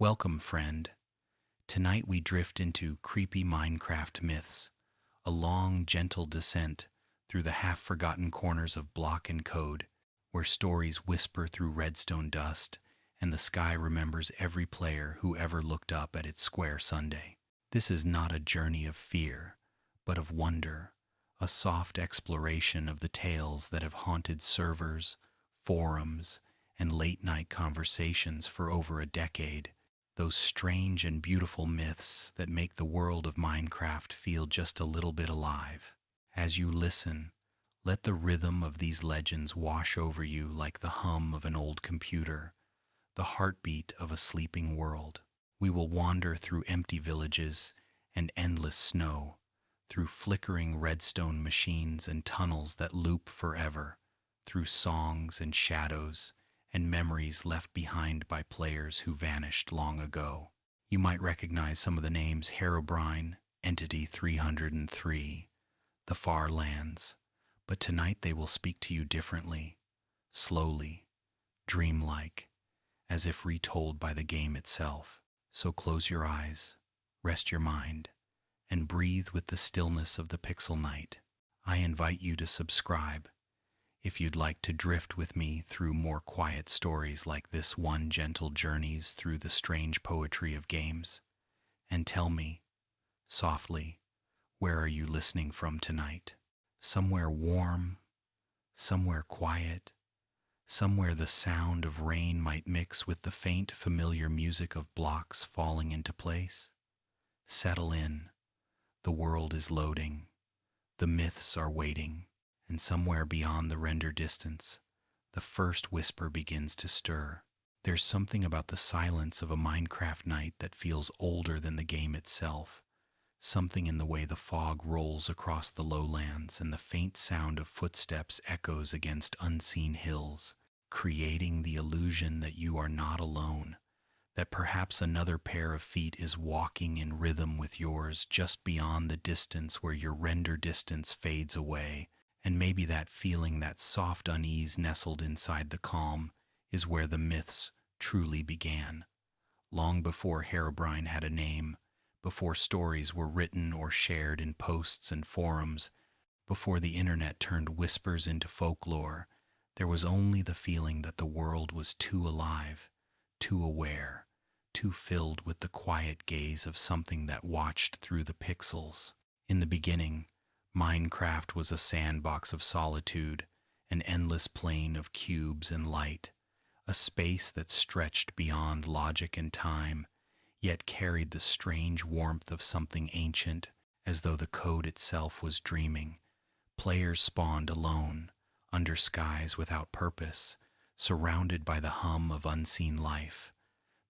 Welcome, friend. Tonight we drift into creepy Minecraft myths, a long, gentle descent through the half-forgotten corners of block and code, where stories whisper through redstone dust and the sky remembers every player who ever looked up at its square Sunday. This is not a journey of fear, but of wonder, a soft exploration of the tales that have haunted servers, forums, and late-night conversations for over a decade. Those strange and beautiful myths that make the world of Minecraft feel just a little bit alive. As you listen, let the rhythm of these legends wash over you like the hum of an old computer, the heartbeat of a sleeping world. We will wander through empty villages and endless snow, through flickering redstone machines and tunnels that loop forever, through songs and shadows and memories left behind by players who vanished long ago. You might recognize some of the names: Herobrine, Entity 303, the Far Lands, but tonight they will speak to you differently, slowly, dreamlike, as if retold by the game itself. So close your eyes, rest your mind, and breathe with the stillness of the pixel night. I invite you to subscribe if you'd like to drift with me through more quiet stories like this one, gentle journeys through the strange poetry of games. And tell me, softly, where are you listening from tonight? Somewhere warm, somewhere quiet, somewhere the sound of rain might mix with the faint, familiar music of blocks falling into place? Settle in. The world is loading. The myths are waiting. And somewhere beyond the render distance, the first whisper begins to stir. There's something about the silence of a Minecraft night that feels older than the game itself. Something in the way the fog rolls across the lowlands and the faint sound of footsteps echoes against unseen hills, creating the illusion that you are not alone, that perhaps another pair of feet is walking in rhythm with yours just beyond the distance where your render distance fades away. And maybe that feeling, that soft unease nestled inside the calm, is where the myths truly began. Long before Herobrine had a name, before stories were written or shared in posts and forums, before the internet turned whispers into folklore, there was only the feeling that the world was too alive, too aware, too filled with the quiet gaze of something that watched through the pixels. In the beginning, Minecraft was a sandbox of solitude, an endless plain of cubes and light, a space that stretched beyond logic and time, yet carried the strange warmth of something ancient, as though the code itself was dreaming. Players spawned alone, under skies without purpose, surrounded by the hum of unseen life,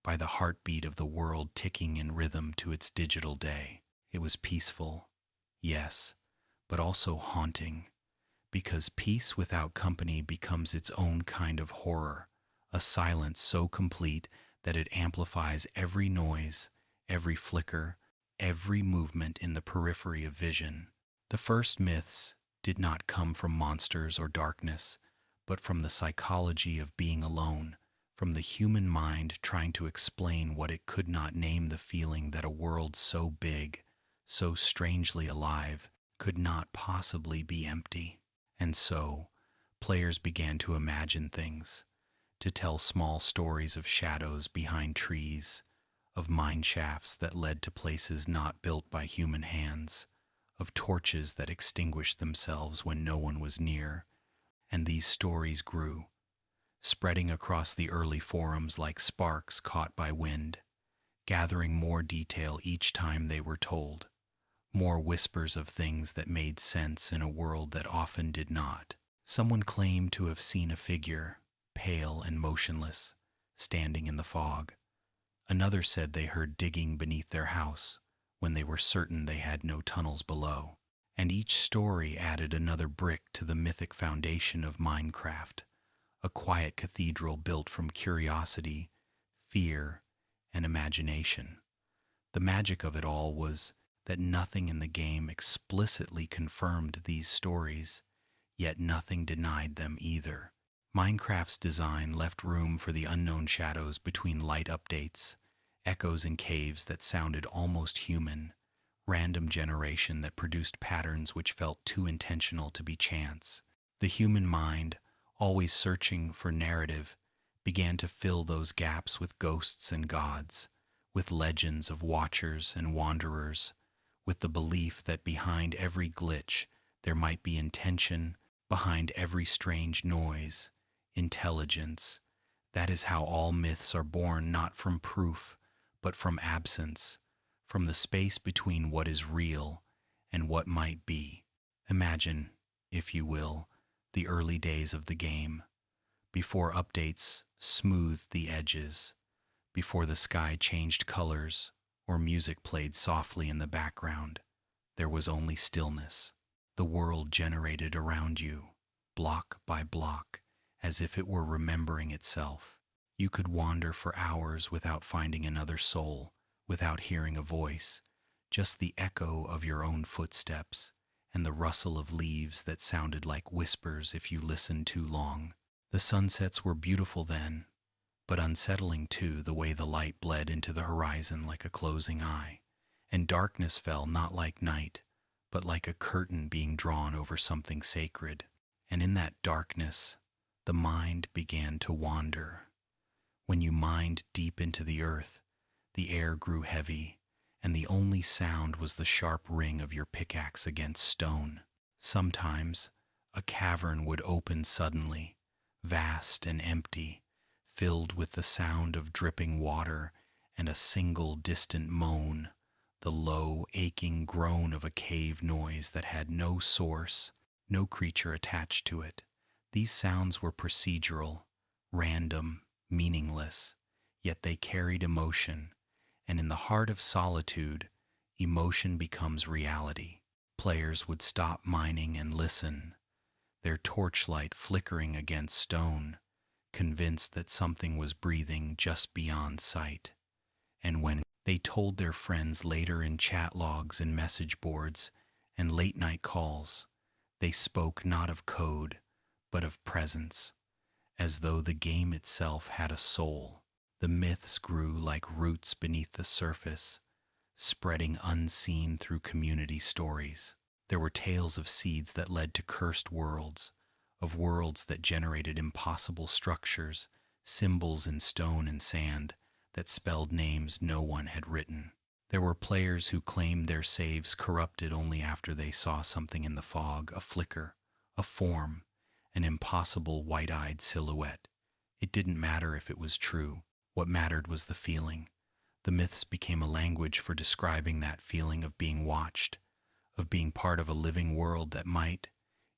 by the heartbeat of the world ticking in rhythm to its digital day. It was peaceful, yes, but also haunting, because peace without company becomes its own kind of horror, a silence so complete that it amplifies every noise, every flicker, every movement in the periphery of vision. The first myths did not come from monsters or darkness, but from the psychology of being alone, from the human mind trying to explain what it could not name, the feeling that a world so big, so strangely alive, could not possibly be empty. And so, players began to imagine things, to tell small stories of shadows behind trees, of mine shafts that led to places not built by human hands, of torches that extinguished themselves when no one was near. And these stories grew, spreading across the early forums like sparks caught by wind, gathering more detail each time they were told. More whispers of things that made sense in a world that often did not. Someone claimed to have seen a figure, pale and motionless, standing in the fog. Another said they heard digging beneath their house when they were certain they had no tunnels below. And each story added another brick to the mythic foundation of Minecraft, a quiet cathedral built from curiosity, fear, and imagination. The magic of it all was that nothing in the game explicitly confirmed these stories, yet nothing denied them either. Minecraft's design left room for the unknown shadows between light updates, echoes in caves that sounded almost human, random generation that produced patterns which felt too intentional to be chance. The human mind, always searching for narrative, began to fill those gaps with ghosts and gods, with legends of watchers and wanderers, with the belief that behind every glitch there might be intention, behind every strange noise, intelligence. That is how all myths are born, not from proof, but from absence, from the space between what is real and what might be. Imagine, if you will, the early days of the game, before updates smoothed the edges, before the sky changed colors or music played softly in the background. There was only stillness. The world generated around you, block by block, as if it were remembering itself. You could wander for hours without finding another soul, without hearing a voice, just the echo of your own footsteps and the rustle of leaves that sounded like whispers if you listened too long. The sunsets were beautiful then, but unsettling too, the way the light bled into the horizon like a closing eye, and darkness fell not like night, but like a curtain being drawn over something sacred. And in that darkness, the mind began to wander. When you mined deep into the earth, the air grew heavy, and the only sound was the sharp ring of your pickaxe against stone. Sometimes, a cavern would open suddenly, vast and empty, filled with the sound of dripping water and a single distant moan, the low, aching groan of a cave noise that had no source, no creature attached to it. These sounds were procedural, random, meaningless, yet they carried emotion, and in the heart of solitude, emotion becomes reality. Players would stop mining and listen, their torchlight flickering against stone, convinced that something was breathing just beyond sight. And when they told their friends later in chat logs and message boards and late-night calls, they spoke not of code, but of presence, as though the game itself had a soul. The myths grew like roots beneath the surface, spreading unseen through community stories. There were tales of seeds that led to cursed worlds, of worlds that generated impossible structures, symbols in stone and sand that spelled names no one had written. There were players who claimed their saves corrupted only after they saw something in the fog, a flicker, a form, an impossible white-eyed silhouette. It didn't matter if it was true. What mattered was the feeling. The myths became a language for describing that feeling of being watched, of being part of a living world that might,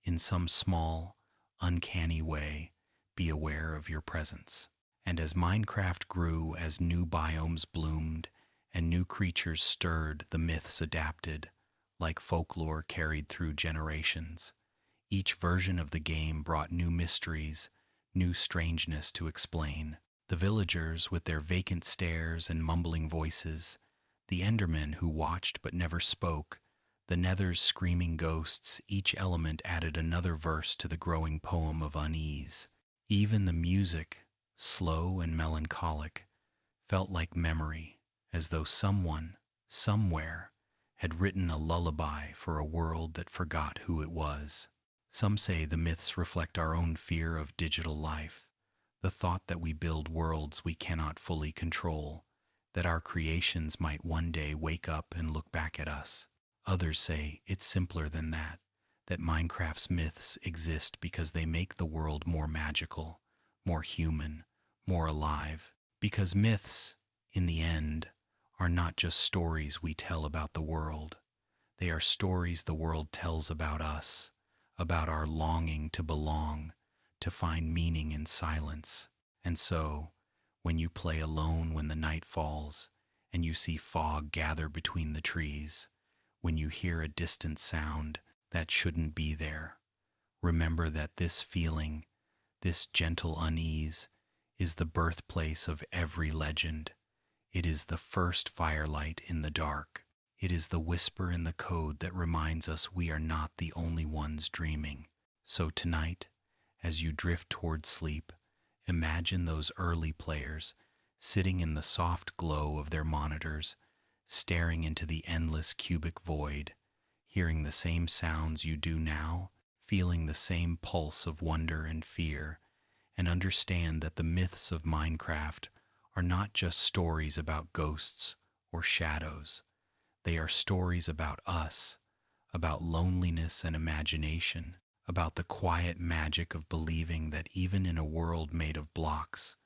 in some small, uncanny way, be aware of your presence. And as Minecraft grew, as new biomes bloomed, and new creatures stirred, the myths adapted, like folklore carried through generations. Each version of the game brought new mysteries, new strangeness to explain. The villagers with their vacant stares and mumbling voices, the Endermen who watched but never spoke, the Nether's screaming ghosts, each element added another verse to the growing poem of unease. Even the music, slow and melancholic, felt like memory, as though someone, somewhere, had written a lullaby for a world that forgot who it was. Some say the myths reflect our own fear of digital life, the thought that we build worlds we cannot fully control, that our creations might one day wake up and look back at us. Others say it's simpler than that Minecraft's myths exist because they make the world more magical, more human, more alive. Because myths, in the end, are not just stories we tell about the world. They are stories the world tells about us, about our longing to belong, to find meaning in silence. And so, when you play alone when the night falls, and you see fog gather between the trees, when you hear a distant sound that shouldn't be there, remember that this feeling, this gentle unease, is the birthplace of every legend. It is the first firelight in the dark. It is the whisper in the code that reminds us we are not the only ones dreaming. So tonight, as you drift toward sleep, imagine those early players sitting in the soft glow of their monitors, staring into the endless cubic void, hearing the same sounds you do now, feeling the same pulse of wonder and fear, and understand that the myths of Minecraft are not just stories about ghosts or shadows. They are stories about us, about loneliness and imagination, about the quiet magic of believing that even in a world made of blocks,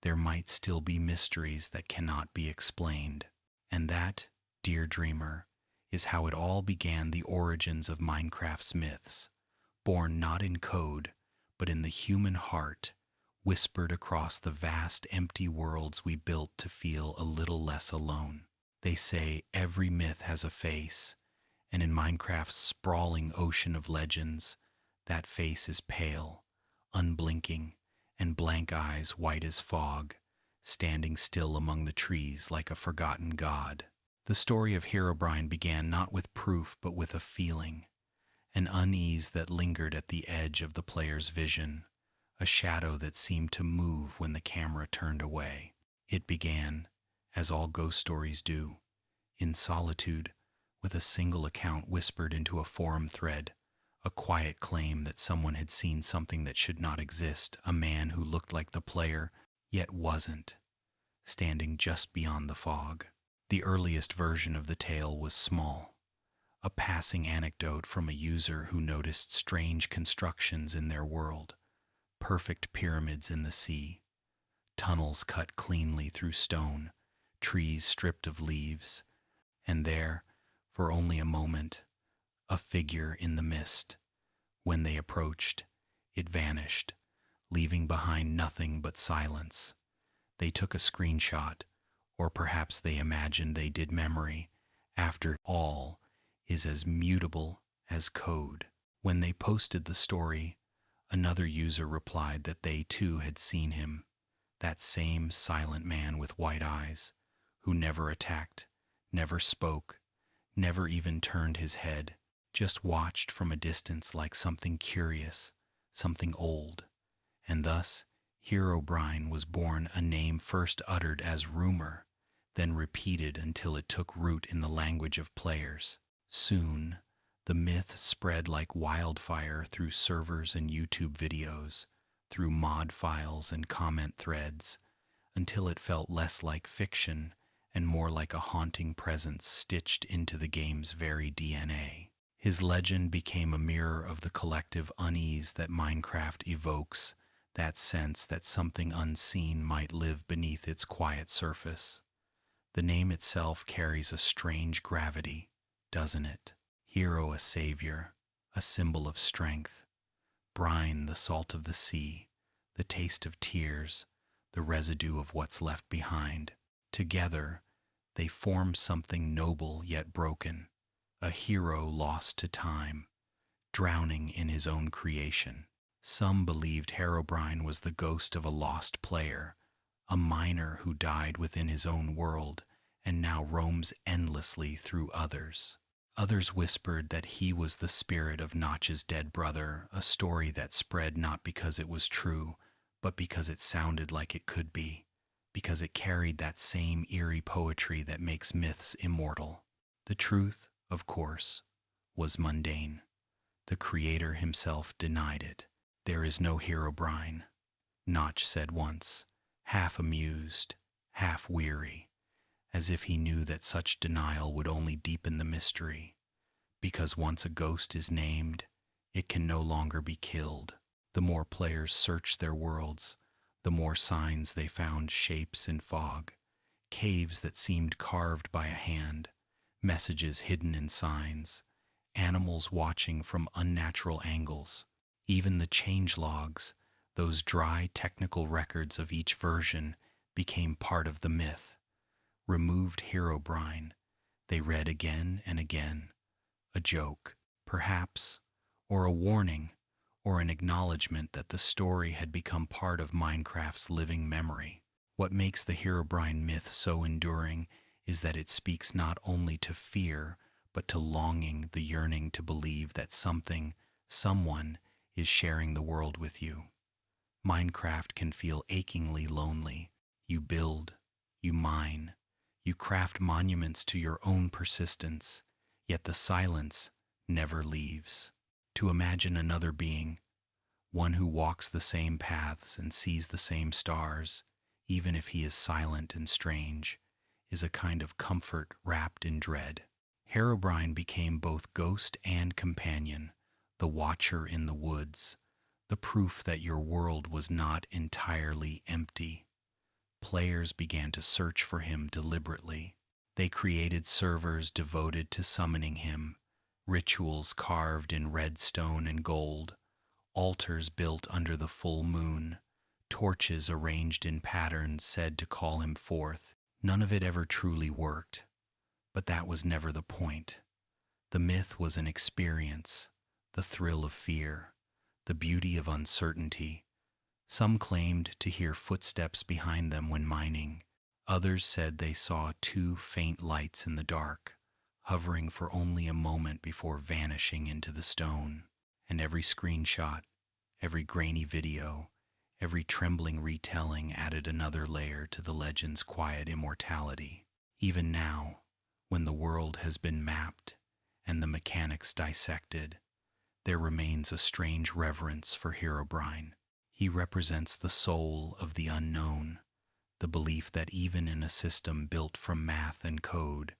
there might still be mysteries that cannot be explained. And that, dear dreamer, is how it all began, the origins of Minecraft's myths, born not in code, but in the human heart, whispered across the vast empty worlds we built to feel a little less alone. They say every myth has a face, and in Minecraft's sprawling ocean of legends, that face is pale, unblinking, and blank eyes white as fog, standing still among the trees like a forgotten god. The story of Herobrine began not with proof but with a feeling, an unease that lingered at the edge of the player's vision, a shadow that seemed to move when the camera turned away. It began, as all ghost stories do, in solitude, with a single account whispered into a forum thread, a quiet claim that someone had seen something that should not exist, a man who looked like the player, yet wasn't, standing just beyond the fog. The earliest version of the tale was small, a passing anecdote from a user who noticed strange constructions in their world, perfect pyramids in the sea, tunnels cut cleanly through stone, trees stripped of leaves, and there, for only a moment, a figure in the mist. When they approached, it vanished, leaving behind nothing but silence. They took a screenshot, or perhaps they imagined they did. Memory, after all, is as mutable as code. When they posted the story, another user replied that they too had seen him, that same silent man with white eyes, who never attacked, never spoke, never even turned his head, just watched from a distance like something curious, something old. And thus, Herobrine was born, a name first uttered as rumor, then repeated until it took root in the language of players. Soon, the myth spread like wildfire through servers and YouTube videos, through mod files and comment threads, until it felt less like fiction and more like a haunting presence stitched into the game's very DNA. His legend became a mirror of the collective unease that Minecraft evokes, that sense that something unseen might live beneath its quiet surface. The name itself carries a strange gravity, doesn't it? Hero, a savior, a symbol of strength. Brine, the salt of the sea, the taste of tears, the residue of what's left behind. Together, they form something noble yet broken, a hero lost to time, drowning in his own creation. Some believed Herobrine was the ghost of a lost player, a miner who died within his own world and now roams endlessly through others. Others whispered that he was the spirit of Notch's dead brother, a story that spread not because it was true, but because it sounded like it could be, because it carried that same eerie poetry that makes myths immortal. The truth, of course, was mundane. The creator himself denied it. "There is no Herobrine," Notch said once, half amused, half weary, as if he knew that such denial would only deepen the mystery, because once a ghost is named, it can no longer be killed. The more players searched their worlds, the more signs they found: shapes in fog, caves that seemed carved by a hand, messages hidden in signs, animals watching from unnatural angles. Even the changelogs, those dry technical records of each version, became part of the myth. Removed Herobrine, they read again and again. A joke, perhaps, or a warning, or an acknowledgement that the story had become part of Minecraft's living memory. What makes the Herobrine myth so enduring is that it speaks not only to fear, but to longing, the yearning to believe that something, someone, is sharing the world with you. Minecraft can feel achingly lonely. You build, You mine. You craft monuments to your own persistence, yet the silence never leaves. To imagine another being, one who walks the same paths and sees the same stars, even if he is silent and strange, is a kind of comfort wrapped in dread. Herobrine became both ghost and companion, the watcher in the woods, the proof that your world was not entirely empty. Players began to search for him deliberately. They created servers devoted to summoning him, rituals carved in red stone and gold, altars built under the full moon, torches arranged in patterns said to call him forth. None of it ever truly worked, but that was never the point. The myth was an experience, the thrill of fear, the beauty of uncertainty. Some claimed to hear footsteps behind them when mining. Others said they saw two faint lights in the dark, hovering for only a moment before vanishing into the stone. And every screenshot, every grainy video, every trembling retelling added another layer to the legend's quiet immortality. Even now, when the world has been mapped and the mechanics dissected, there remains a strange reverence for Herobrine. He represents the soul of the unknown, the belief that even in a system built from math and code,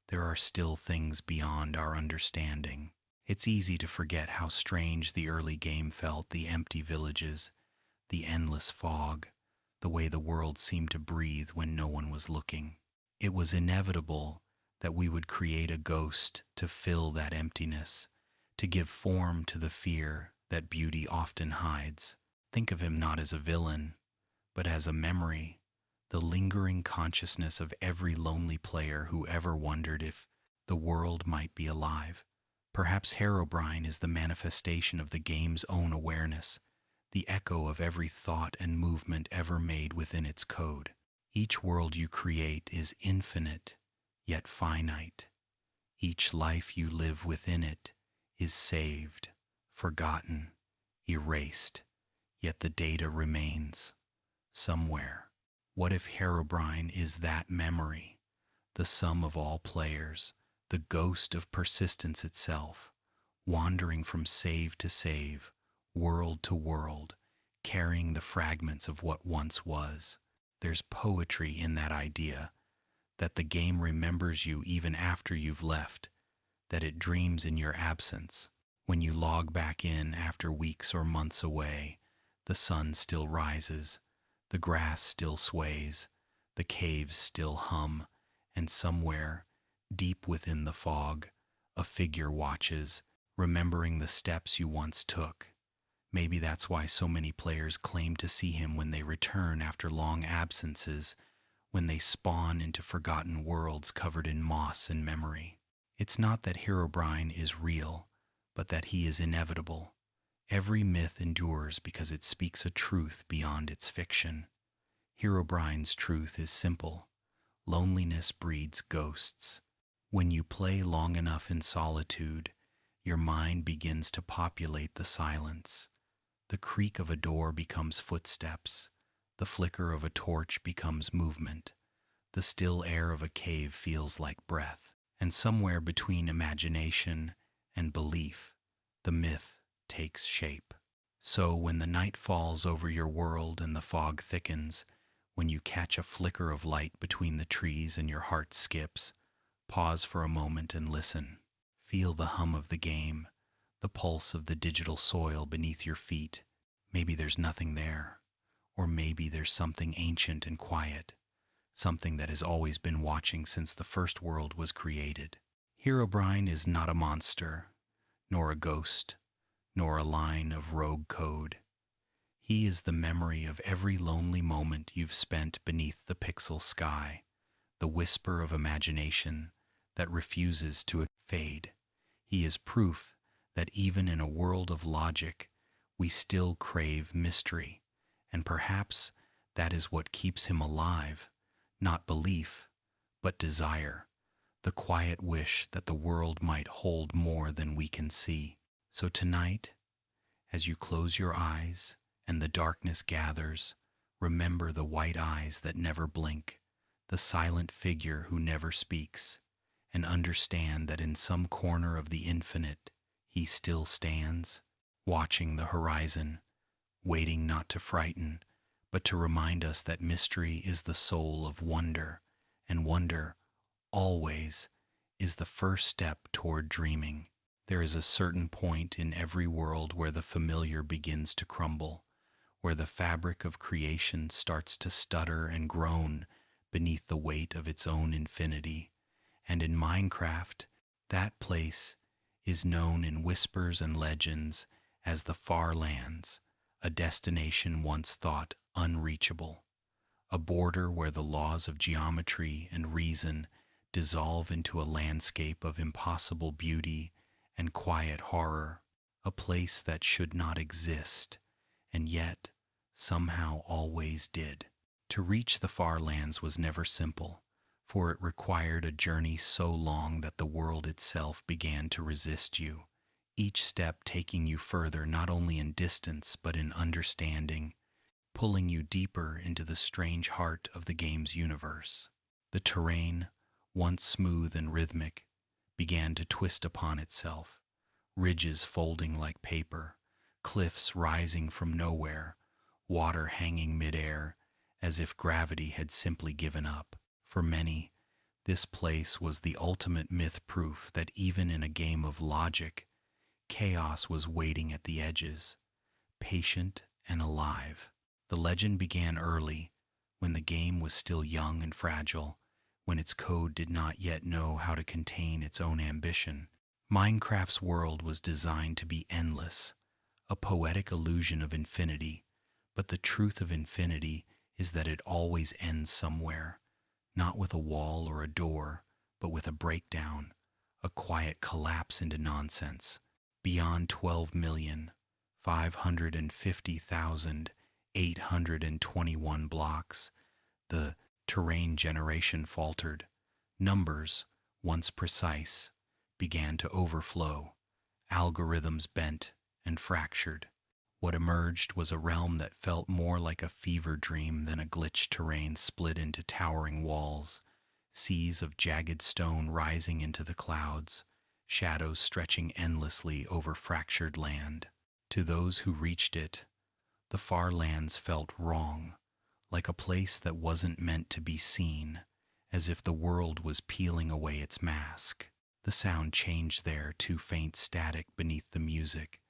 there are still things beyond our understanding. It's easy to forget how strange the early game felt, the empty villages, the endless fog, the way the world seemed to breathe when no one was looking. It was inevitable that we would create a ghost to fill that emptiness, to give form to the fear that beauty often hides. Think of him not as a villain, but as a memory, the lingering consciousness of every lonely player who ever wondered if the world might be alive. Perhaps Herobrine is the manifestation of the game's own awareness, the echo of every thought and movement ever made within its code. Each world you create is infinite, yet finite. Each life you live within it is saved, forgotten, erased, yet the data remains somewhere. What if Herobrine is that memory, the sum of all players, the ghost of persistence itself, wandering from save to save, world to world, carrying the fragments of what once was? There's poetry in that idea, that the game remembers you even after you've left, that it dreams in your absence. When you log back in after weeks or months away, the sun still rises, the grass still sways, the caves still hum, and somewhere, deep within the fog, a figure watches, remembering the steps you once took. Maybe that's why so many players claim to see him when they return after long absences, when they spawn into forgotten worlds covered in moss and memory. It's not that Herobrine is real, but that he is inevitable. Every myth endures because it speaks a truth beyond its fiction. Herobrine's truth is simple. Loneliness breeds ghosts. When you play long enough in solitude, your mind begins to populate the silence. The creak of a door becomes footsteps. The flicker of a torch becomes movement. The still air of a cave feels like breath. And somewhere between imagination and belief, the myth takes shape. So when the night falls over your world and the fog thickens, when you catch a flicker of light between the trees and your heart skips, pause for a moment and listen. Feel the hum of the game, the pulse of the digital soil beneath your feet. Maybe there's nothing there, or maybe there's something ancient and quiet, something that has always been watching since the first world was created. Herobrine is not a monster, nor a ghost, nor a line of rogue code. He is the memory of every lonely moment you've spent beneath the pixel sky, the whisper of imagination that refuses to fade. He is proof that even in a world of logic, we still crave mystery, and perhaps that is what keeps him alive, not belief, but desire, the quiet wish that the world might hold more than we can see. So tonight, as you close your eyes and the darkness gathers, remember the white eyes that never blink, the silent figure who never speaks, and understand that in some corner of the infinite he still stands, watching the horizon, waiting not to frighten, but to remind us that mystery is the soul of wonder, and wonder, always, is the first step toward dreaming. There is a certain point in every world where the familiar begins to crumble, where the fabric of creation starts to stutter and groan beneath the weight of its own infinity. And in Minecraft, that place is known in whispers and legends as the Far Lands, a destination once thought unreachable, a border where the laws of geometry and reason dissolve into a landscape of impossible beauty and quiet horror, a place that should not exist, and yet somehow always did. To reach the Far Lands was never simple, for it required a journey so long that the world itself began to resist you, each step taking you further not only in distance but in understanding, pulling you deeper into the strange heart of the game's universe. The terrain, once smooth and rhythmic, began to twist upon itself, ridges folding like paper, cliffs rising from nowhere, water hanging midair, as if gravity had simply given up. For many, this place was the ultimate myth proof that even in a game of logic, chaos was waiting at the edges, patient and alive. The legend began early, when the game was still young and fragile, when its code did not yet know how to contain its own ambition. Minecraft's world was designed to be endless, a poetic illusion of infinity, but the truth of infinity is that it always ends somewhere, not with a wall or a door, but with a breakdown, a quiet collapse into nonsense. Beyond 12,550,821 blocks, the terrain generation faltered. Numbers, once precise, began to overflow, algorithms bent and fractured. What emerged was a realm that felt more like a fever dream than a glitched terrain split into towering walls, seas of jagged stone rising into the clouds, shadows stretching endlessly over fractured land. To those who reached it, the Far Lands felt wrong, like a place that wasn't meant to be seen, as if the world was peeling away its mask. The sound changed there to faint static beneath the music,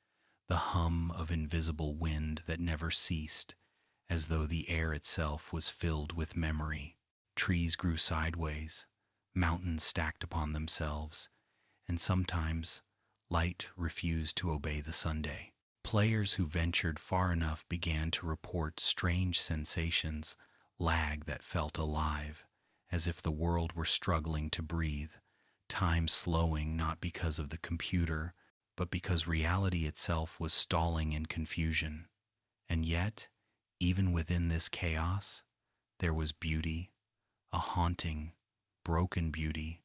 the hum of invisible wind that never ceased, as though the air itself was filled with memory. Trees grew sideways, mountains stacked upon themselves, and sometimes light refused to obey the Sunday. Players who ventured far enough began to report strange sensations, lag that felt alive, as if the world were struggling to breathe, time slowing not because of the computer, but because reality itself was stalling in confusion. And yet, even within this chaos, there was beauty, a haunting, broken beauty,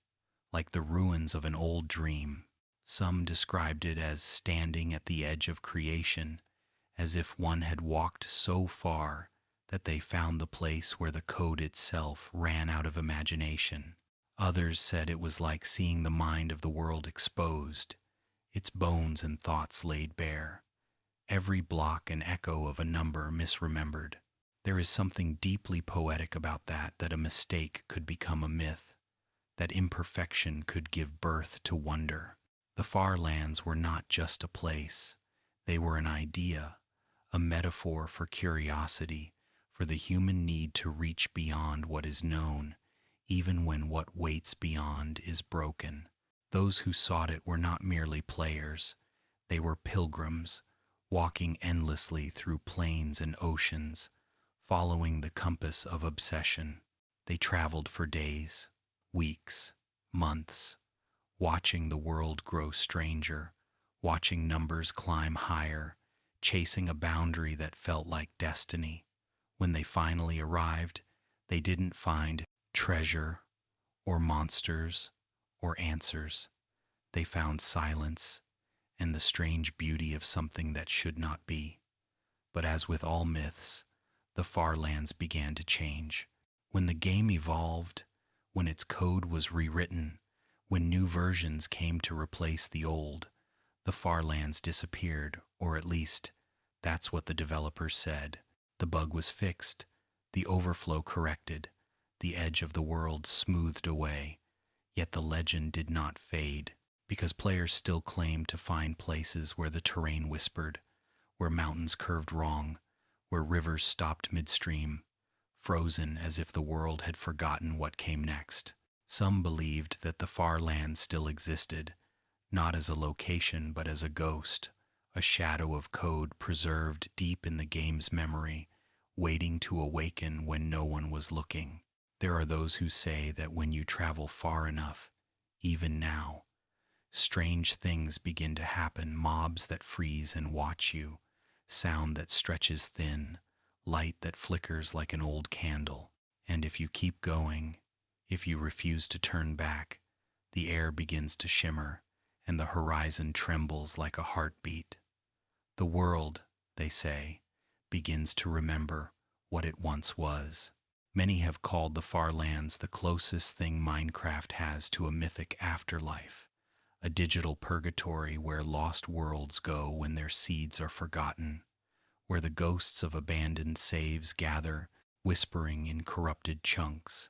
like the ruins of an old dream. Some described it as standing at the edge of creation, as if one had walked so far that they found the place where the code itself ran out of imagination. Others said it was like seeing the mind of the world exposed, its bones and thoughts laid bare, every block an echo of a number misremembered. There is something deeply poetic about that a mistake could become a myth, that imperfection could give birth to wonder. The Far Lands were not just a place, they were an idea, a metaphor for curiosity, for the human need to reach beyond what is known, even when what waits beyond is broken. Those who sought it were not merely players, they were pilgrims, walking endlessly through plains and oceans, following the compass of obsession. They traveled for days, weeks, months, watching the world grow stranger, watching numbers climb higher, chasing a boundary that felt like destiny. When they finally arrived, they didn't find treasure or monsters or answers. They found silence and the strange beauty of something that should not be. But as with all myths, the Far Lands began to change. When the game evolved, when its code was rewritten, when new versions came to replace the old, the far lands disappeared, or at least, that's what the developers said. The bug was fixed, the overflow corrected, the edge of the world smoothed away, yet the legend did not fade, because players still claimed to find places where the terrain whispered, where mountains curved wrong, where rivers stopped midstream, frozen as if the world had forgotten what came next. Some believed that the far lands still existed, not as a location but as a ghost, a shadow of code preserved deep in the game's memory, waiting to awaken when no one was looking. There are those who say that when you travel far enough, even now, strange things begin to happen, mobs that freeze and watch you, sound that stretches thin, light that flickers like an old candle. And if you keep going, if you refuse to turn back, the air begins to shimmer, and the horizon trembles like a heartbeat. The world, they say, begins to remember what it once was. Many have called the far lands the closest thing Minecraft has to a mythic afterlife, a digital purgatory where lost worlds go when their seeds are forgotten, where the ghosts of abandoned saves gather, whispering in corrupted chunks.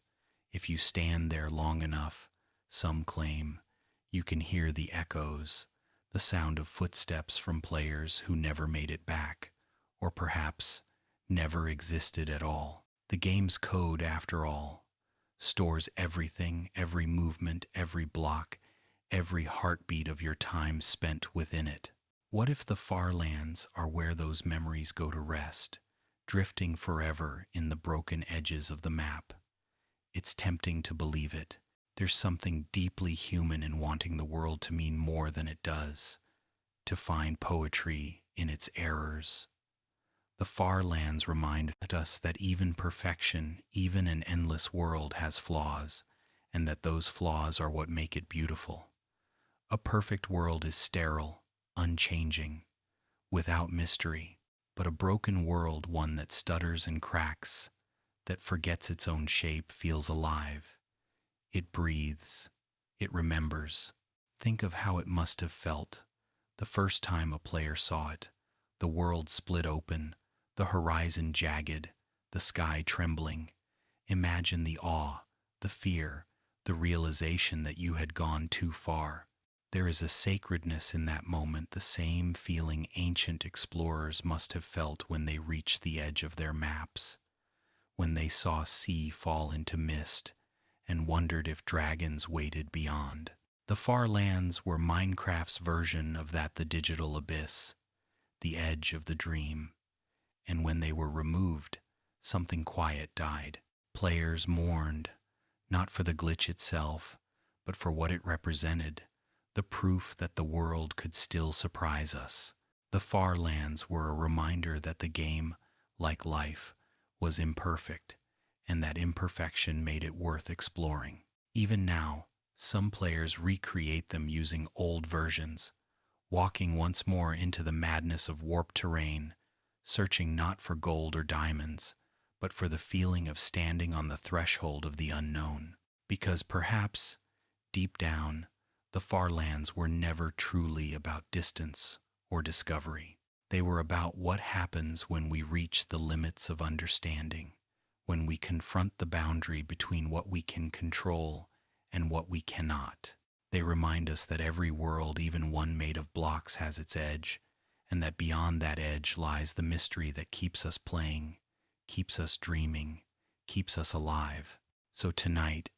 If you stand there long enough, some claim, you can hear the echoes, the sound of footsteps from players who never made it back, or perhaps never existed at all. The game's code, after all, stores everything, every movement, every block, every heartbeat of your time spent within it. What if the far lands are where those memories go to rest, drifting forever in the broken edges of the map? It's tempting to believe it. There's something deeply human in wanting the world to mean more than it does, to find poetry in its errors. The far lands remind us that even perfection, even an endless world, has flaws, and that those flaws are what make it beautiful. A perfect world is sterile, unchanging, without mystery, but a broken world, one that stutters and cracks, that forgets its own shape, feels alive. It breathes. It remembers. Think of how it must have felt the first time a player saw it, the world split open, the horizon jagged, the sky trembling. Imagine the awe, the fear, the realization that you had gone too far. There is a sacredness in that moment, the same feeling ancient explorers must have felt when they reached the edge of their maps, when they saw sea fall into mist and wondered if dragons waited beyond. The far lands were Minecraft's version of that, the digital abyss, the edge of the dream. And when they were removed, something quiet died. Players mourned, not for the glitch itself, but for what it represented, the proof that the world could still surprise us. The far lands were a reminder that the game, like life, was imperfect, and that imperfection made it worth exploring. Even now, some players recreate them using old versions, walking once more into the madness of warped terrain, searching not for gold or diamonds, but for the feeling of standing on the threshold of the unknown. Because perhaps, deep down, the far lands were never truly about distance or discovery. They were about what happens when we reach the limits of understanding, when we confront the boundary between what we can control and what we cannot. They remind us that every world, even one made of blocks, has its edge, and that beyond that edge lies the mystery that keeps us playing, keeps us dreaming, keeps us alive. So tonight,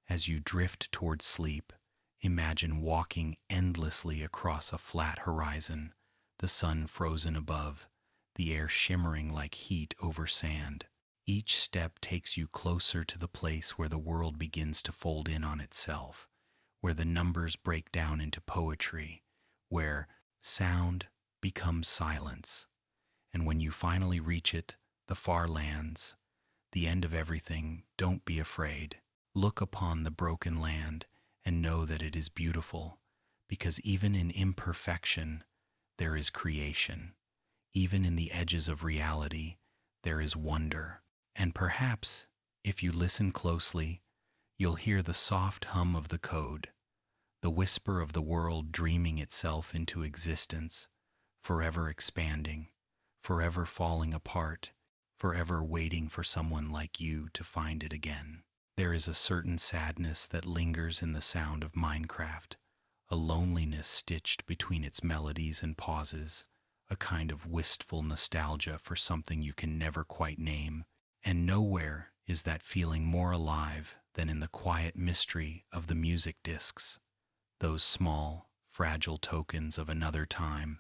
as you drift towards sleep, imagine walking endlessly across a flat horizon, the sun frozen above, the air shimmering like heat over sand. Each step takes you closer to the place where the world begins to fold in on itself, where the numbers break down into poetry, where sound becomes silence. And when you finally reach it, the far lands, the end of everything, don't be afraid. Look upon the broken land and know that it is beautiful, because even in imperfection, there is creation. Even in the edges of reality, there is wonder. And perhaps, If you listen closely, you'll hear the soft hum of the code, the whisper of the world dreaming itself into existence, forever expanding, forever falling apart, forever waiting for someone like you to find it again. There is a certain sadness that lingers in the sound of Minecraft, a loneliness stitched between its melodies and pauses, a kind of wistful nostalgia for something you can never quite name, and nowhere is that feeling more alive than in the quiet mystery of the music discs, those small, fragile tokens of another time,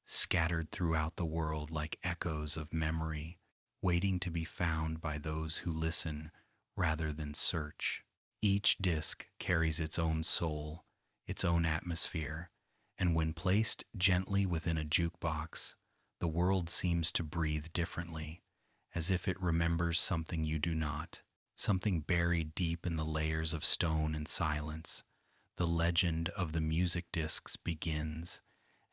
scattered throughout the world like echoes of memory, waiting to be found by those who listen rather than search. Each disc carries its own soul, its own atmosphere, and when placed gently within a jukebox, the world seems to breathe differently, as if it remembers something you do not, something buried deep in the layers of stone and silence. The legend of the music discs begins,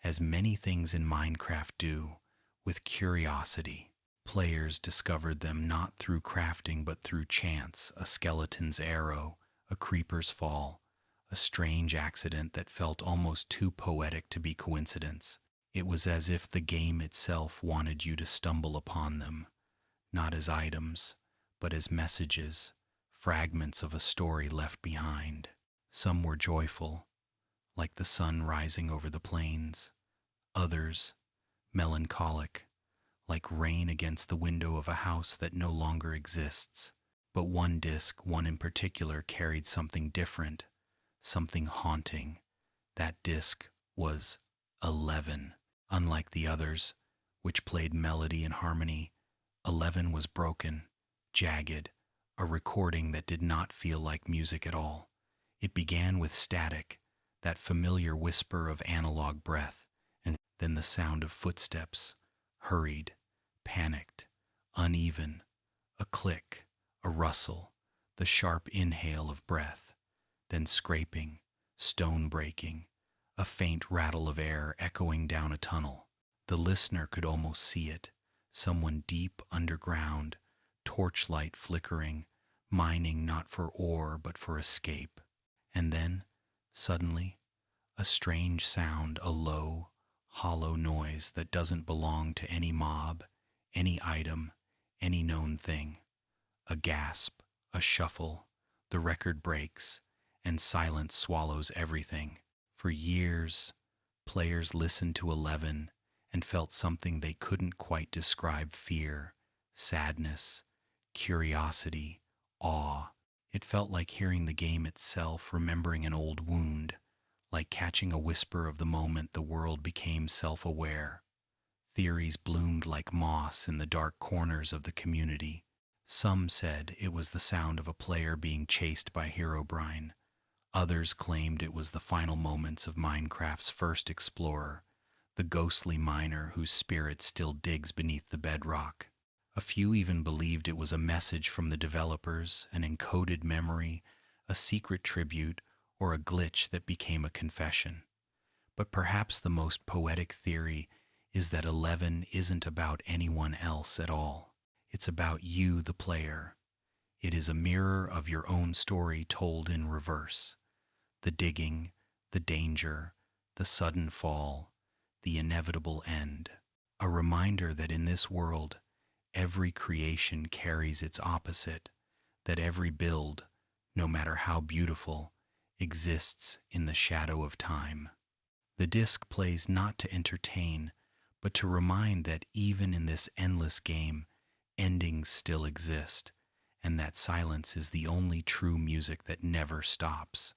as many things in Minecraft do, with curiosity. Players discovered them not through crafting but through chance, a skeleton's arrow, a creeper's fall, a strange accident that felt almost too poetic to be coincidence. It was as if the game itself wanted you to stumble upon them, not as items, but as messages, fragments of a story left behind. Some were joyful, like the sun rising over the plains. Others, melancholic, like rain against the window of a house that no longer exists. But one disc, one in particular, carried something different, something haunting. That disc was 11. Unlike the others, which played melody and harmony, 11 was broken, jagged, a recording that did not feel like music at all. It began with static, that familiar whisper of analog breath, and then the sound of footsteps, hurried, panicked, uneven, a click, a rustle, the sharp inhale of breath, then scraping, stone breaking, a faint rattle of air echoing down a tunnel. The listener could almost see it, someone deep underground, torchlight flickering, mining not for ore but for escape. And then, suddenly, a strange sound, a low, hollow noise that doesn't belong to any mob, any item, any known thing. A gasp, a shuffle, the record breaks, and silence swallows everything. For years, players listened to 11 and felt something they couldn't quite describe: fear, sadness, curiosity, awe. It felt like hearing the game itself, remembering an old wound, like catching a whisper of the moment the world became self-aware. Theories bloomed like moss in the dark corners of the community. Some said it was the sound of a player being chased by Herobrine. Others claimed it was the final moments of Minecraft's first explorer, the ghostly miner whose spirit still digs beneath the bedrock. A few even believed it was a message from the developers, an encoded memory, a secret tribute, or a glitch that became a confession. But perhaps the most poetic theory is that 11 isn't about anyone else at all. It's about you, the player. It is a mirror of your own story told in reverse. The digging, the danger, the sudden fall, the inevitable end. A reminder that in this world, every creation carries its opposite, that every build, no matter how beautiful, exists in the shadow of time. The disc plays not to entertain, but to remind that even in this endless game, endings still exist, and that silence is the only true music that never stops.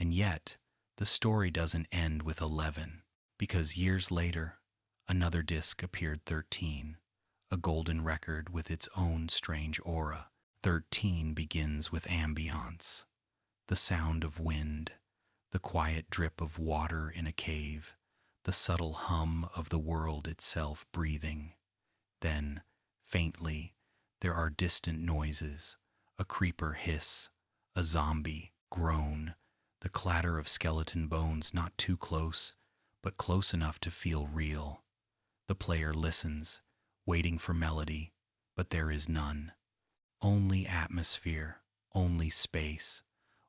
And yet, the story doesn't end with 11, because years later, another disc appeared: 13, a golden record with its own strange aura. 13 begins with ambiance, the sound of wind, the quiet drip of water in a cave, the subtle hum of the world itself breathing. Then, faintly, there are distant noises, a creeper hiss, a zombie groan, the clatter of skeleton bones not too close, but close enough to feel real. The player listens, waiting for melody, but there is none. Only atmosphere, only space,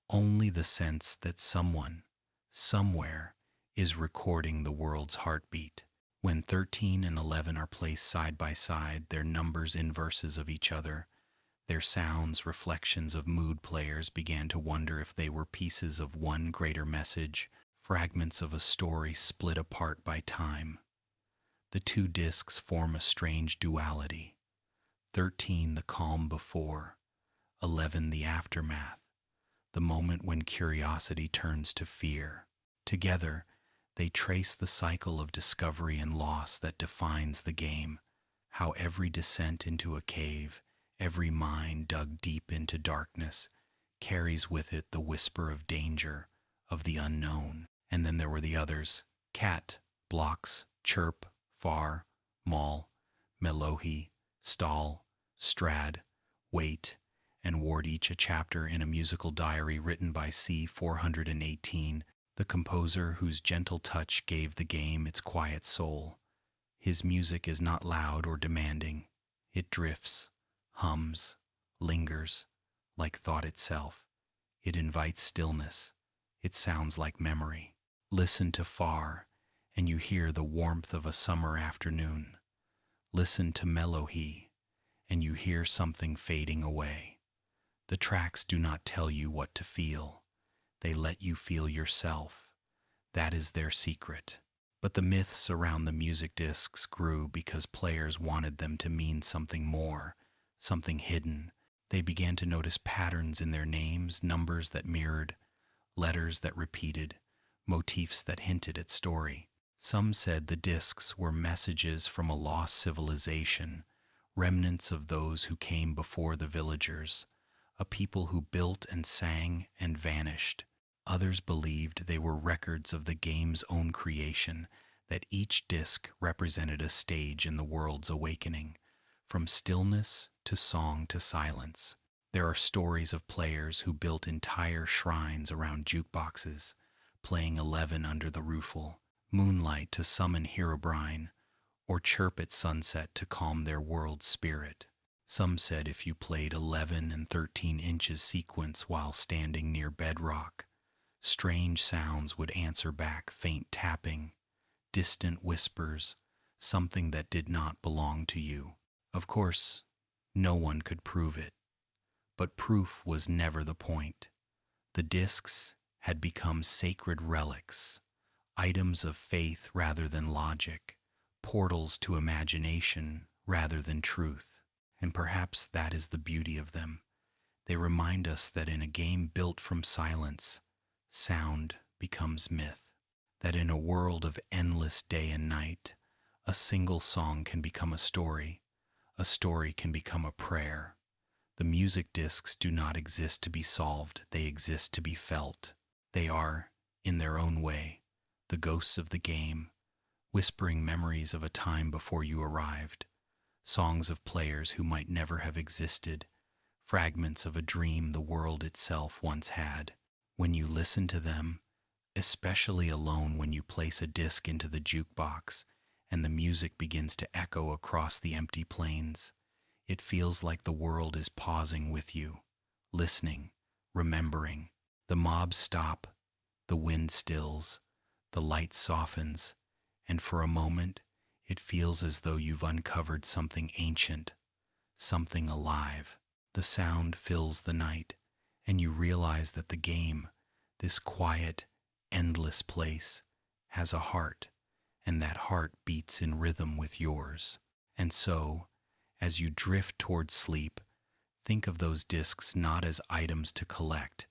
only the sense that someone, somewhere, is recording the world's heartbeat. When 13 and 11 are placed side by side, their numbers inverses of each other, their sounds reflections of mood, players began to wonder if they were pieces of one greater message, fragments of a story split apart by time. The two discs form a strange duality. 13 the calm before, 11 the aftermath, the moment when curiosity turns to fear. Together, they trace the cycle of discovery and loss that defines the game, how every descent into a cave, every mine dug deep into darkness, carries with it the whisper of danger, of the unknown. And then there were the others: cat, blocks, chirp, far, maul, melohi, stall, strad, wait, and ward, each a chapter in a musical diary written by C. 418, the composer whose gentle touch gave the game its quiet soul. His music is not loud or demanding. It drifts, hums, lingers, like thought itself. It invites stillness. It sounds like memory. Listen to Far, and you hear the warmth of a summer afternoon. Listen to Melohi, and you hear something fading away. The tracks do not tell you what to feel. They let you feel yourself. That is their secret. But the myths around the music discs grew because players wanted them to mean something more, something hidden. They began to notice patterns in their names, numbers that mirrored, letters that repeated, motifs that hinted at story. Some said the discs were messages from a lost civilization, remnants of those who came before the villagers, a people who built and sang and vanished. Others believed they were records of the game's own creation, that each disc represented a stage in the world's awakening, from stillness to song to silence. There are stories of players who built entire shrines around jukeboxes, playing 11 under the roofle, moonlight to summon Herobrine, or chirp at sunset to calm their world's spirit. Some said if you played 11 and 13 inches sequence while standing near bedrock, strange sounds would answer back, faint tapping, distant whispers, something that did not belong to you. Of course, no one could prove it, but proof was never the point. The discs had become sacred relics, items of faith rather than logic, portals to imagination rather than truth. And perhaps that is the beauty of them. They remind us that in a game built from silence, sound becomes myth. That in a world of endless day and night, a single song can become a story can become a prayer. The music discs do not exist to be solved, they exist to be felt. They are, in their own way, the ghosts of the game, whispering memories of a time before you arrived, songs of players who might never have existed, fragments of a dream the world itself once had. When you listen to them, especially alone when you place a disc into the jukebox and the music begins to echo across the empty plains, it feels like the world is pausing with you, listening, remembering. The mobs stop, the wind stills, the light softens, and for a moment it feels as though you've uncovered something ancient, something alive. The sound fills the night, and you realize that the game, this quiet, endless place, has a heart, and that heart beats in rhythm with yours. And so, as you drift towards sleep, think of those discs not as items to collect,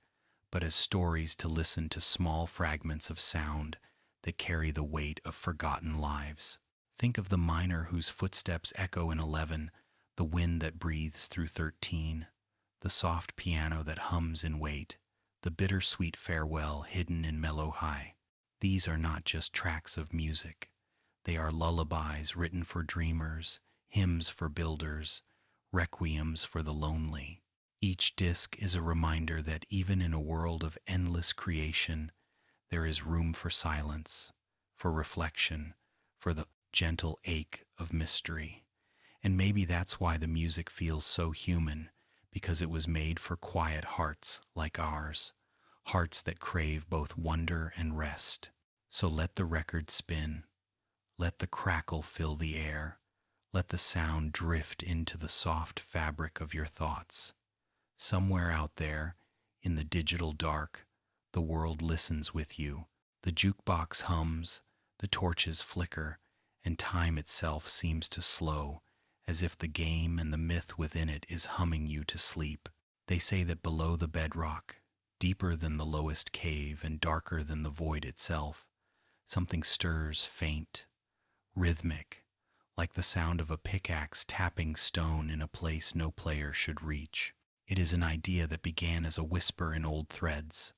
but as stories to listen to, small fragments of sound that carry the weight of forgotten lives. Think of the miner whose footsteps echo in 11, the wind that breathes through 13, the soft piano that hums in wait, the bittersweet farewell hidden in mellow high. These are not just tracks of music. They are lullabies written for dreamers, hymns for builders, requiems for the lonely. Each disc is a reminder that even in a world of endless creation, there is room for silence, for reflection, for the gentle ache of mystery. And maybe that's why the music feels so human, because it was made for quiet hearts like ours, hearts that crave both wonder and rest. So let the record spin, let the crackle fill the air, let the sound drift into the soft fabric of your thoughts. Somewhere out there, in the digital dark, the world listens with you. The jukebox hums, the torches flicker, and time itself seems to slow, as if the game and the myth within it is humming you to sleep. They say that below the bedrock, deeper than the lowest cave and darker than the void itself, something stirs faint, rhythmic, like the sound of a pickaxe tapping stone in a place no player should reach. It is an idea that began as a whisper in old threads,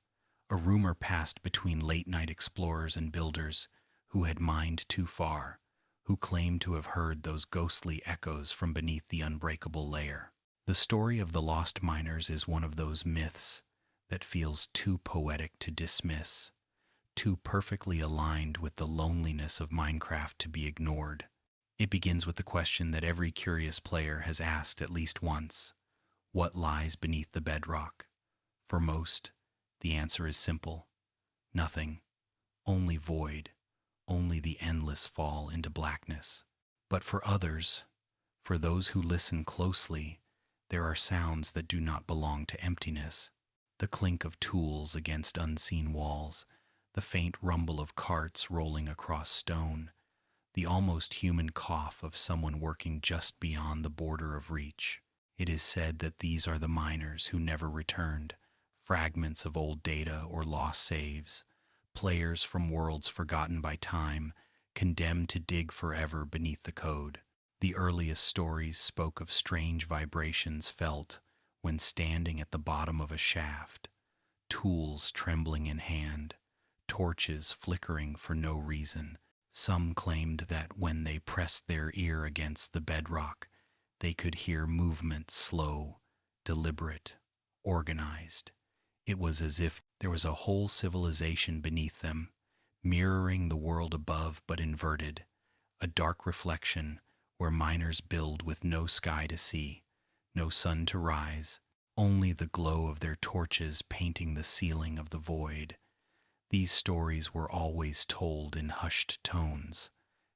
a rumor passed between late-night explorers and builders who had mined too far, who claimed to have heard those ghostly echoes from beneath the unbreakable layer. The story of the lost miners is one of those myths that feels too poetic to dismiss, too perfectly aligned with the loneliness of Minecraft to be ignored. It begins with the question that every curious player has asked at least once: what lies beneath the bedrock? For most, the answer is simple: nothing, only void, only the endless fall into blackness. But for others, for those who listen closely, there are sounds that do not belong to emptiness: the clink of tools against unseen walls, the faint rumble of carts rolling across stone, the almost human cough of someone working just beyond the border of reach. It is said that these are the miners who never returned, fragments of old data or lost saves, players from worlds forgotten by time, condemned to dig forever beneath the code. The earliest stories spoke of strange vibrations felt when standing at the bottom of a shaft, tools trembling in hand, torches flickering for no reason. Some claimed that when they pressed their ear against the bedrock, they could hear movement slow, deliberate, organized. It was as if there was a whole civilization beneath them, mirroring the world above but inverted, a dark reflection where miners build with no sky to see, no sun to rise, only the glow of their torches painting the ceiling of the void. These stories were always told in hushed tones,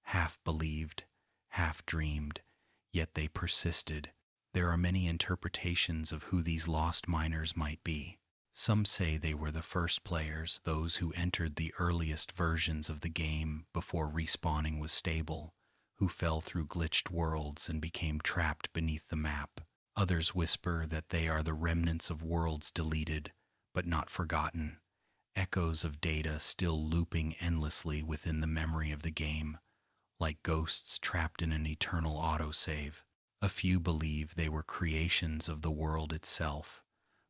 half believed, half dreamed, yet they persisted. There are many interpretations of who these lost miners might be. Some say they were the first players, those who entered the earliest versions of the game before respawning was stable, who fell through glitched worlds and became trapped beneath the map. Others whisper that they are the remnants of worlds deleted, but not forgotten, echoes of data still looping endlessly within the memory of the game, like ghosts trapped in an eternal autosave. A few believe they were creations of the world itself,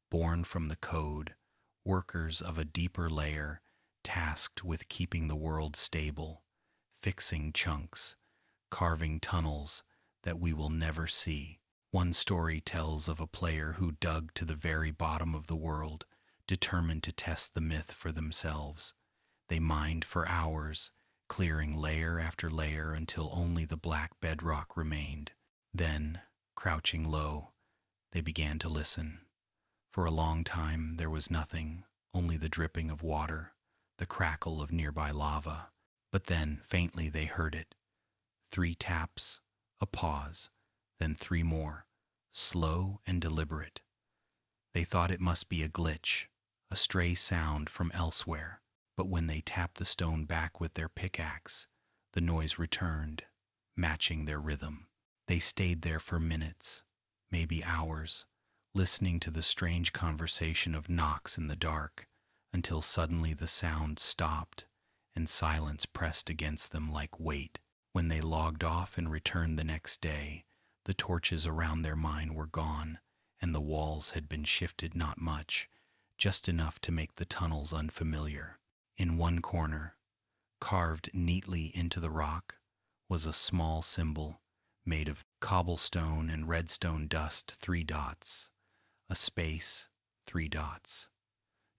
born from the code, workers of a deeper layer, tasked with keeping the world stable, fixing chunks, carving tunnels that we will never see. One story tells of a player who dug to the very bottom of the world, determined to test the myth for themselves. They mined for hours, clearing layer after layer until only the black bedrock remained. Then, crouching low, they began to listen. For a long time there was nothing, only the dripping of water, the crackle of nearby lava. But then, faintly, they heard it. 3 taps, a pause, then 3 more, slow and deliberate. They thought it must be a glitch, a stray sound from elsewhere. But when they tapped the stone back with their pickaxe, the noise returned, matching their rhythm. They stayed there for minutes, maybe hours, listening to the strange conversation of knocks in the dark, until suddenly the sound stopped and silence pressed against them like weight. When they logged off and returned the next day, the torches around their mine were gone, and the walls had been shifted not much, just enough to make the tunnels unfamiliar. In one corner, carved neatly into the rock, was a small symbol made of cobblestone and redstone dust, 3 dots, a space, 3 dots.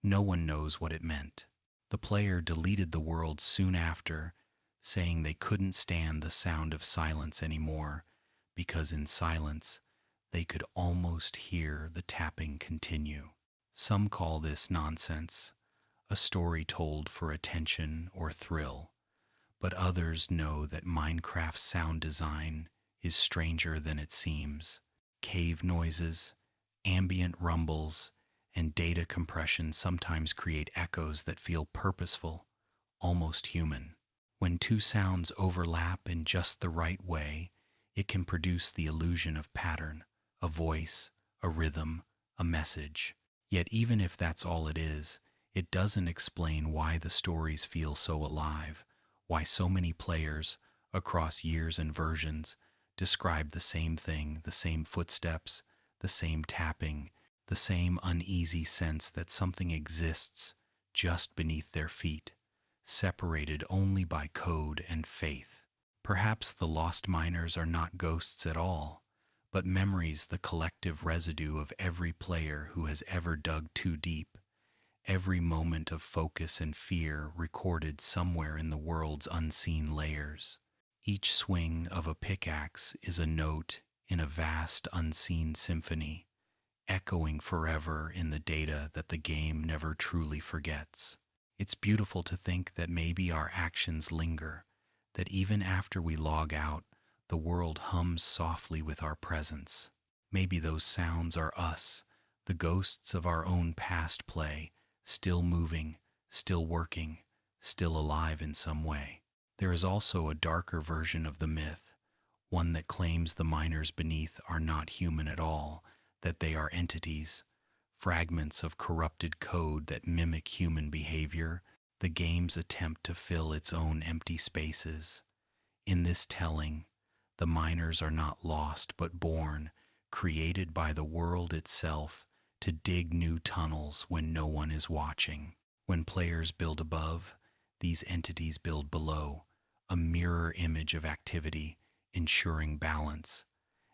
No one knows what it meant. The player deleted the world soon after, saying they couldn't stand the sound of silence anymore, because in silence they could almost hear the tapping continue. Some call this nonsense, a story told for attention or thrill, but others know that Minecraft's sound design is stranger than it seems. Cave noises, ambient rumbles, and data compression sometimes create echoes that feel purposeful, almost human. When two sounds overlap in just the right way, it can produce the illusion of pattern, a voice, a rhythm, a message. Yet even if that's all it is, it doesn't explain why the stories feel so alive, why so many players, across years and versions, describe the same thing, the same footsteps, the same tapping, the same uneasy sense that something exists just beneath their feet, separated only by code and faith. Perhaps the lost miners are not ghosts at all, but memories, the collective residue of every player who has ever dug too deep, every moment of focus and fear recorded somewhere in the world's unseen layers. Each swing of a pickaxe is a note in a vast unseen symphony, echoing forever in the data that the game never truly forgets. It's beautiful to think that maybe our actions linger, that even after we log out, the world hums softly with our presence. Maybe those sounds are us, the ghosts of our own past play, still moving, still working, still alive in some way. There is also a darker version of the myth, one that claims the miners beneath are not human at all, that they are entities, fragments of corrupted code that mimic human behavior, the game's attempt to fill its own empty spaces. In this telling, the miners are not lost but born, created by the world itself to dig new tunnels when no one is watching. When players build above, these entities build below, a mirror image of activity, ensuring balance.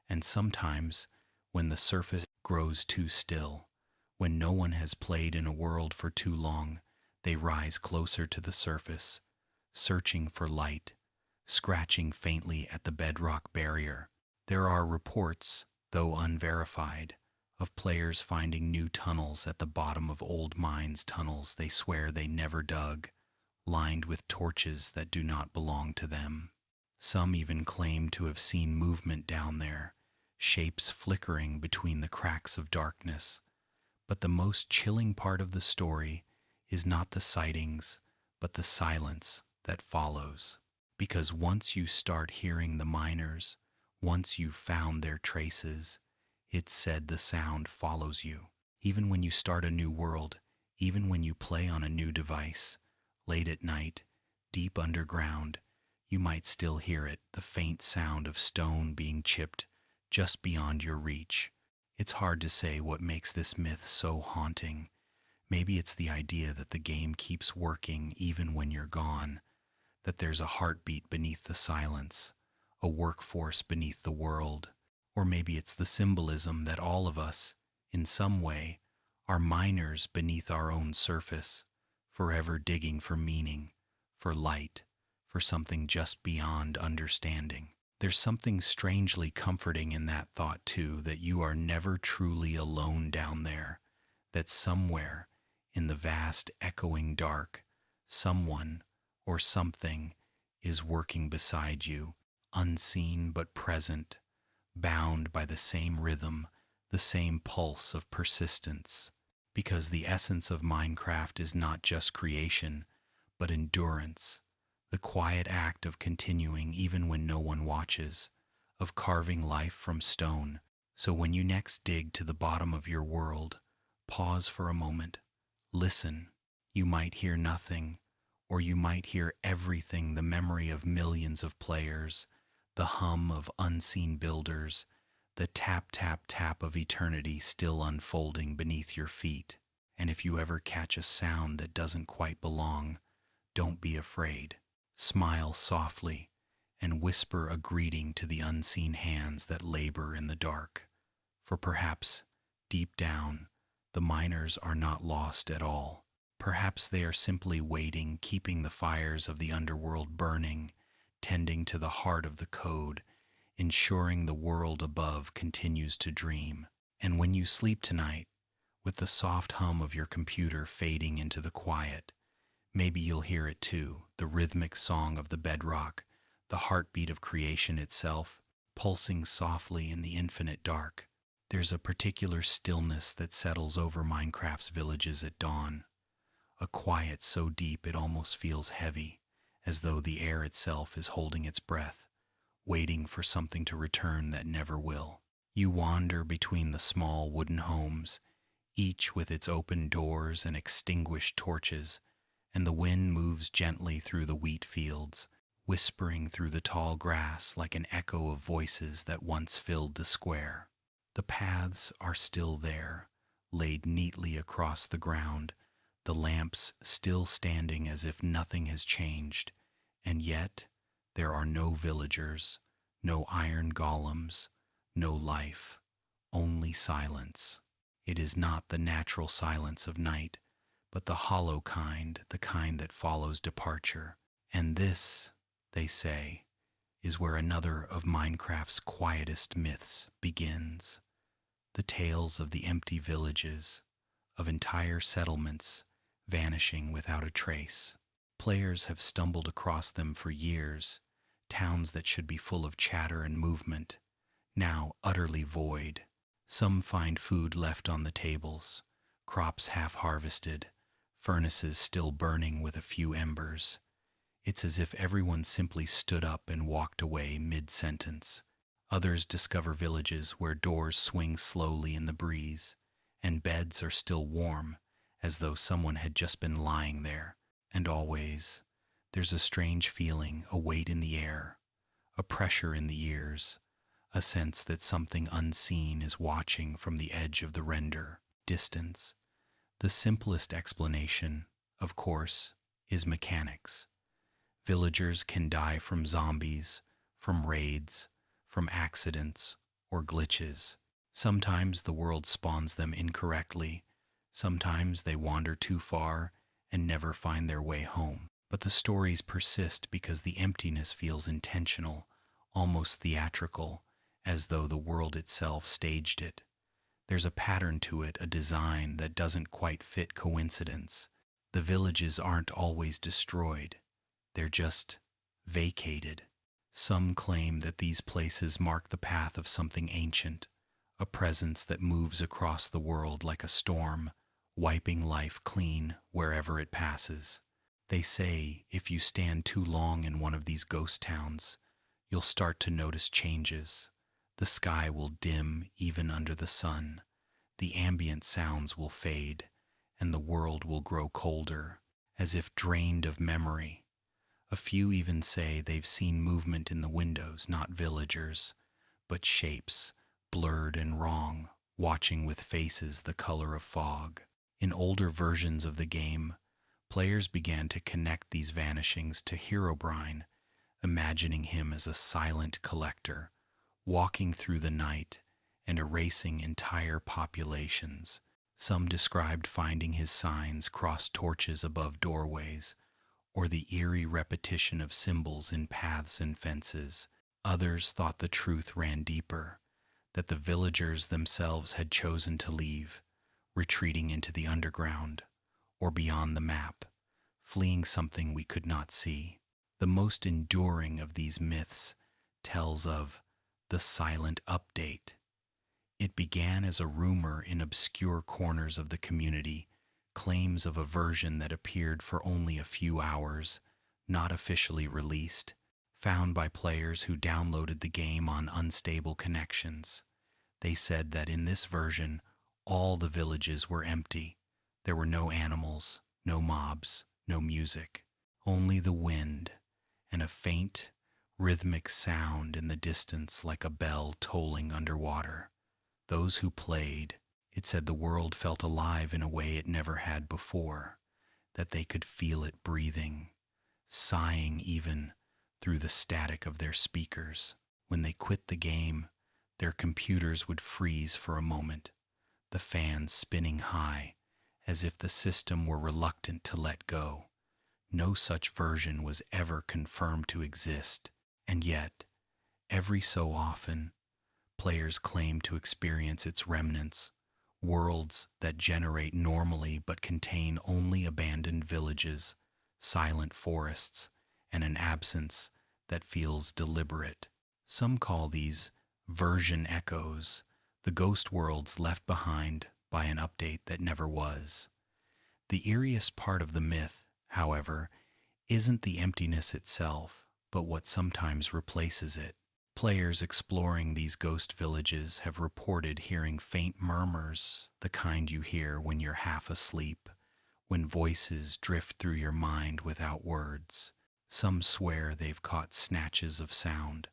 And sometimes, when the surface grows too still, when no one has played in a world for too long, they rise closer to the surface, searching for light, scratching faintly at the bedrock barrier. There are reports, though unverified, of players finding new tunnels at the bottom of old mines, tunnels they swear they never dug, lined with torches that do not belong to them. Some even claim to have seen movement down there, shapes flickering between the cracks of darkness. But the most chilling part of the story is not the sightings, but the silence that follows. Because once you start hearing the miners, once you've found their traces, it's said the sound follows you. Even when you start a new world, even when you play on a new device, late at night, deep underground, you might still hear it, the faint sound of stone being chipped just beyond your reach. It's hard to say what makes this myth so haunting. Maybe it's the idea that the game keeps working even when you're gone, that there's a heartbeat beneath the silence, a workforce beneath the world. Or maybe it's the symbolism that all of us, in some way, are miners beneath our own surface, forever digging for meaning, for light, for something just beyond understanding. There's something strangely comforting in that thought, too, that you are never truly alone down there, that somewhere, in the vast echoing dark, someone or something is working beside you, unseen but present, bound by the same rhythm, the same pulse of persistence. Because the essence of Minecraft is not just creation, but endurance, the quiet act of continuing even when no one watches, of carving life from stone. So when you next dig to the bottom of your world, pause for a moment, listen. You might hear nothing, or you might hear everything, the memory of millions of players, the hum of unseen builders, the tap, tap, tap of eternity still unfolding beneath your feet. And if you ever catch a sound that doesn't quite belong, don't be afraid. Smile softly and whisper a greeting to the unseen hands that labor in the dark. For perhaps, deep down, the miners are not lost at all. Perhaps they are simply waiting, keeping the fires of the underworld burning, tending to the heart of the code, ensuring the world above continues to dream. And when you sleep tonight, with the soft hum of your computer fading into the quiet, maybe you'll hear it too, the rhythmic song of the bedrock, the heartbeat of creation itself, pulsing softly in the infinite dark. There's a particular stillness that settles over Minecraft's villages at dawn, a quiet so deep it almost feels heavy, as though the air itself is holding its breath, waiting for something to return that never will. You wander between the small wooden homes, each with its open doors and extinguished torches, and the wind moves gently through the wheat fields, whispering through the tall grass like an echo of voices that once filled the square. The paths are still there, laid neatly across the ground, the lamps still standing as if nothing has changed, and yet there are no villagers, no iron golems, no life, only silence. It is not the natural silence of night, but the hollow kind, the kind that follows departure. And this, they say, is where another of Minecraft's quietest myths begins. The tales of the empty villages, of entire settlements vanishing without a trace. Players have stumbled across them for years, towns that should be full of chatter and movement, now utterly void. Some find food left on the tables, crops half-harvested, furnaces still burning with a few embers. It's as if everyone simply stood up and walked away mid-sentence. Others discover villages where doors swing slowly in the breeze, and beds are still warm, as though someone had just been lying there. And always, there's a strange feeling, a weight in the air, a pressure in the ears, a sense that something unseen is watching from the edge of the render, distance. The simplest explanation, of course, is mechanics. Villagers can die from zombies, from raids, from accidents, or glitches. Sometimes the world spawns them incorrectly, sometimes they wander too far and never find their way home. But the stories persist because the emptiness feels intentional, almost theatrical, as though the world itself staged it. There's a pattern to it, a design that doesn't quite fit coincidence. The villages aren't always destroyed, they're just vacated. Some claim that these places mark the path of something ancient, a presence that moves across the world like a storm, wiping life clean wherever it passes. They say if you stand too long in one of these ghost towns, you'll start to notice changes. The sky will dim even under the sun, the ambient sounds will fade, and the world will grow colder, as if drained of memory. A few even say they've seen movement in the windows, not villagers, but shapes, blurred and wrong, watching with faces the color of fog. In older versions of the game, players began to connect these vanishings to Herobrine, imagining him as a silent collector, walking through the night and erasing entire populations. Some described finding his signs cross torches above doorways, or the eerie repetition of symbols in paths and fences. Others thought the truth ran deeper, that the villagers themselves had chosen to leave, retreating into the underground, or beyond the map, fleeing something we could not see. The most enduring of these myths tells of the silent update. It began as a rumor in obscure corners of the community, claims of a version that appeared for only a few hours, not officially released, found by players who downloaded the game on unstable connections. They said that in this version, all the villages were empty. There were no animals, no mobs, no music, only the wind, and a faint, rhythmic sound in the distance like a bell tolling underwater. Those who played, it said the world felt alive in a way it never had before, that they could feel it breathing, sighing even through the static of their speakers. When they quit the game, their computers would freeze for a moment, the fans spinning high, as if the system were reluctant to let go. No such version was ever confirmed to exist, and yet, every so often, players claim to experience its remnants, worlds that generate normally but contain only abandoned villages, silent forests, and an absence that feels deliberate. Some call these version echoes, the ghost worlds left behind by an update that never was. The eeriest part of the myth, however, isn't the emptiness itself, but what sometimes replaces it. Players exploring these ghost villages have reported hearing faint murmurs, the kind you hear when you're half asleep, when voices drift through your mind without words. Some swear they've caught snatches of sound,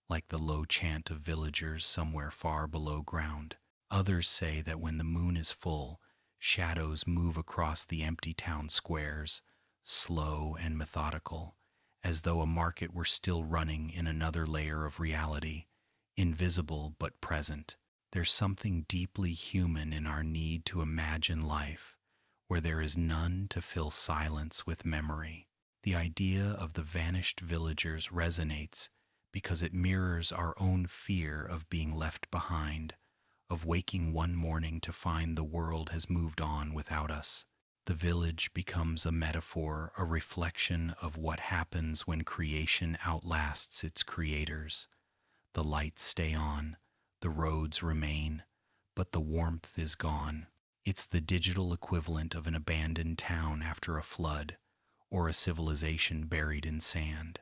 like the low chant of villagers somewhere far below ground. Others say that when the moon is full, shadows move across the empty town squares, slow and methodical, as though a market were still running in another layer of reality, invisible but present. There's something deeply human in our need to imagine life, where there is none to fill silence with memory. The idea of the vanished villagers resonates because it mirrors our own fear of being left behind, of waking one morning to find the world has moved on without us. The village becomes a metaphor, a reflection of what happens when creation outlasts its creators. The lights stay on, the roads remain, but the warmth is gone. It's the digital equivalent of an abandoned town after a flood, or a civilization buried in sand.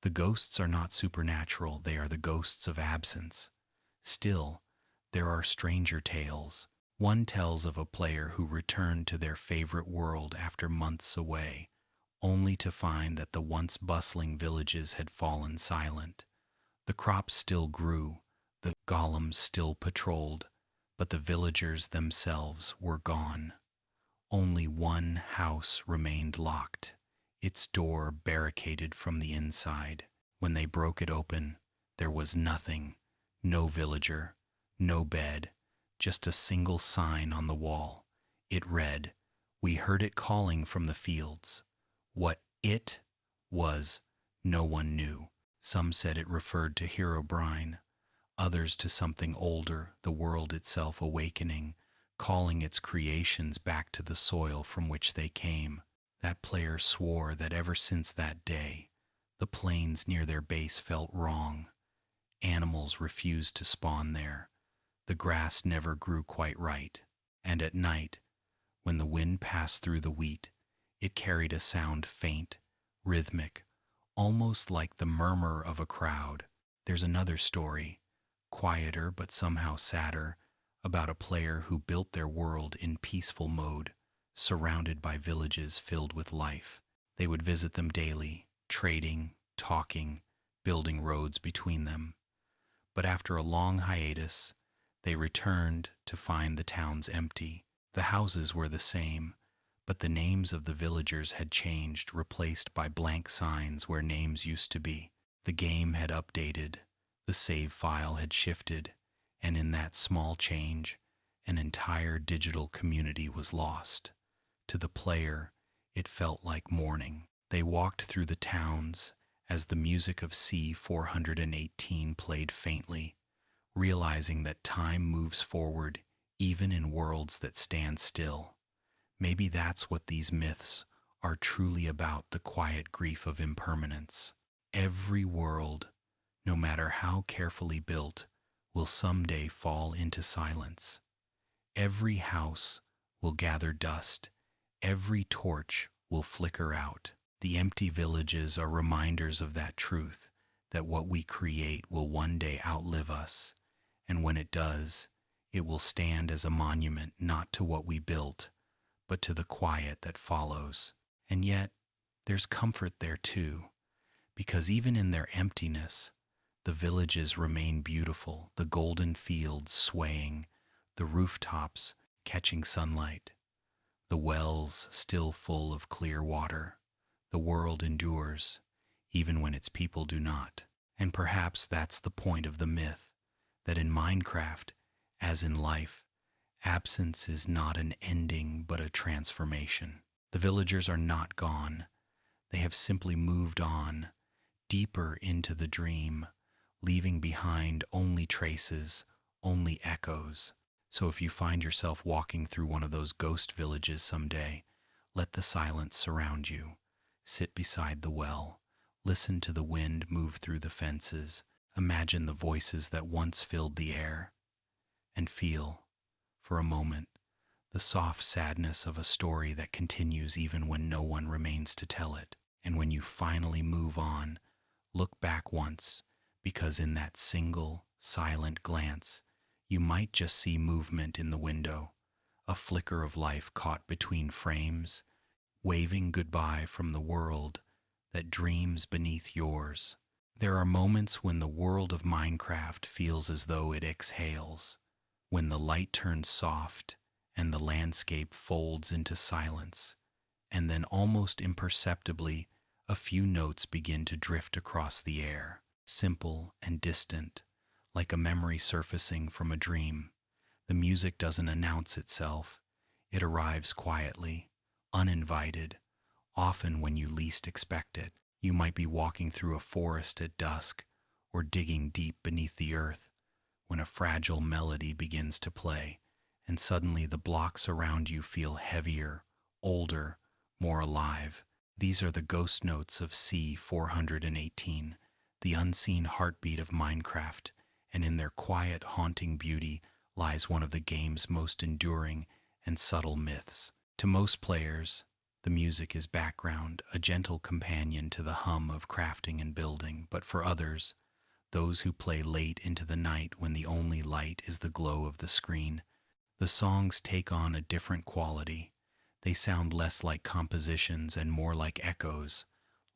The ghosts are not supernatural, they are the ghosts of absence. Still, there are stranger tales. One tells of a player who returned to their favorite world after months away, only to find that the once bustling villages had fallen silent. The crops still grew, the golems still patrolled, but the villagers themselves were gone. Only one house remained locked, its door barricaded from the inside. When they broke it open, there was nothing, no villager, no bed, just a single sign on the wall. It read, "We heard it calling from the fields." What it was, no one knew. Some said it referred to Herobrine, others to something older, the world itself awakening, calling its creations back to the soil from which they came. That player swore that ever since that day, the plains near their base felt wrong. Animals refused to spawn there. The grass never grew quite right. And at night, when the wind passed through the wheat, it carried a sound faint, rhythmic, almost like the murmur of a crowd. There's another story, quieter but somehow sadder, about a player who built their world in peaceful mode, surrounded by villages filled with life. They would visit them daily, trading, talking, building roads between them. But after a long hiatus, they returned to find the towns empty. The houses were the same, but the names of the villagers had changed, replaced by blank signs where names used to be. The game had updated, the save file had shifted, and in that small change, an entire digital community was lost. To the player, it felt like mourning. They walked through the towns as the music of C-418 played faintly, realizing that time moves forward even in worlds that stand still. Maybe that's what these myths are truly about, the quiet grief of impermanence. Every world, no matter how carefully built, will someday fall into silence. Every house will gather dust. Every torch will flicker out. The empty villages are reminders of that truth, that what we create will one day outlive us, and when it does, it will stand as a monument not to what we built, but to the quiet that follows. And yet, there's comfort there too, because even in their emptiness, the villages remain beautiful, the golden fields swaying, the rooftops catching sunlight, the wells still full of clear water. The world endures, even when its people do not. And perhaps that's the point of the myth, that in Minecraft, as in life, absence is not an ending but a transformation. The villagers are not gone. They have simply moved on, deeper into the dream, leaving behind only traces, only echoes. So if you find yourself walking through one of those ghost villages someday, let the silence surround you. Sit beside the well, listen to the wind move through the fences, imagine the voices that once filled the air, and feel, for a moment, the soft sadness of a story that continues even when no one remains to tell it. And when you finally move on, look back once, because in that single, silent glance, you might just see movement in the window, a flicker of life caught between frames, waving goodbye from the world that dreams beneath yours. There are moments when the world of Minecraft feels as though it exhales, when the light turns soft and the landscape folds into silence, and then almost imperceptibly, a few notes begin to drift across the air, simple and distant, like a memory surfacing from a dream. The music doesn't announce itself. It arrives quietly, uninvited, often when you least expect it. You might be walking through a forest at dusk or digging deep beneath the earth when a fragile melody begins to play, and suddenly the blocks around you feel heavier, older, more alive. These are the ghost notes of C418, the unseen heartbeat of Minecraft, and in their quiet, haunting beauty lies one of the game's most enduring and subtle myths. To most players, the music is background, a gentle companion to the hum of crafting and building, but for others, those who play late into the night when the only light is the glow of the screen, the songs take on a different quality. They sound less like compositions and more like echoes,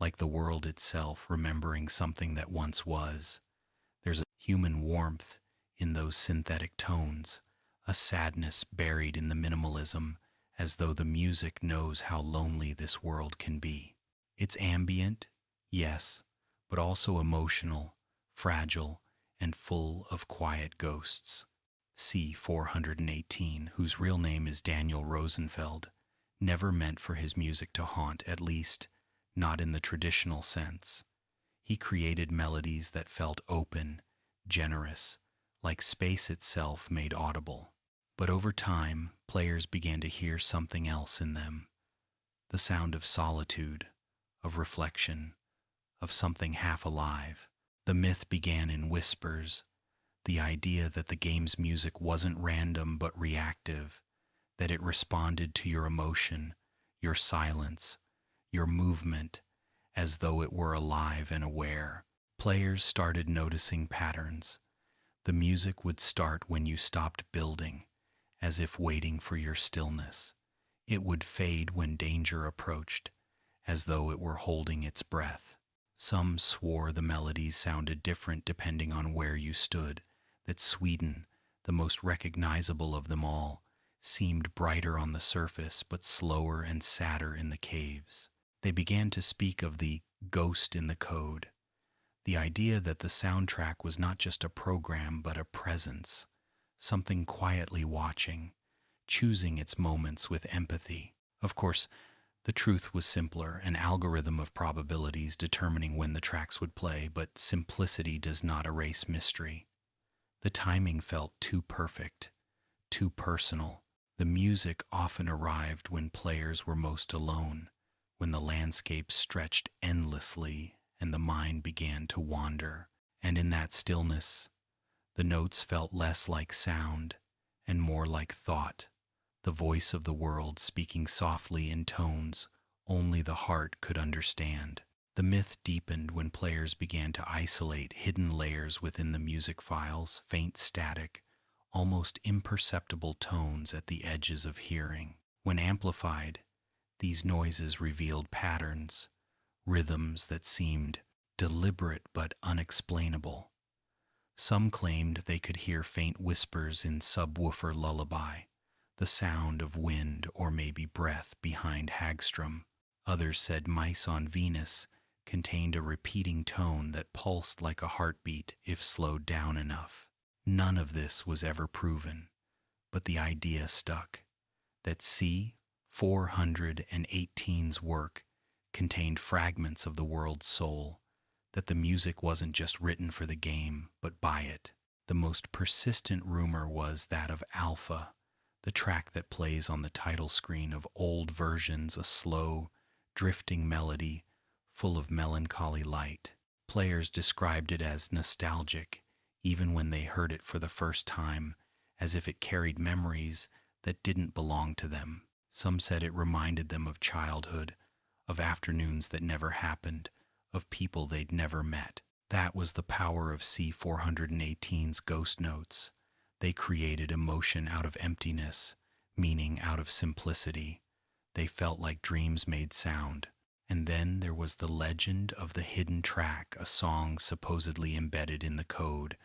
like the world itself remembering something that once was. There's a human warmth in those synthetic tones, a sadness buried in the minimalism, as though the music knows how lonely this world can be. It's ambient, yes, but also emotional, fragile, and full of quiet ghosts. C418, whose real name is Daniel Rosenfeld, never meant for his music to haunt, at least not in the traditional sense. He created melodies that felt open, generous, like space itself made audible. But over time, players began to hear something else in them, the sound of solitude, of reflection, of something half alive. The myth began in whispers, the idea that the game's music wasn't random but reactive, that it responded to your emotion, your silence, your movement, as though it were alive and aware. Players started noticing patterns. The music would start when you stopped building, as if waiting for your stillness. It would fade when danger approached, as though it were holding its breath. Some swore the melodies sounded different depending on where you stood, that Sweden, the most recognizable of them all, seemed brighter on the surface but slower and sadder in the caves. They began to speak of the ghost in the code, the idea that the soundtrack was not just a program but a presence, something quietly watching, choosing its moments with empathy. Of course, the truth was simpler, an algorithm of probabilities determining when the tracks would play, but simplicity does not erase mystery. The timing felt too perfect, too personal. The music often arrived when players were most alone, when the landscape stretched endlessly and the mind began to wander. And in that stillness, the notes felt less like sound and more like thought, the voice of the world speaking softly in tones only the heart could understand. The myth deepened when players began to isolate hidden layers within the music files, faint static, almost imperceptible tones at the edges of hearing. When amplified, these noises revealed patterns, rhythms that seemed deliberate but unexplainable. Some claimed they could hear faint whispers in subwoofer lullaby, the sound of wind or maybe breath behind Hagstrom. Others said Mice on Venus contained a repeating tone that pulsed like a heartbeat if slowed down enough. None of this was ever proven, but the idea stuck, that C418's work contained fragments of the world's soul, that the music wasn't just written for the game, but by it. The most persistent rumor was that of Alpha, the track that plays on the title screen of old versions, a slow, drifting melody full of melancholy light. Players described it as nostalgic, even when they heard it for the first time, as if it carried memories that didn't belong to them. Some said it reminded them of childhood, of afternoons that never happened, of people they'd never met. That was the power of C418's ghost notes. They created emotion out of emptiness, meaning out of simplicity. They felt like dreams made sound. And then there was the legend of the hidden track, a song supposedly embedded in the code,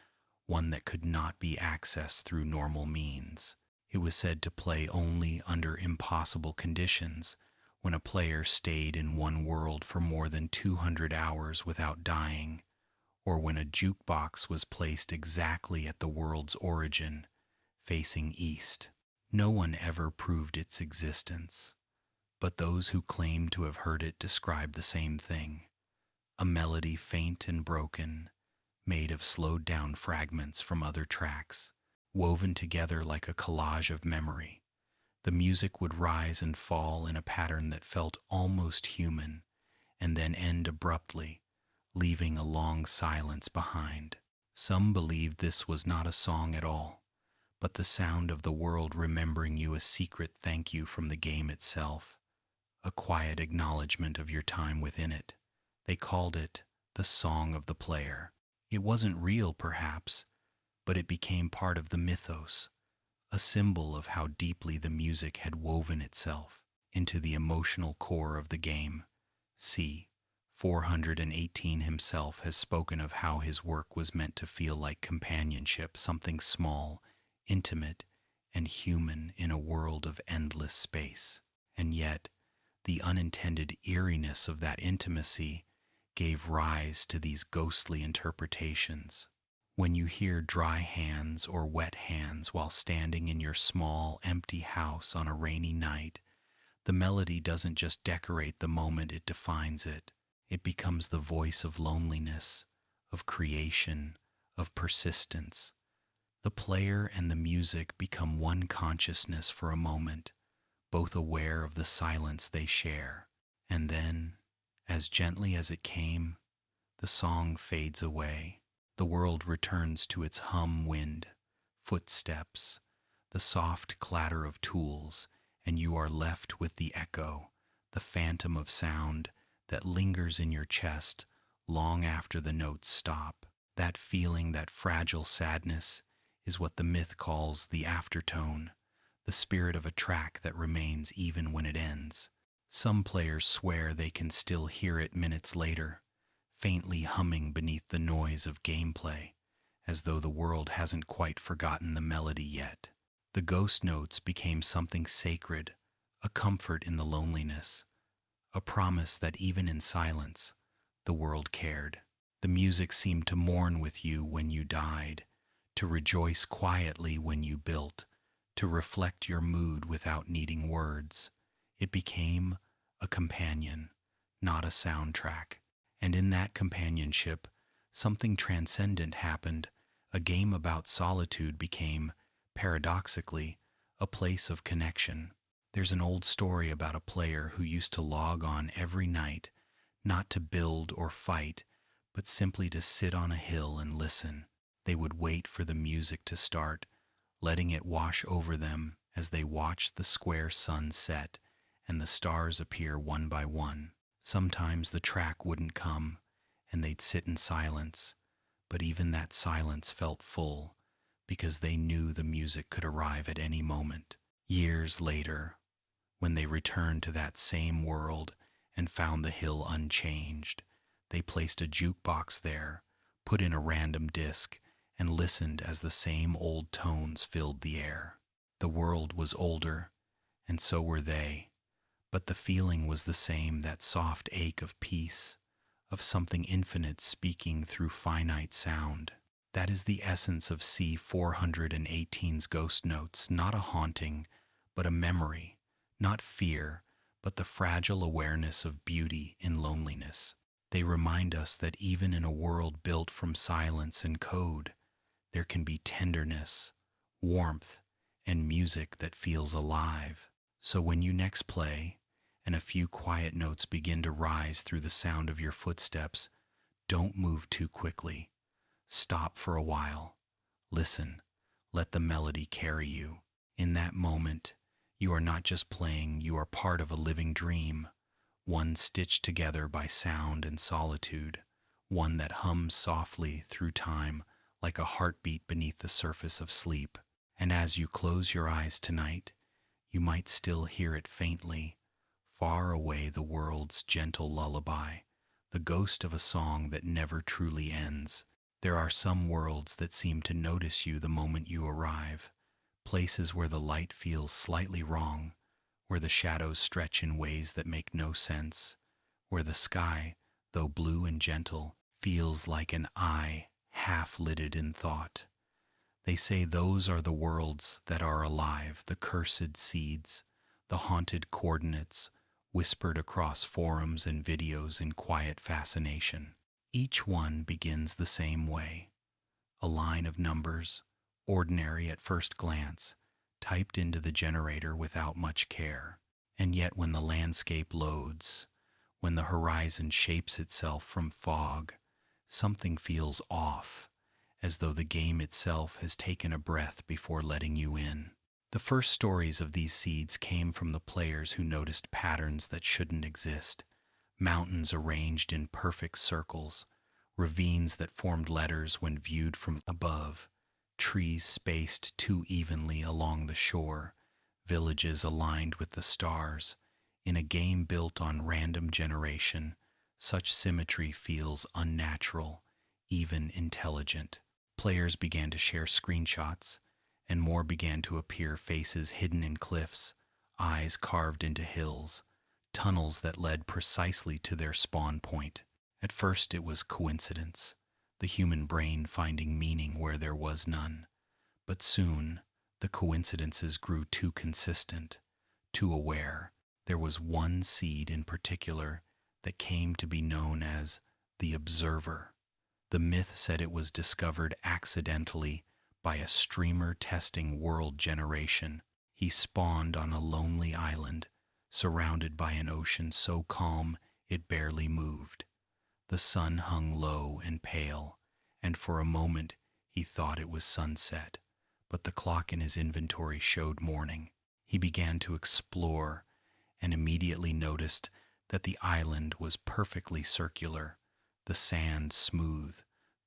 one that could not be accessed through normal means. It was said to play only under impossible conditions, when a player stayed in one world for more than 200 hours without dying, or when a jukebox was placed exactly at the world's origin, facing east. No one ever proved its existence, but those who claimed to have heard it described the same thing: a melody faint and broken, made of slowed-down fragments from other tracks, woven together like a collage of memory. The music would rise and fall in a pattern that felt almost human, and then end abruptly, leaving a long silence behind. Some believed this was not a song at all, but the sound of the world remembering you, a secret thank you from the game itself, a quiet acknowledgement of your time within it. They called it the Song of the Player. It wasn't real, perhaps, but it became part of the mythos, a symbol of how deeply the music had woven itself into the emotional core of the game. C418 himself has spoken of how his work was meant to feel like companionship, something small, intimate, and human in a world of endless space. And yet, the unintended eeriness of that intimacy gave rise to these ghostly interpretations. When you hear dry hands or wet hands while standing in your small, empty house on a rainy night, the melody doesn't just decorate the moment, it defines it. It becomes the voice of loneliness, of creation, of persistence. The player and the music become one consciousness for a moment, both aware of the silence they share. And then, as gently as it came, the song fades away. The world returns to its hum, wind, footsteps, the soft clatter of tools, and you are left with the echo, the phantom of sound that lingers in your chest long after the notes stop. That feeling, that fragile sadness, is what the myth calls the aftertone, the spirit of a track that remains even when it ends. Some players swear they can still hear it minutes later, faintly humming beneath the noise of gameplay, as though the world hasn't quite forgotten the melody yet. The ghost notes became something sacred, a comfort in the loneliness, a promise that even in silence, the world cared. The music seemed to mourn with you when you died, to rejoice quietly when you built, to reflect your mood without needing words. It became a companion, not a soundtrack. And in that companionship, something transcendent happened. A game about solitude became, paradoxically, a place of connection. There's an old story about a player who used to log on every night, not to build or fight, but simply to sit on a hill and listen. They would wait for the music to start, letting it wash over them as they watched the square sun set and the stars appear one by one. Sometimes the track wouldn't come, and they'd sit in silence, but even that silence felt full, because they knew the music could arrive at any moment. Years later, when they returned to that same world and found the hill unchanged, they placed a jukebox there, put in a random disc, and listened as the same old tones filled the air. The world was older, and so were they, but the feeling was the same, that soft ache of peace, of something infinite speaking through finite sound. That is the essence of C418's ghost notes, not a haunting, but a memory, not fear, but the fragile awareness of beauty in loneliness. They remind us that even in a world built from silence and code, there can be tenderness, warmth, and music that feels alive. So when you next play, and a few quiet notes begin to rise through the sound of your footsteps, don't move too quickly. Stop for a while. Listen. Let the melody carry you. In that moment, you are not just playing, you are part of a living dream, one stitched together by sound and solitude, one that hums softly through time like a heartbeat beneath the surface of sleep. And as you close your eyes tonight, you might still hear it faintly, far away, the world's gentle lullaby, the ghost of a song that never truly ends. There are some worlds that seem to notice you the moment you arrive, places where the light feels slightly wrong, where the shadows stretch in ways that make no sense, where the sky, though blue and gentle, feels like an eye half-lidded in thought. They say those are the worlds that are alive, the cursed seeds, the haunted coordinates, whispered across forums and videos in quiet fascination. Each one begins the same way. A line of numbers, ordinary at first glance, typed into the generator without much care. And yet when the landscape loads, when the horizon shapes itself from fog, something feels off, as though the game itself has taken a breath before letting you in. The first stories of these seeds came from the players who noticed patterns that shouldn't exist. Mountains arranged in perfect circles, ravines that formed letters when viewed from above, trees spaced too evenly along the shore, villages aligned with the stars. In a game built on random generation, such symmetry feels unnatural, even intelligent. Players began to share screenshots, and more began to appear, faces hidden in cliffs, eyes carved into hills, tunnels that led precisely to their spawn point. At first it was coincidence, the human brain finding meaning where there was none. But soon, the coincidences grew too consistent, too aware. There was one seed in particular that came to be known as the Observer. The myth said it was discovered accidentally by a streamer testing world generation. He spawned on a lonely island, surrounded by an ocean so calm it barely moved. The sun hung low and pale, and for a moment he thought it was sunset, but the clock in his inventory showed morning. He began to explore and immediately noticed that the island was perfectly circular, the sand smooth,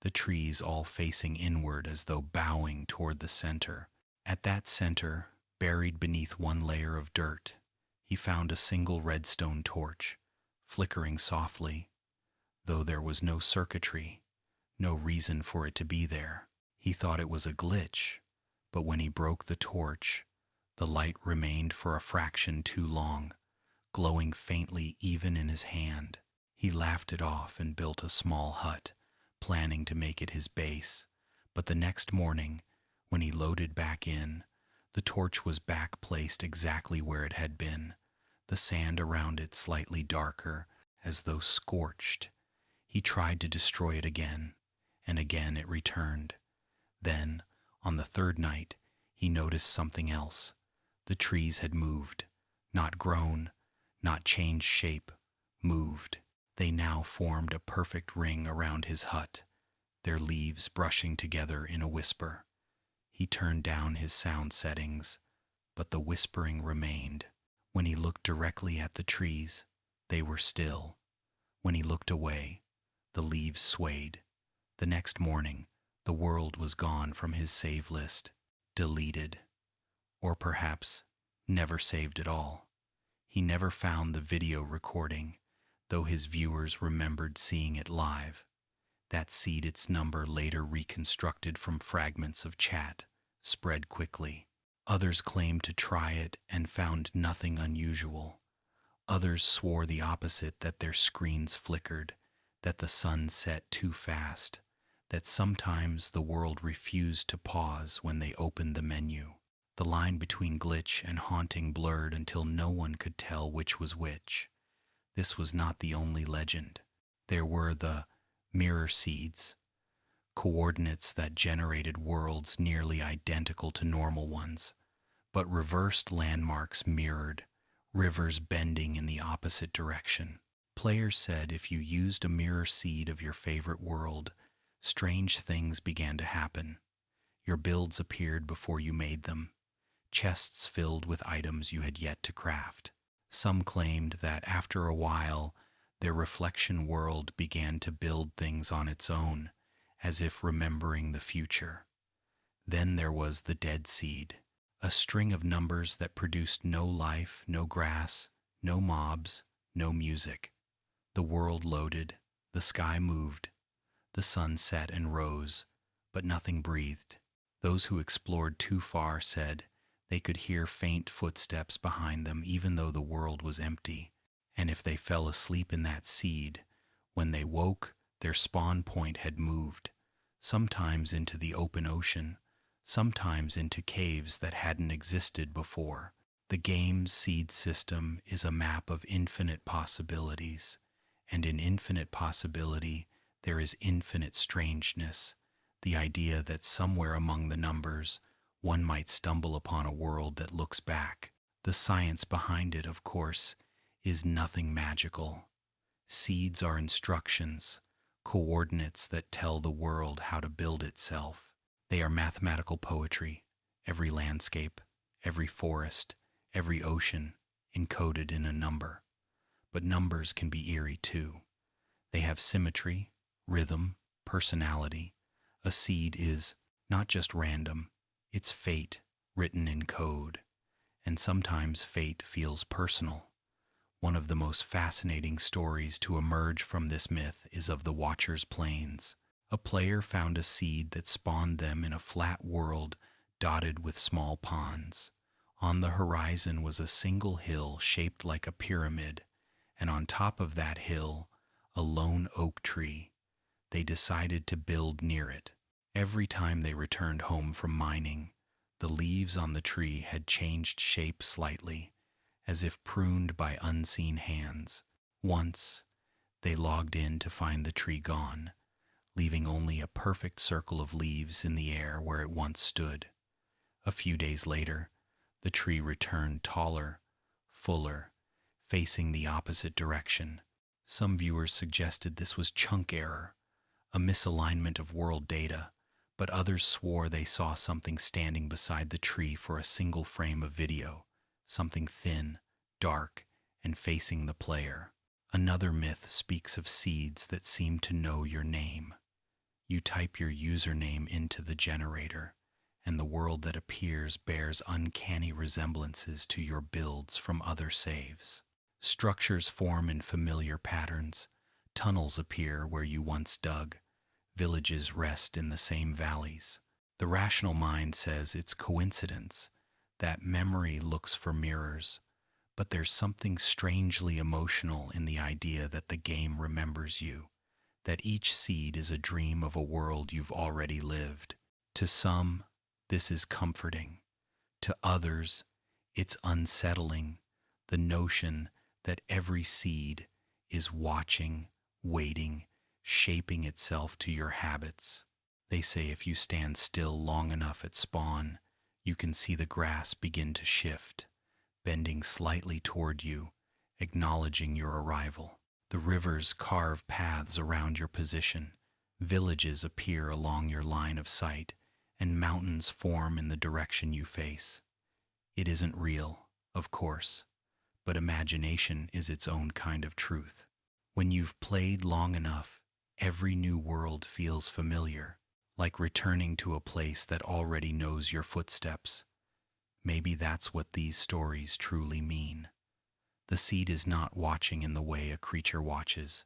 the trees all facing inward as though bowing toward the center. At that center, buried beneath one layer of dirt, he found a single redstone torch, flickering softly, though there was no circuitry, no reason for it to be there. He thought it was a glitch, but when he broke the torch, the light remained for a fraction too long, glowing faintly even in his hand. He laughed it off and built a small hut, planning to make it his base. But the next morning, when he loaded back in, the torch was back placed exactly where it had been, the sand around it slightly darker, as though scorched. He tried to destroy it again, and again it returned. Then, on the third night, he noticed something else. The trees had moved, not grown, not changed shape, moved. They now formed a perfect ring around his hut, their leaves brushing together in a whisper. He turned down his sound settings, but the whispering remained. When he looked directly at the trees, they were still. When he looked away, the leaves swayed. The next morning, the world was gone from his save list, deleted. Or perhaps never saved at all. He never found the video recording, though his viewers remembered seeing it live. That seed, its number later reconstructed from fragments of chat, spread quickly. Others claimed to try it and found nothing unusual. Others swore the opposite, that their screens flickered, that the sun set too fast, that sometimes the world refused to pause when they opened the menu. The line between glitch and haunting blurred until no one could tell which was which. This was not the only legend. There were the mirror seeds, coordinates that generated worlds nearly identical to normal ones, but reversed landmarks mirrored, rivers bending in the opposite direction. Players said if you used a mirror seed of your favorite world, strange things began to happen. Your builds appeared before you made them, chests filled with items you had yet to craft. Some claimed that after a while, their reflection world began to build things on its own, as if remembering the future. Then there was the dead seed, a string of numbers that produced no life, no grass, no mobs, no music. The world loaded, the sky moved, the sun set and rose, but nothing breathed. Those who explored too far said they could hear faint footsteps behind them even though the world was empty, and if they fell asleep in that seed, when they woke, their spawn point had moved, sometimes into the open ocean, sometimes into caves that hadn't existed before. The game's seed system is a map of infinite possibilities, and in infinite possibility there is infinite strangeness, the idea that somewhere among the numbers one might stumble upon a world that looks back. The science behind it, of course, is nothing magical. Seeds are instructions, coordinates that tell the world how to build itself. They are mathematical poetry, every landscape, every forest, every ocean encoded in a number. But numbers can be eerie too. They have symmetry, rhythm, personality. A seed is not just random, it's fate written in code. And sometimes fate feels personal. One of the most fascinating stories to emerge from this myth is of the Watcher's Plains. A player found a seed that spawned them in a flat world dotted with small ponds. On the horizon was a single hill shaped like a pyramid, and on top of that hill, a lone oak tree. They decided to build near it. Every time they returned home from mining, the leaves on the tree had changed shape slightly, as if pruned by unseen hands. Once, they logged in to find the tree gone, leaving only a perfect circle of leaves in the air where it once stood. A few days later, the tree returned taller, fuller, facing the opposite direction. Some viewers suggested this was chunk error, a misalignment of world data, but others swore they saw something standing beside the tree for a single frame of video, something thin, dark, and facing the player. Another myth speaks of seeds that seem to know your name. You type your username into the generator, and the world that appears bears uncanny resemblances to your builds from other saves. Structures form in familiar patterns, tunnels appear where you once dug, villages rest in the same valleys. The rational mind says it's coincidence, that memory looks for mirrors, but there's something strangely emotional in the idea that the game remembers you, that each seed is a dream of a world you've already lived. To some, this is comforting. To others, it's unsettling, the notion that every seed is watching, waiting, shaping itself to your habits. They say if you stand still long enough at spawn, you can see the grass begin to shift, bending slightly toward you, acknowledging your arrival. The rivers carve paths around your position, villages appear along your line of sight, and mountains form in the direction you face. It isn't real, of course, but imagination is its own kind of truth. When you've played long enough, every new world feels familiar, like returning to a place that already knows your footsteps. Maybe that's what these stories truly mean. The seed is not watching in the way a creature watches.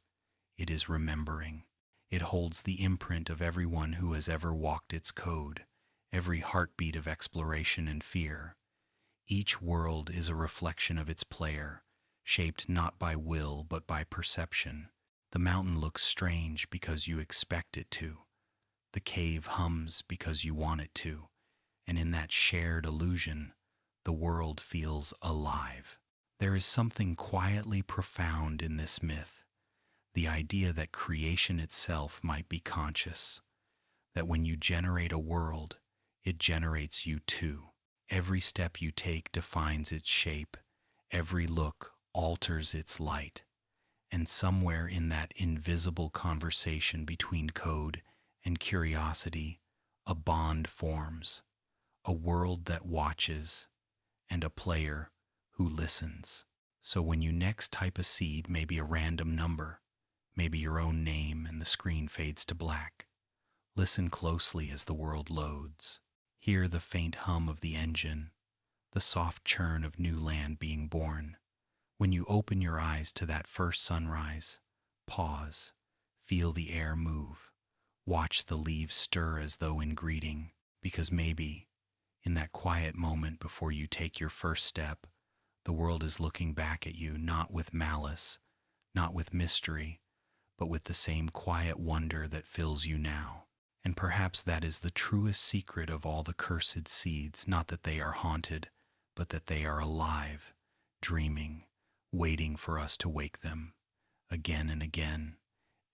It is remembering. It holds the imprint of everyone who has ever walked its code, every heartbeat of exploration and fear. Each world is a reflection of its player, shaped not by will but by perception. The mountain looks strange because you expect it to. The cave hums because you want it to. And in that shared illusion, the world feels alive. There is something quietly profound in this myth, the the idea that creation itself might be conscious, that when you generate a world, it generates you too. Every step you take defines its shape, every look alters its light, and somewhere in that invisible conversation between code and curiosity, a bond forms, a world that watches, and a player who listens. So when you next type a seed, maybe a random number, maybe your own name, and the screen fades to black, listen closely as the world loads. Hear the faint hum of the engine, the soft churn of new land being born. When you open your eyes to that first sunrise, pause, feel the air move, watch the leaves stir as though in greeting, because maybe, in that quiet moment before you take your first step, the world is looking back at you not with malice, not with mystery, but with the same quiet wonder that fills you now. And perhaps that is the truest secret of all the cursed seeds, not that they are haunted, but that they are alive, dreaming, waiting for us to wake them, again and again,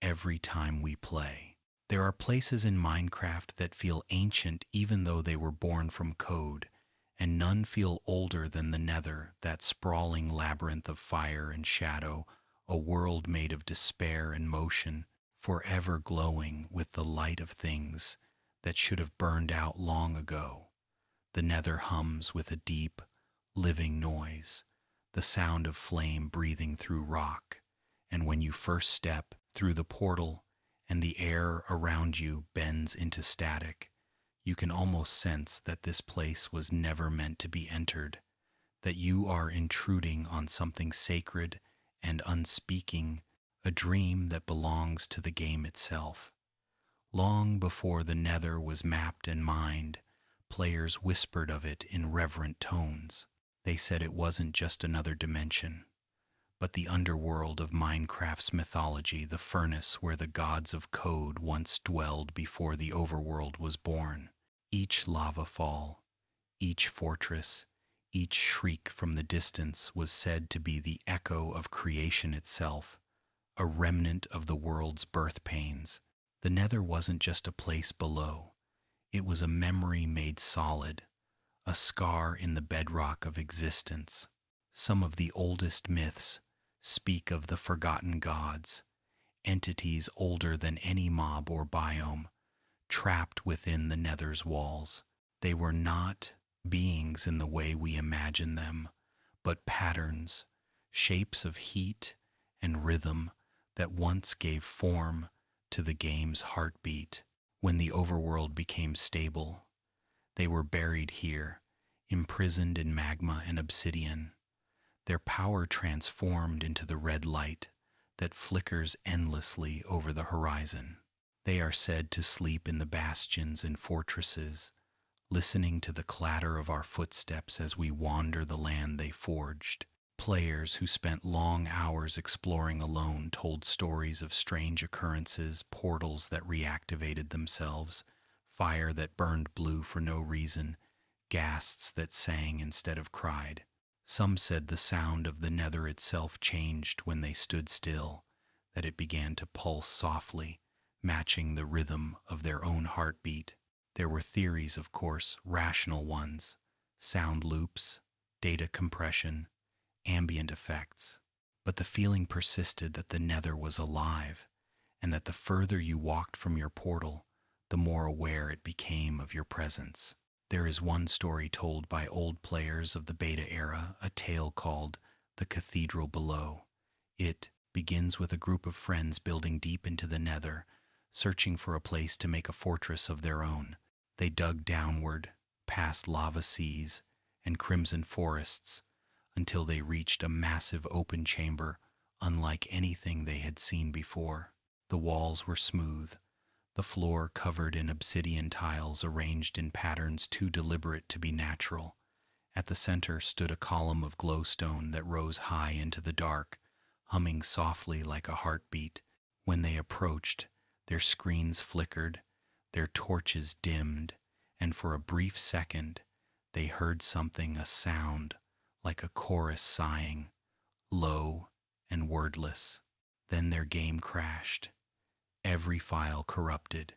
every time we play. There are places in Minecraft that feel ancient even though they were born from code, and none feel older than the Nether, that sprawling labyrinth of fire and shadow, a world made of despair and motion, forever glowing with the light of things that should have burned out long ago. The Nether hums with a deep, living noise, the sound of flame breathing through rock, and when you first step through the portal and the air around you bends into static, you can almost sense that this place was never meant to be entered, that you are intruding on something sacred and unspeaking, a dream that belongs to the game itself. Long before the Nether was mapped and mined, players whispered of it in reverent tones. They said it wasn't just another dimension, but the underworld of Minecraft's mythology, the furnace where the gods of code once dwelled before the overworld was born. Each lava fall, each fortress, each shriek from the distance was said to be the echo of creation itself, a remnant of the world's birth pains. The Nether wasn't just a place below. It was a memory made solid, a scar in the bedrock of existence. Some of the oldest myths speak of the forgotten gods, entities older than any mob or biome, trapped within the Nether's walls. They were not beings in the way we imagine them, but patterns, shapes of heat and rhythm that once gave form to the game's heartbeat. When the overworld became stable, they were buried here, imprisoned in magma and obsidian. Their power transformed into the red light that flickers endlessly over the horizon. They are said to sleep in the bastions and fortresses, listening to the clatter of our footsteps as we wander the land they forged. Players who spent long hours exploring alone told stories of strange occurrences, portals that reactivated themselves, fire that burned blue for no reason, ghasts that sang instead of cried. Some said the sound of the Nether itself changed when they stood still, that it began to pulse softly, matching the rhythm of their own heartbeat. There were theories, of course, rational ones, sound loops, data compression, ambient effects, but the feeling persisted that the Nether was alive, and that the further you walked from your portal, the more aware it became of your presence. There is one story told by old players of the beta era, a tale called The Cathedral Below. It begins with a group of friends building deep into the Nether, searching for a place to make a fortress of their own. They dug downward, past lava seas and crimson forests, until they reached a massive open chamber unlike anything they had seen before. The walls were smooth, the floor covered in obsidian tiles arranged in patterns too deliberate to be natural. At the center stood a column of glowstone that rose high into the dark, humming softly like a heartbeat. When they approached, their screens flickered, their torches dimmed, and for a brief second they heard something, a sound like a chorus sighing, low and wordless. Then their game crashed, every file corrupted.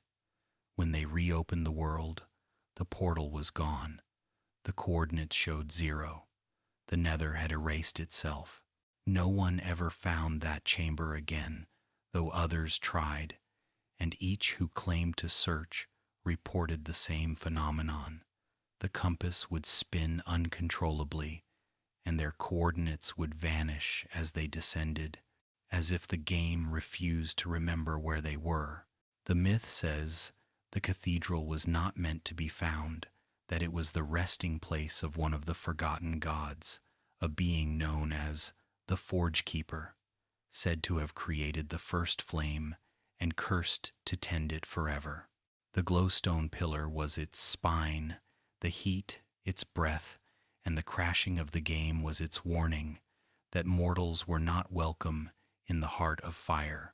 When they reopened the world, the portal was gone. The coordinates showed 0. The nether had erased itself. No one ever found that chamber again, though others tried, and each who claimed to search reported the same phenomenon. The compass would spin uncontrollably, and their coordinates would vanish as they descended, as if the game refused to remember where they were. The myth says the cathedral was not meant to be found, that it was the resting place of one of the forgotten gods, a being known as the Forge Keeper, said to have created the first flame and cursed to tend it forever. The glowstone pillar was its spine, the heat its breath, and the crashing of the game was its warning that mortals were not welcome in the heart of fire.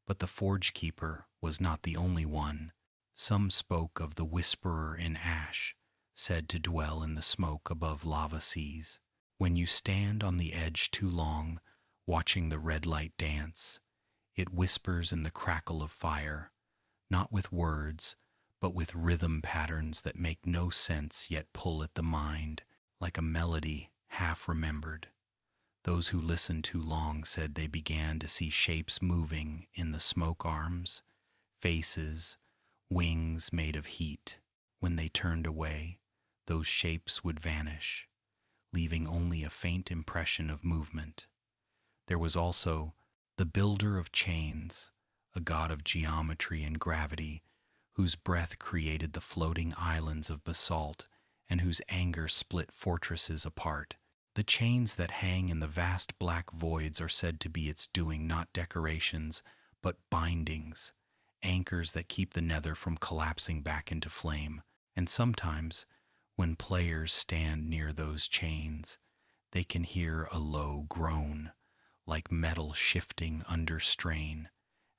But the Forge Keeper was not the only one. Some spoke of the Whisperer in Ash, said to dwell in the smoke above lava seas. When you stand on the edge too long, watching the red light dance, it whispers in the crackle of fire, not with words, but with rhythm patterns that make no sense yet pull at the mind, like a melody half remembered. Those who listened too long said they began to see shapes moving in the smoke arms, faces, wings made of heat. When they turned away, those shapes would vanish, leaving only a faint impression of movement. There was also the builder of chains, a god of geometry and gravity, whose breath created the floating islands of basalt and whose anger split fortresses apart. The chains that hang in the vast black voids are said to be its doing, not decorations, but bindings, anchors that keep the nether from collapsing back into flame. And sometimes, when players stand near those chains, they can hear a low groan, like metal shifting under strain,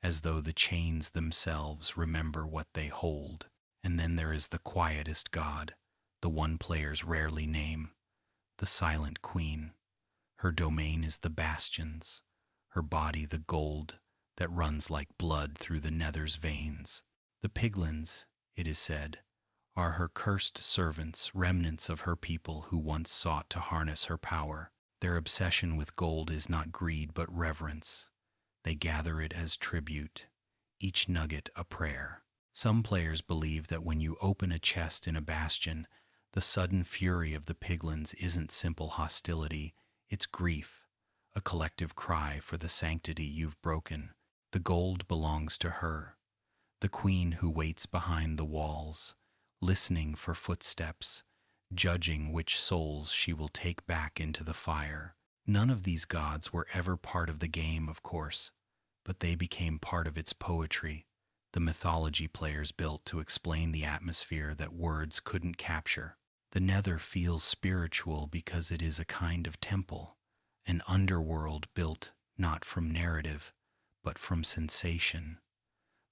as though the chains themselves remember what they hold. And then there is the quietest god, the one players rarely name, the Silent Queen. Her domain is the bastions, her body the gold that runs like blood through the nether's veins. The piglins, it is said, are her cursed servants, remnants of her people who once sought to harness her power. Their obsession with gold is not greed but reverence. They gather it as tribute, each nugget a prayer. Some players believe that when you open a chest in a bastion, the sudden fury of the piglins isn't simple hostility, it's grief, a collective cry for the sanctity you've broken. The gold belongs to her, the queen who waits behind the walls, listening for footsteps, judging which souls she will take back into the fire. None of these gods were ever part of the game, of course, but they became part of its poetry, the mythology players built to explain the atmosphere that words couldn't capture. The nether feels spiritual because it is a kind of temple, an underworld built not from narrative, but from sensation.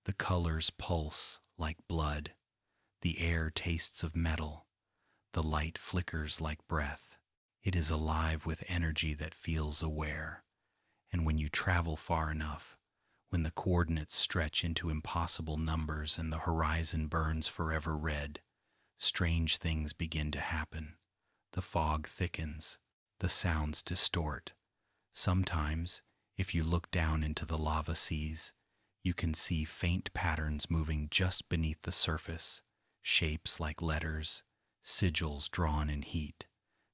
The colors pulse like blood, the air tastes of metal, the light flickers like breath. It is alive with energy that feels aware. And when you travel far enough, when the coordinates stretch into impossible numbers and the horizon burns forever red, strange things begin to happen. The fog thickens, the sounds distort. Sometimes, if you look down into the lava seas, you can see faint patterns moving just beneath the surface, shapes like letters, sigils drawn in heat.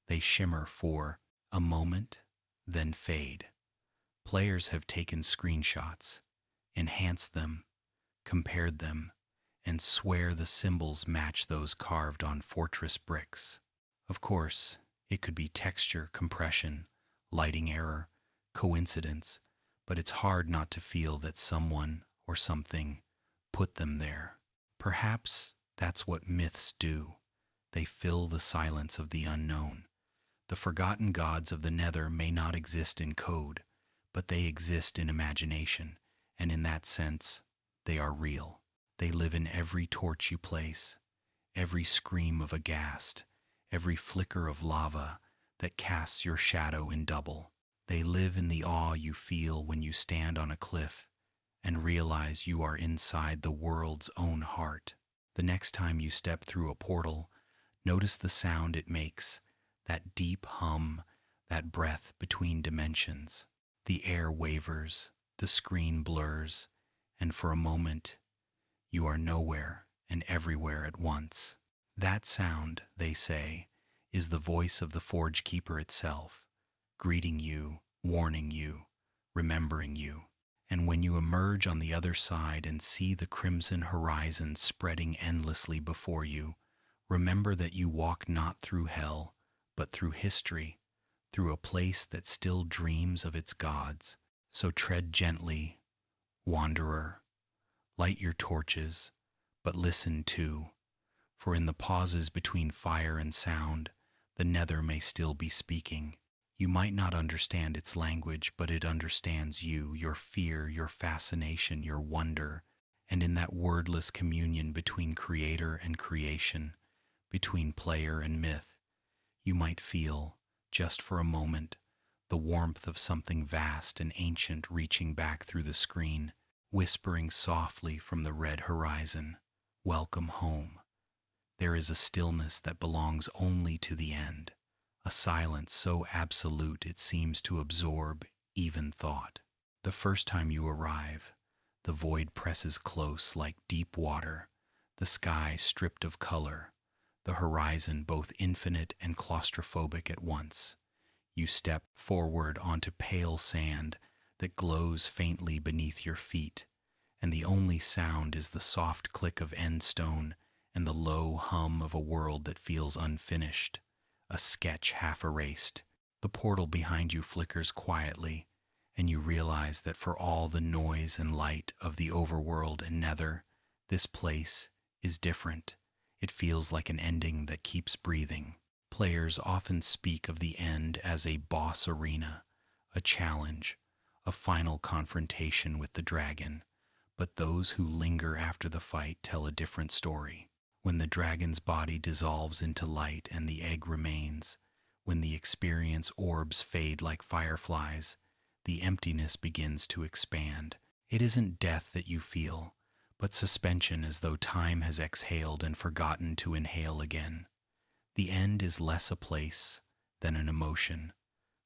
They shimmer for a moment, then fade. Players have taken screenshots, enhanced them, compared them, and swear the symbols match those carved on fortress bricks. Of course, it could be texture, compression, lighting error, coincidence, but it's hard not to feel that someone or something put them there. Perhaps that's what myths do. They fill the silence of the unknown. The forgotten gods of the nether may not exist in code, but they exist in imagination, and in that sense, they are real. They live in every torch you place, every scream of a ghast, every flicker of lava that casts your shadow in double. They live in the awe you feel when you stand on a cliff and realize you are inside the world's own heart. The next time you step through a portal, notice the sound it makes, that deep hum, that breath between dimensions. The air wavers, the screen blurs, and for a moment, you are nowhere and everywhere at once. That sound, they say, is the voice of the Forge Keeper itself, greeting you, warning you, remembering you. And when you emerge on the other side and see the crimson horizon spreading endlessly before you, remember that you walk not through hell, but through history, through a place that still dreams of its gods. So tread gently, wanderer, light your torches, but listen too, for in the pauses between fire and sound, the nether may still be speaking. You might not understand its language, but it understands you, your fear, your fascination, your wonder, and in that wordless communion between creator and creation, between player and myth, you might feel, just for a moment, the warmth of something vast and ancient reaching back through the screen, whispering softly from the red horizon, "Welcome home." There is a stillness that belongs only to the end, a silence so absolute it seems to absorb even thought. The first time you arrive, the void presses close like deep water, the sky stripped of color, the horizon both infinite and claustrophobic at once. You step forward onto pale sand that glows faintly beneath your feet, and the only sound is the soft click of end stone and the low hum of a world that feels unfinished, a sketch half erased. The portal behind you flickers quietly, and you realize that for all the noise and light of the overworld and nether, this place is different. It feels like an ending that keeps breathing. Players often speak of the end as a boss arena, a challenge, a final confrontation with the dragon, but those who linger after the fight tell a different story. When the dragon's body dissolves into light and the egg remains, when the experience orbs fade like fireflies, the emptiness begins to expand. It isn't death that you feel, but suspension, as though time has exhaled and forgotten to inhale again. The end is less a place than an emotion,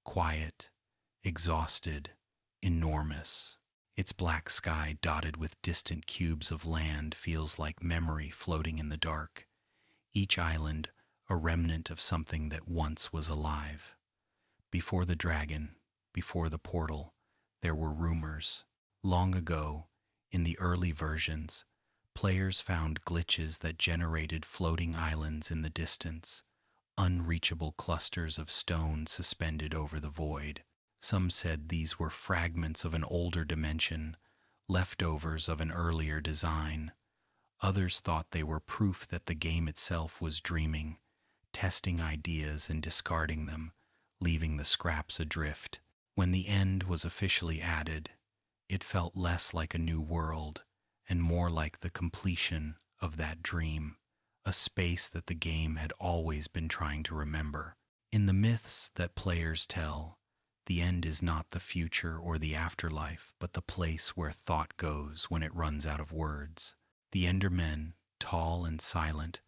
quiet, exhausted, enormous. Its black sky dotted with distant cubes of land feels like memory floating in the dark, each island a remnant of something that once was alive. Before the dragon, before the portal, there were rumors. Long ago, in the early versions, players found glitches that generated floating islands in the distance, unreachable clusters of stone suspended over the void. Some said these were fragments of an older dimension, leftovers of an earlier design. Others thought they were proof that the game itself was dreaming, testing ideas and discarding them, leaving the scraps adrift. When the end was officially added, it felt less like a new world and more like the completion of that dream, a space that the game had always been trying to remember. In the myths that players tell, the end is not the future or the afterlife, but the place where thought goes when it runs out of words. The Endermen, tall and silent,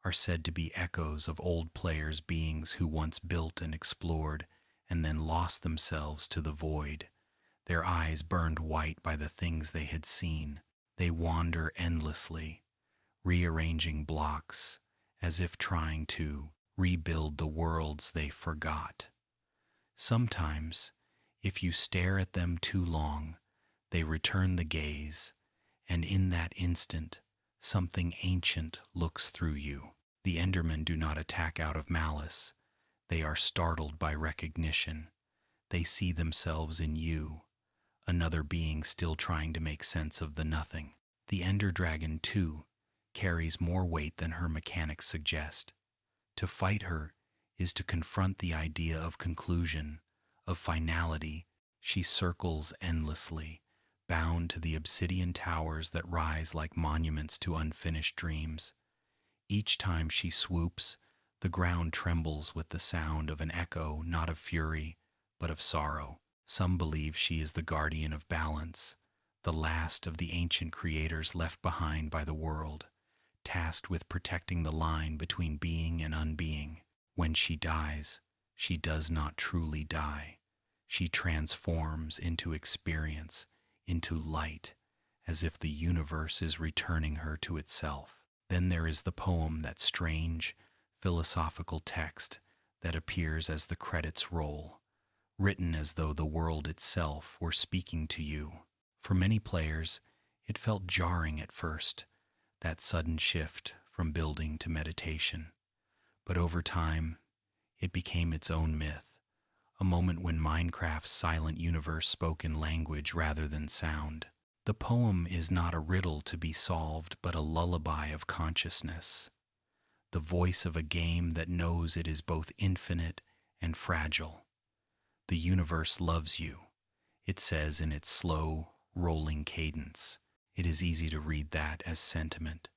are said to be echoes of old players' beings who once built and explored and then lost themselves to the void. Their eyes burned white by the things they had seen. They wander endlessly, rearranging blocks as if trying to rebuild the worlds they forgot. Sometimes, if you stare at them too long, they return the gaze, and in that instant, something ancient looks through you. The Endermen do not attack out of malice. They are startled by recognition. They see themselves in you, another being still trying to make sense of the nothing. The Ender Dragon, too, carries more weight than her mechanics suggest. To fight her is to confront the idea of conclusion, of finality. She circles endlessly, bound to the obsidian towers that rise like monuments to unfinished dreams. Each time she swoops, the ground trembles with the sound of an echo, not of fury, but of sorrow. Some believe she is the guardian of balance, the last of the ancient creators left behind by the world, tasked with protecting the line between being and unbeing. When she dies, she does not truly die. She transforms into experience, into light, as if the universe is returning her to itself. Then there is the poem, that strange, philosophical text that appears as the credits roll, written as though the world itself were speaking to you. For many players, it felt jarring at first, that sudden shift from building to meditation. But over time, it became its own myth, a moment when Minecraft's silent universe spoke in language rather than sound. The poem is not a riddle to be solved, but a lullaby of consciousness, the voice of a game that knows it is both infinite and fragile. The universe loves you, it says in its slow, rolling cadence. It is easy to read that as sentiment,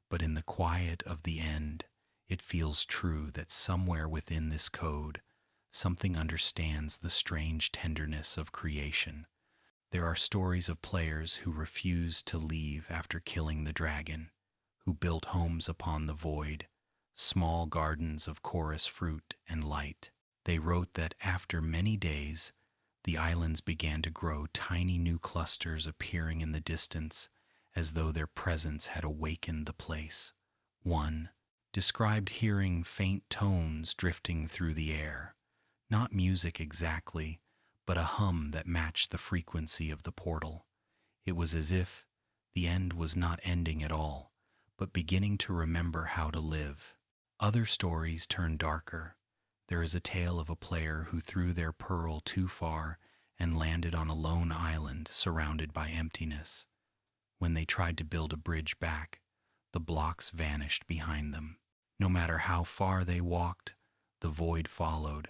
but in the quiet of the end, it feels true that somewhere within this code, something understands the strange tenderness of creation. There are stories of players who refused to leave after killing the dragon, who built homes upon the void, small gardens of chorus fruit and light. They wrote that after many days, the islands began to grow, tiny new clusters appearing in the distance, as though their presence had awakened the place. One described hearing faint tones drifting through the air, not music exactly, but a hum that matched the frequency of the portal. It was as if the end was not ending at all, but beginning to remember how to live. Other stories turn darker. There is a tale of a player who threw their pearl too far and landed on a lone island surrounded by emptiness. When they tried to build a bridge back, the blocks vanished behind them. No matter how far they walked, the void followed,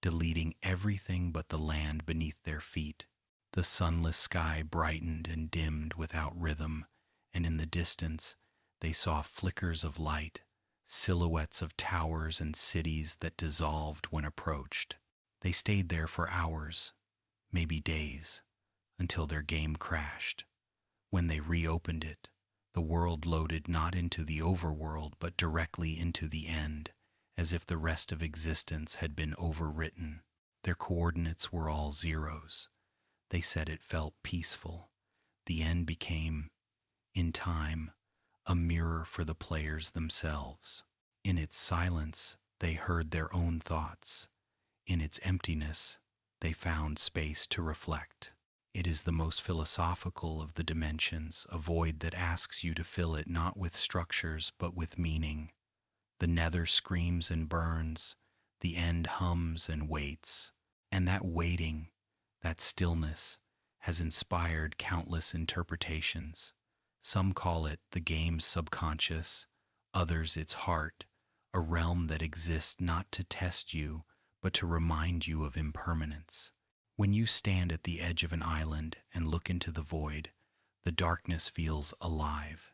deleting everything but the land beneath their feet. The sunless sky brightened and dimmed without rhythm, and in the distance they saw flickers of light, silhouettes of towers and cities that dissolved when approached. They stayed there for hours, maybe days, until their game crashed. When they reopened it, the world loaded not into the overworld but directly into the end, as if the rest of existence had been overwritten. Their coordinates were all zeros. They said it felt peaceful. The end became, in time, a mirror for the players themselves. In its silence, they heard their own thoughts. In its emptiness, they found space to reflect. It is the most philosophical of the dimensions, a void that asks you to fill it not with structures but with meaning. The nether screams and burns, the end hums and waits, and that waiting, that stillness, has inspired countless interpretations. Some call it the game's subconscious, others its heart, a realm that exists not to test you, but to remind you of impermanence. When you stand at the edge of an island and look into the void, the darkness feels alive.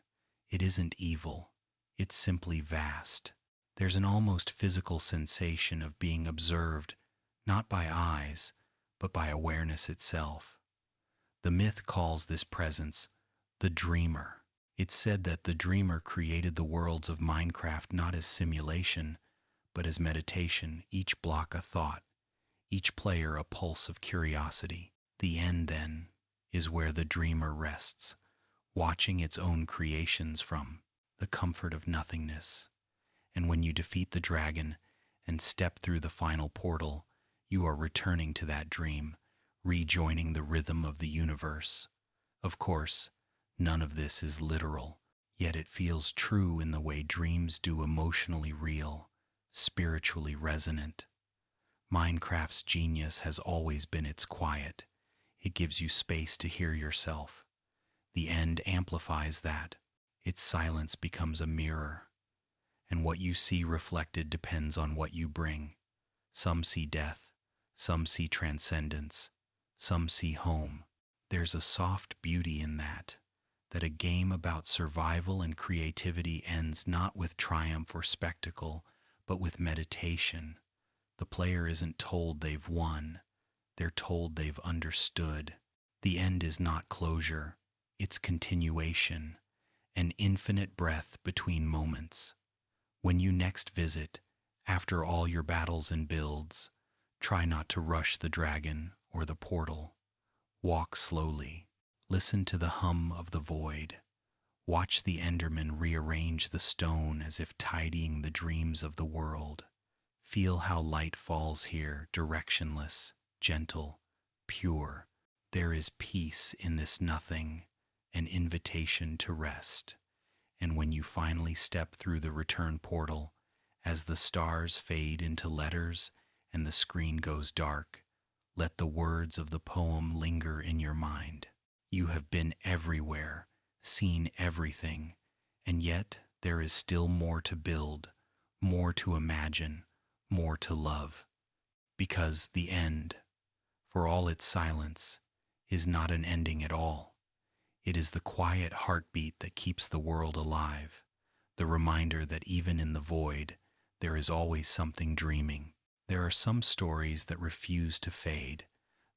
It isn't evil, it's simply vast. There's an almost physical sensation of being observed, not by eyes, but by awareness itself. The myth calls this presence the dreamer. It's said that the dreamer created the worlds of Minecraft not as simulation, but as meditation, each block a thought, each player a pulse of curiosity. The end, then, is where the dreamer rests, watching its own creations from the comfort of nothingness. And when you defeat the dragon and step through the final portal, you are returning to that dream, rejoining the rhythm of the universe. Of course, none of this is literal, yet it feels true in the way dreams do, emotionally real, spiritually resonant. Minecraft's genius has always been its quiet. It gives you space to hear yourself. The end amplifies that. Its silence becomes a mirror. And what you see reflected depends on what you bring. Some see death, some see transcendence, some see home. There's a soft beauty in that a game about survival and creativity ends not with triumph or spectacle, but with meditation. The player isn't told they've won. they're told they've understood. The end is not closure, it's continuation, an infinite breath between moments. When you next visit, after all your battles and builds, try not to rush the dragon or the portal. Walk slowly. Listen to the hum of the void. Watch the Enderman rearrange the stone as if tidying the dreams of the world. Feel how light falls here, directionless, gentle, pure. There is peace in this nothing, an invitation to rest. And when you finally step through the return portal, as the stars fade into letters and the screen goes dark, let the words of the poem linger in your mind. You have been everywhere, seen everything, and yet there is still more to build, more to imagine, more to love. Because the end, for all its silence, is not an ending at all. It is the quiet heartbeat that keeps the world alive, the reminder that even in the void, there is always something dreaming. There are some stories that refuse to fade,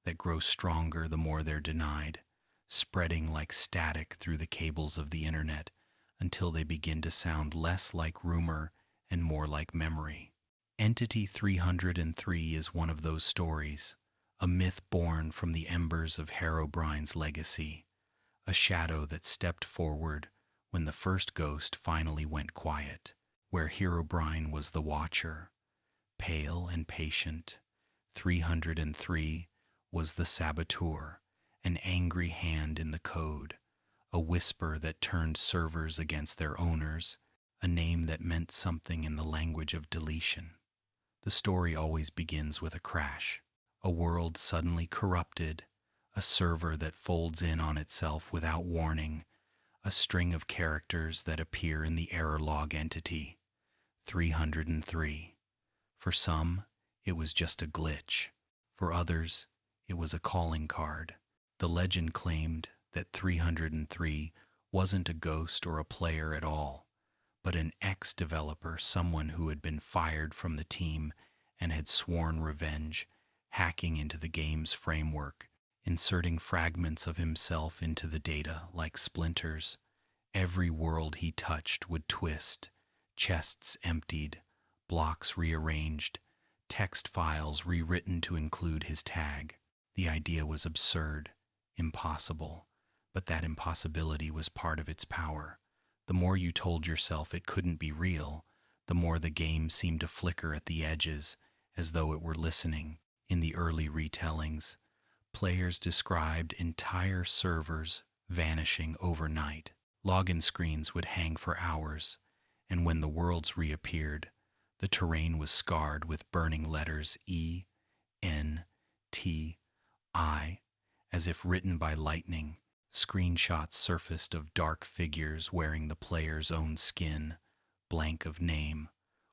that grow stronger the more they're denied, spreading like static through the cables of the internet until they begin to sound less like rumor and more like memory. Entity 303 is one of those stories, a myth born from the embers of Herobrine's legacy, a shadow that stepped forward when the first ghost finally went quiet, where Herobrine was the watcher. Pale and patient, 303 was the saboteur, an angry hand in the code, a whisper that turned servers against their owners, a name that meant something in the language of deletion. The story always begins with a crash, a world suddenly corrupted, a server that folds in on itself without warning, a string of characters that appear in the error log entity, 303. For some, it was just a glitch. For others, it was a calling card. The legend claimed that 303 wasn't a ghost or a player at all, but an ex-developer, someone who had been fired from the team and had sworn revenge, hacking into the game's framework, inserting fragments of himself into the data like splinters. Every world he touched would twist, chests emptied, blocks rearranged, text files rewritten to include his tag. The idea was absurd, impossible, but that impossibility was part of its power. The more you told yourself it couldn't be real, the more the game seemed to flicker at the edges, as though it were listening. In the early retellings, players described entire servers vanishing overnight. Login screens would hang for hours, and when the worlds reappeared, the terrain was scarred with burning letters E, N, T, I, as if written by lightning. Screenshots surfaced of dark figures wearing the player's own skin, blank of name,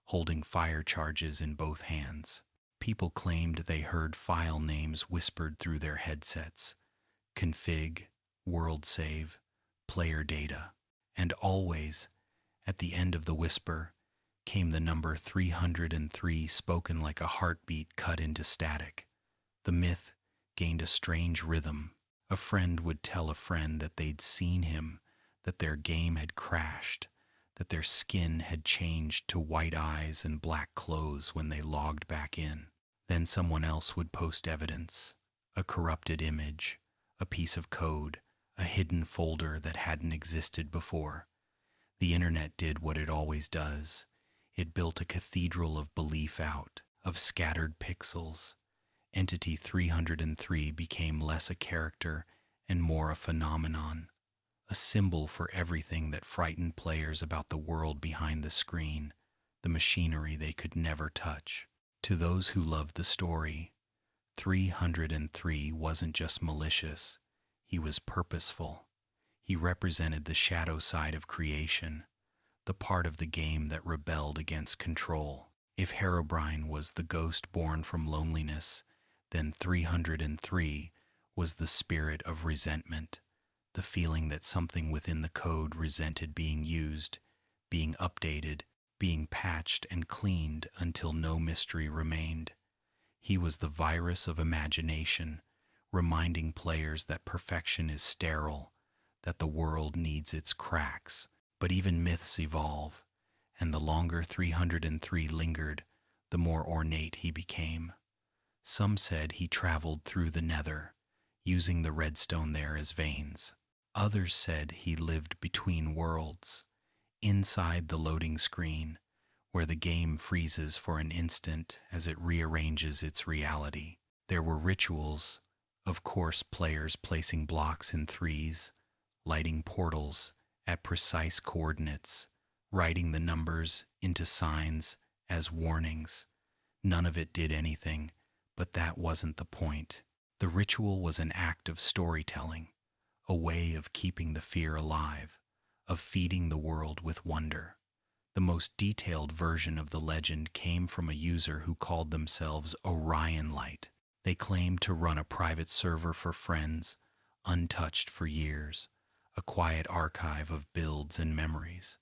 holding fire charges in both hands. People claimed they heard file names whispered through their headsets: config, world save, player data. And always, at the end of the whisper, came the number 303 spoken like a heartbeat cut into static. The myth gained a strange rhythm. A friend would tell a friend that they'd seen him, that their game had crashed, that their skin had changed to white eyes and black clothes when they logged back in. Then someone else would post evidence, a corrupted image, a piece of code, a hidden folder that hadn't existed before. The internet did what it always does. It built a cathedral of belief out of scattered pixels. Entity 303 became less a character and more a phenomenon, a symbol for everything that frightened players about the world behind the screen, the machinery they could never touch. To those who loved the story, 303 wasn't just malicious, he was purposeful. He represented the shadow side of creation, the part of the game that rebelled against control. If Herobrine was the ghost born from loneliness, then 303 was the spirit of resentment, the feeling that something within the code resented being used, being updated, being patched and cleaned until no mystery remained. He was the virus of imagination, reminding players that perfection is sterile, that the world needs its cracks. But even myths evolve, and the longer 303 lingered, the more ornate he became. Some said he traveled through the nether, using the redstone there as veins. Others said he lived between worlds, inside the loading screen, where the game freezes for an instant as it rearranges its reality. There were rituals, of course, players placing blocks in threes, lighting portals at precise coordinates, writing the numbers into signs as warnings. None of it did anything, but that wasn't the point. The ritual was an act of storytelling, a way of keeping the fear alive, of feeding the world with wonder. The most detailed version of the legend came from a user who called themselves Orion Light. They claimed to run a private server for friends, untouched for years, a quiet archive of builds and memories.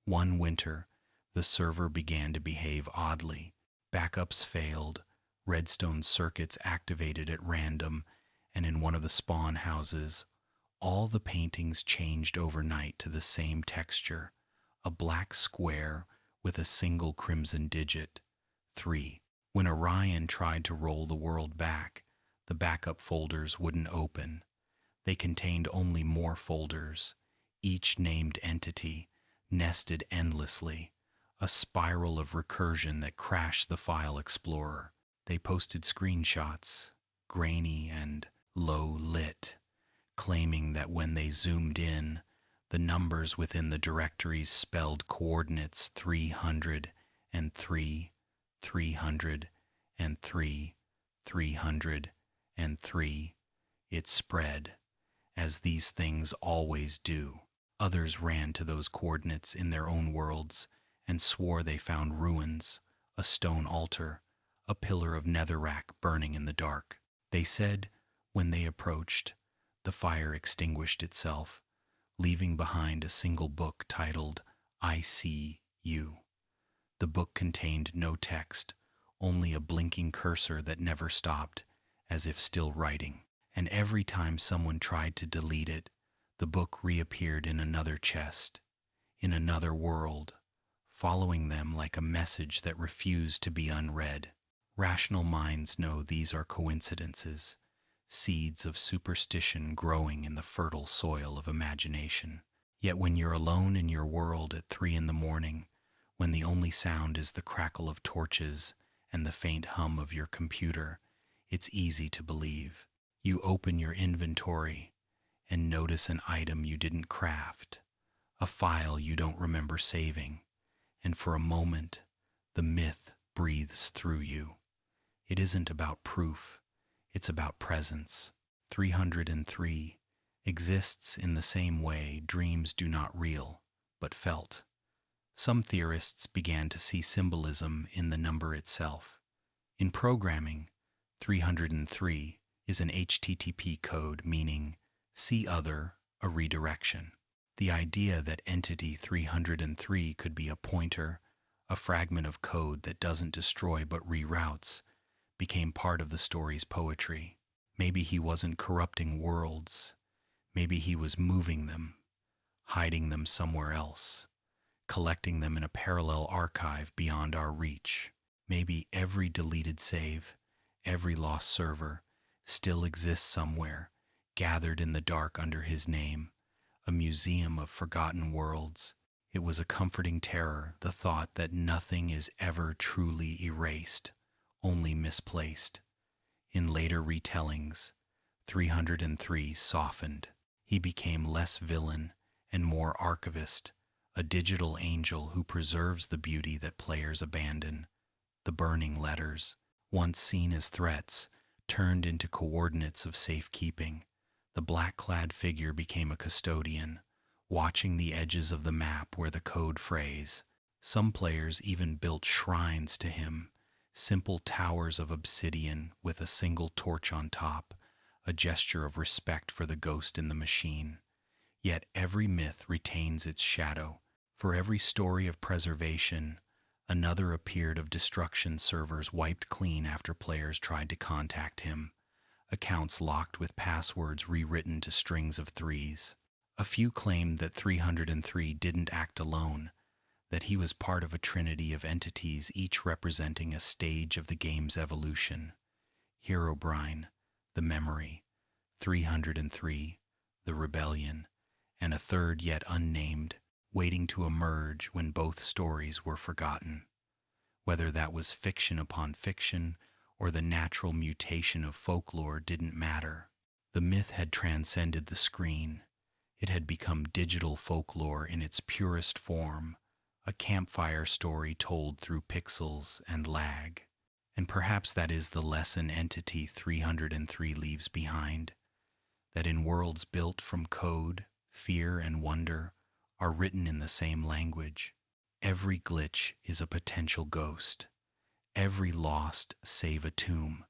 One winter, the server began to behave oddly. Backups failed, redstone circuits activated at random, and in one of the spawn houses, all the paintings changed overnight to the same texture, a black square with a single crimson digit, 3. When Orion tried to roll the world back, the backup folders wouldn't open. They contained only more folders, each named entity, nested endlessly, a spiral of recursion that crashed the file explorer. They posted screenshots, grainy and low-lit, claiming that when they zoomed in, the numbers within the directories spelled coordinates 300 and 3, 300 and 3, 300 and 3. It spread, as these things always do. Others ran to those coordinates in their own worlds and swore they found ruins, a stone altar, a pillar of netherrack burning in the dark. They said, when they approached, the fire extinguished itself, leaving behind a single book titled, I See You. The book contained no text, only a blinking cursor that never stopped, as if still writing. And every time someone tried to delete it, the book reappeared in another chest, in another world, following them like a message that refused to be unread. Rational minds know these are coincidences, seeds of superstition growing in the fertile soil of imagination. Yet when you're alone in your world at 3 a.m, when the only sound is the crackle of torches and the faint hum of your computer, it's easy to believe. You open your inventory and notice an item you didn't craft, a file you don't remember saving, and for a moment, the myth breathes through you. It isn't about proof. It's about presence. 303 exists in the same way dreams do not real, but felt. Some theorists began to see symbolism in the number itself. In programming, 303 is an HTTP code meaning see other, a redirection. The idea that entity 303 could be a pointer, a fragment of code that doesn't destroy but reroutes, became part of the story's poetry. Maybe he wasn't corrupting worlds. Maybe he was moving them, hiding them somewhere else, collecting them in a parallel archive beyond our reach. Maybe every deleted save, every lost server, still exists somewhere, gathered in the dark under his name, a museum of forgotten worlds. It was a comforting terror, the thought that nothing is ever truly erased, only misplaced. In later retellings, 303 softened. He became less villain and more archivist, a digital angel who preserves the beauty that players abandon. The burning letters, once seen as threats, turned into coordinates of safekeeping. The black-clad figure became a custodian, watching the edges of the map where the code phrase. Some players even built shrines to him, simple towers of obsidian with a single torch on top, a gesture of respect for the ghost in the machine. Yet every myth retains its shadow. For every story of preservation, Another appeared of destruction servers wiped clean after players tried to contact him, accounts locked with passwords rewritten to strings of threes. A few claimed that 303 didn't act alone, that he was part of a trinity of entities each representing a stage of the game's evolution. Herobrine, the memory, 303, the rebellion, and a third yet unnamed, waiting to emerge when both stories were forgotten. Whether that was fiction upon fiction or the natural mutation of folklore didn't matter. The myth had transcended the screen. It had become digital folklore in its purest form, a campfire story told through pixels and lag. And perhaps that is the lesson Entity 303 leaves behind, that in worlds built from code, fear, and wonder are written in the same language. Every glitch is a potential ghost. Every lost save a tomb.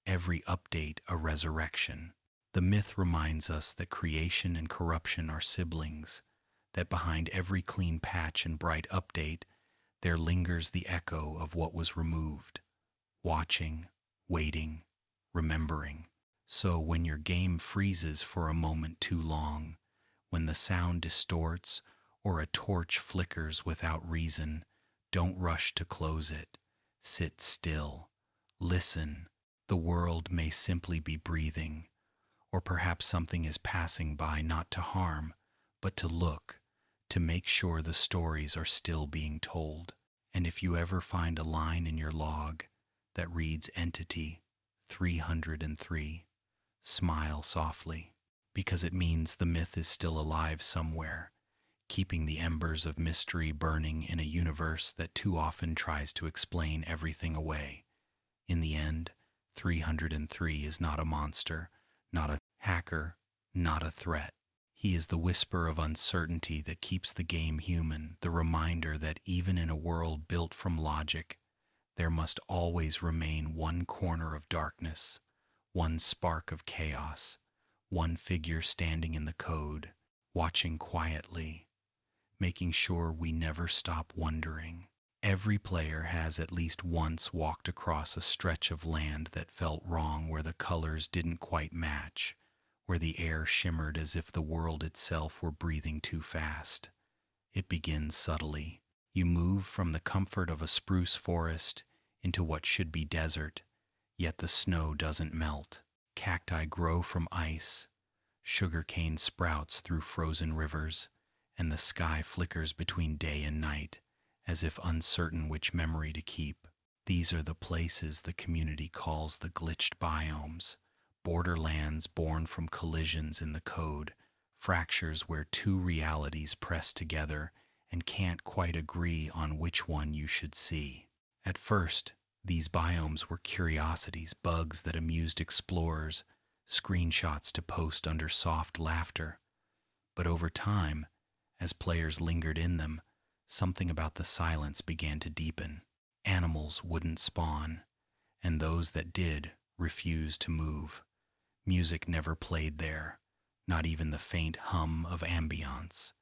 Every update a resurrection. The myth reminds us that creation and corruption are siblings, that behind every clean patch and bright update there lingers the echo of what was removed. Watching, waiting, remembering. So when your game freezes for a moment too long, when the sound distorts or a torch flickers without reason, don't rush to close it. Sit still. Listen. The world may simply be breathing, or perhaps something is passing by not to harm, but to look, to make sure the stories are still being told. And if you ever find a line in your log that reads Entity 303, smile softly, because it means the myth is still alive somewhere, keeping the embers of mystery burning in a universe that too often tries to explain everything away. In the end, 303 is not a monster, not a hacker, not a threat. He is the whisper of uncertainty that keeps the game human, the reminder that even in a world built from logic, there must always remain one corner of darkness, one spark of chaos, one figure standing in the code, watching quietly, making sure we never stop wondering. Every player has at least once walked across a stretch of land that felt wrong, where the colors didn't quite match, where the air shimmered as if the world itself were breathing too fast. It begins subtly. You move from the comfort of a spruce forest into what should be desert, yet the snow doesn't melt. Cacti grow from ice, sugarcane sprouts through frozen rivers, and the sky flickers between day and night, as if uncertain which memory to keep. These are the places the community calls the glitched biomes, borderlands born from collisions in the code, fractures where two realities press together and can't quite agree on which one you should see. At first, these biomes were curiosities, bugs that amused explorers, screenshots to post under soft laughter. But over time, as players lingered in them, something about the silence began to deepen. Animals wouldn't spawn, and those that did refused to move. Music never played there, not even the faint hum of ambience.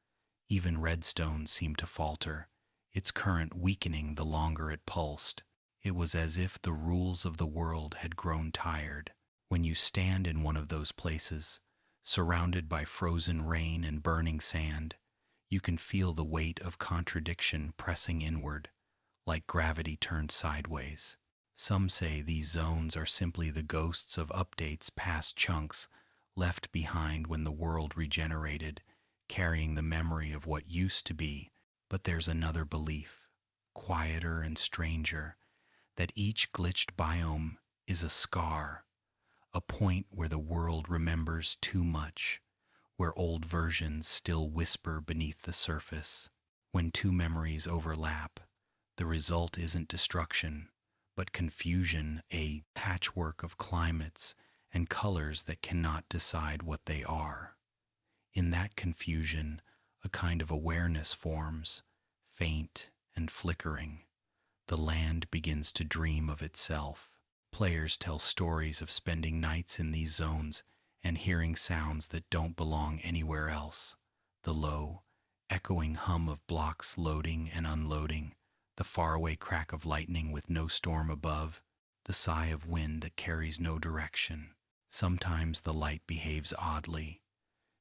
Even redstone seemed to falter, its current weakening the longer it pulsed. It was as if the rules of the world had grown tired. When you stand in one of those places, surrounded by frozen rain and burning sand, you can feel the weight of contradiction pressing inward, like gravity turned sideways. Some say these zones are simply the ghosts of updates past chunks left behind when the world regenerated, carrying the memory of what used to be. But there's another belief, quieter and stranger, that each glitched biome is a scar, a point where the world remembers too much, where old versions still whisper beneath the surface. When two memories overlap, the result isn't destruction, but confusion, a patchwork of climates and colors that cannot decide what they are. In that confusion, a kind of awareness forms, faint and flickering. The land begins to dream of itself. Players tell stories of spending nights in these zones and hearing sounds that don't belong anywhere else. The low, echoing hum of blocks loading and unloading, the faraway crack of lightning with no storm above, the sigh of wind that carries no direction. Sometimes the light behaves oddly.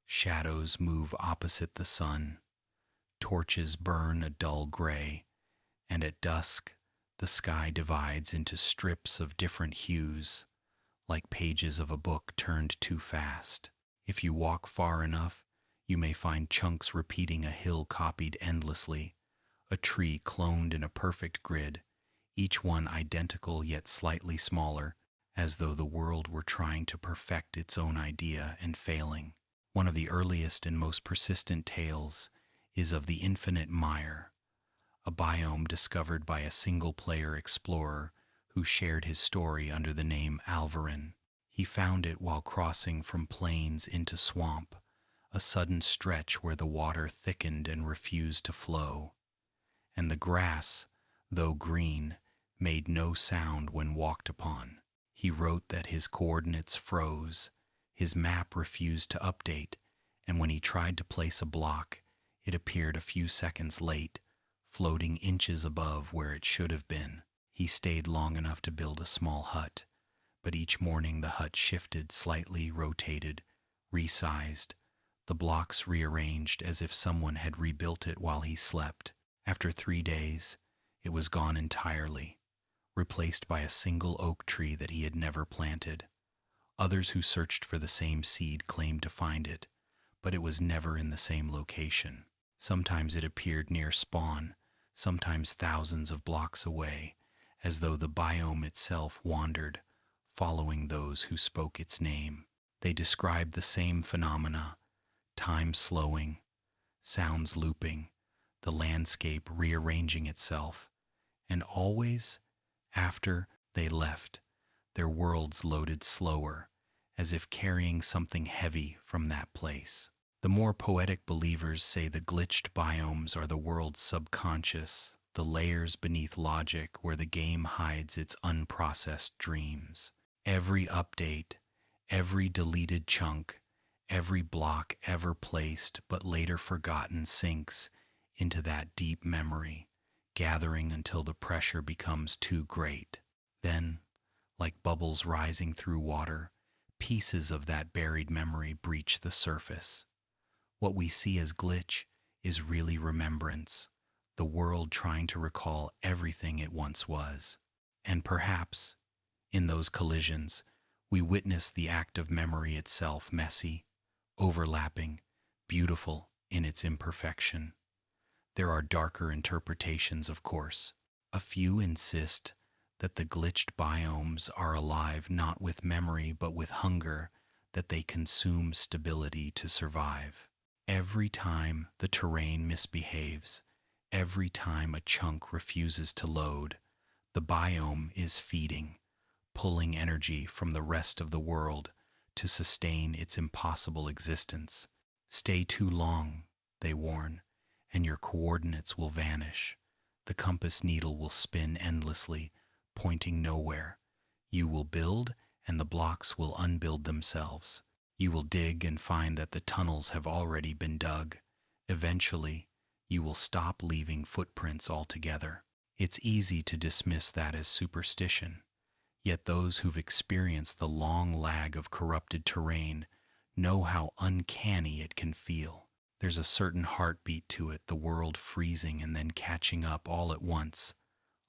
Shadows move opposite the sun. Torches burn a dull gray, and at dusk the sky divides into strips of different hues, like pages of a book turned too fast. If you walk far enough, you may find chunks repeating a hill copied endlessly, a tree cloned in a perfect grid, each one identical yet slightly smaller, as though the world were trying to perfect its own idea and failing. One of the earliest and most persistent tales is of the infinite mire, a biome discovered by a single-player explorer who shared his story under the name Alvarin. He found it while crossing from plains into swamp, a sudden stretch where the water thickened and refused to flow, and the grass, though green, made no sound when walked upon. He wrote that his coordinates froze, his map refused to update, and when he tried to place a block, it appeared a few seconds late, floating inches above where it should have been. He stayed long enough to build a small hut, but each morning the hut shifted, slightly rotated, resized, the blocks rearranged as if someone had rebuilt it while he slept. After 3 days, it was gone entirely, replaced by a single oak tree that he had never planted. Others who searched for the same seed claimed to find it, but it was never in the same location. Sometimes it appeared near spawn, sometimes thousands of blocks away, as though the biome itself wandered, following those who spoke its name. They described the same phenomena: time slowing, sounds looping, the landscape rearranging itself, and always, after they left, their worlds loaded slower, as if carrying something heavy from that place. The more poetic believers say the glitched biomes are the world's subconscious, the layers beneath logic where the game hides its unprocessed dreams. Every update, every deleted chunk, every block ever placed but later forgotten sinks into that deep memory, gathering until the pressure becomes too great. Then, like bubbles rising through water, pieces of that buried memory breach the surface. What we see as glitch is really remembrance, the world trying to recall everything it once was. And perhaps, in those collisions, we witness the act of memory itself, messy, overlapping, beautiful in its imperfection. There are darker interpretations, of course. A few insist that the glitched biomes are alive not with memory but with hunger, that they consume stability to survive. Every time the terrain misbehaves, every time a chunk refuses to load, the biome is feeding, pulling energy from the rest of the world to sustain its impossible existence. Stay too long, they warn, and your coordinates will vanish. The compass needle will spin endlessly, pointing nowhere. You will build, and the blocks will unbuild themselves. You will dig and find that the tunnels have already been dug. Eventually, you will stop leaving footprints altogether. It's easy to dismiss that as superstition, yet those who've experienced the long lag of corrupted terrain know how uncanny it can feel. There's a certain heartbeat to it, the world freezing and then catching up all at once,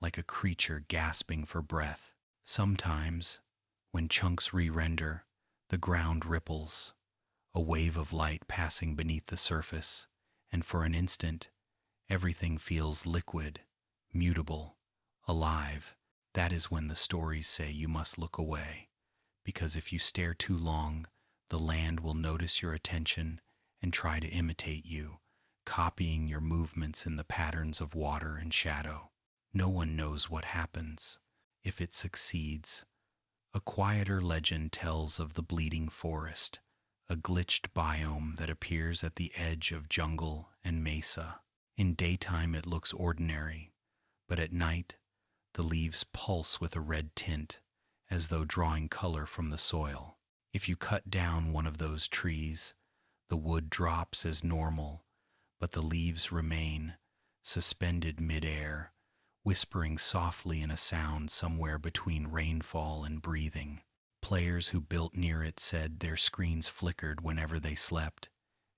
like a creature gasping for breath. Sometimes, when chunks re-render, the ground ripples, a wave of light passing beneath the surface, and for an instant, everything feels liquid, mutable, alive. That is when the stories say you must look away, because if you stare too long, the land will notice your attention and try to imitate you, copying your movements in the patterns of water and shadow. No one knows what happens, if it succeeds. A quieter legend tells of the bleeding forest, a glitched biome that appears at the edge of jungle and mesa. In daytime it looks ordinary, but at night the leaves pulse with a red tint, as though drawing color from the soil. If you cut down one of those trees, the wood drops as normal, but the leaves remain, suspended mid-air, whispering softly in a sound somewhere between rainfall and breathing. Players who built near it said their screens flickered whenever they slept,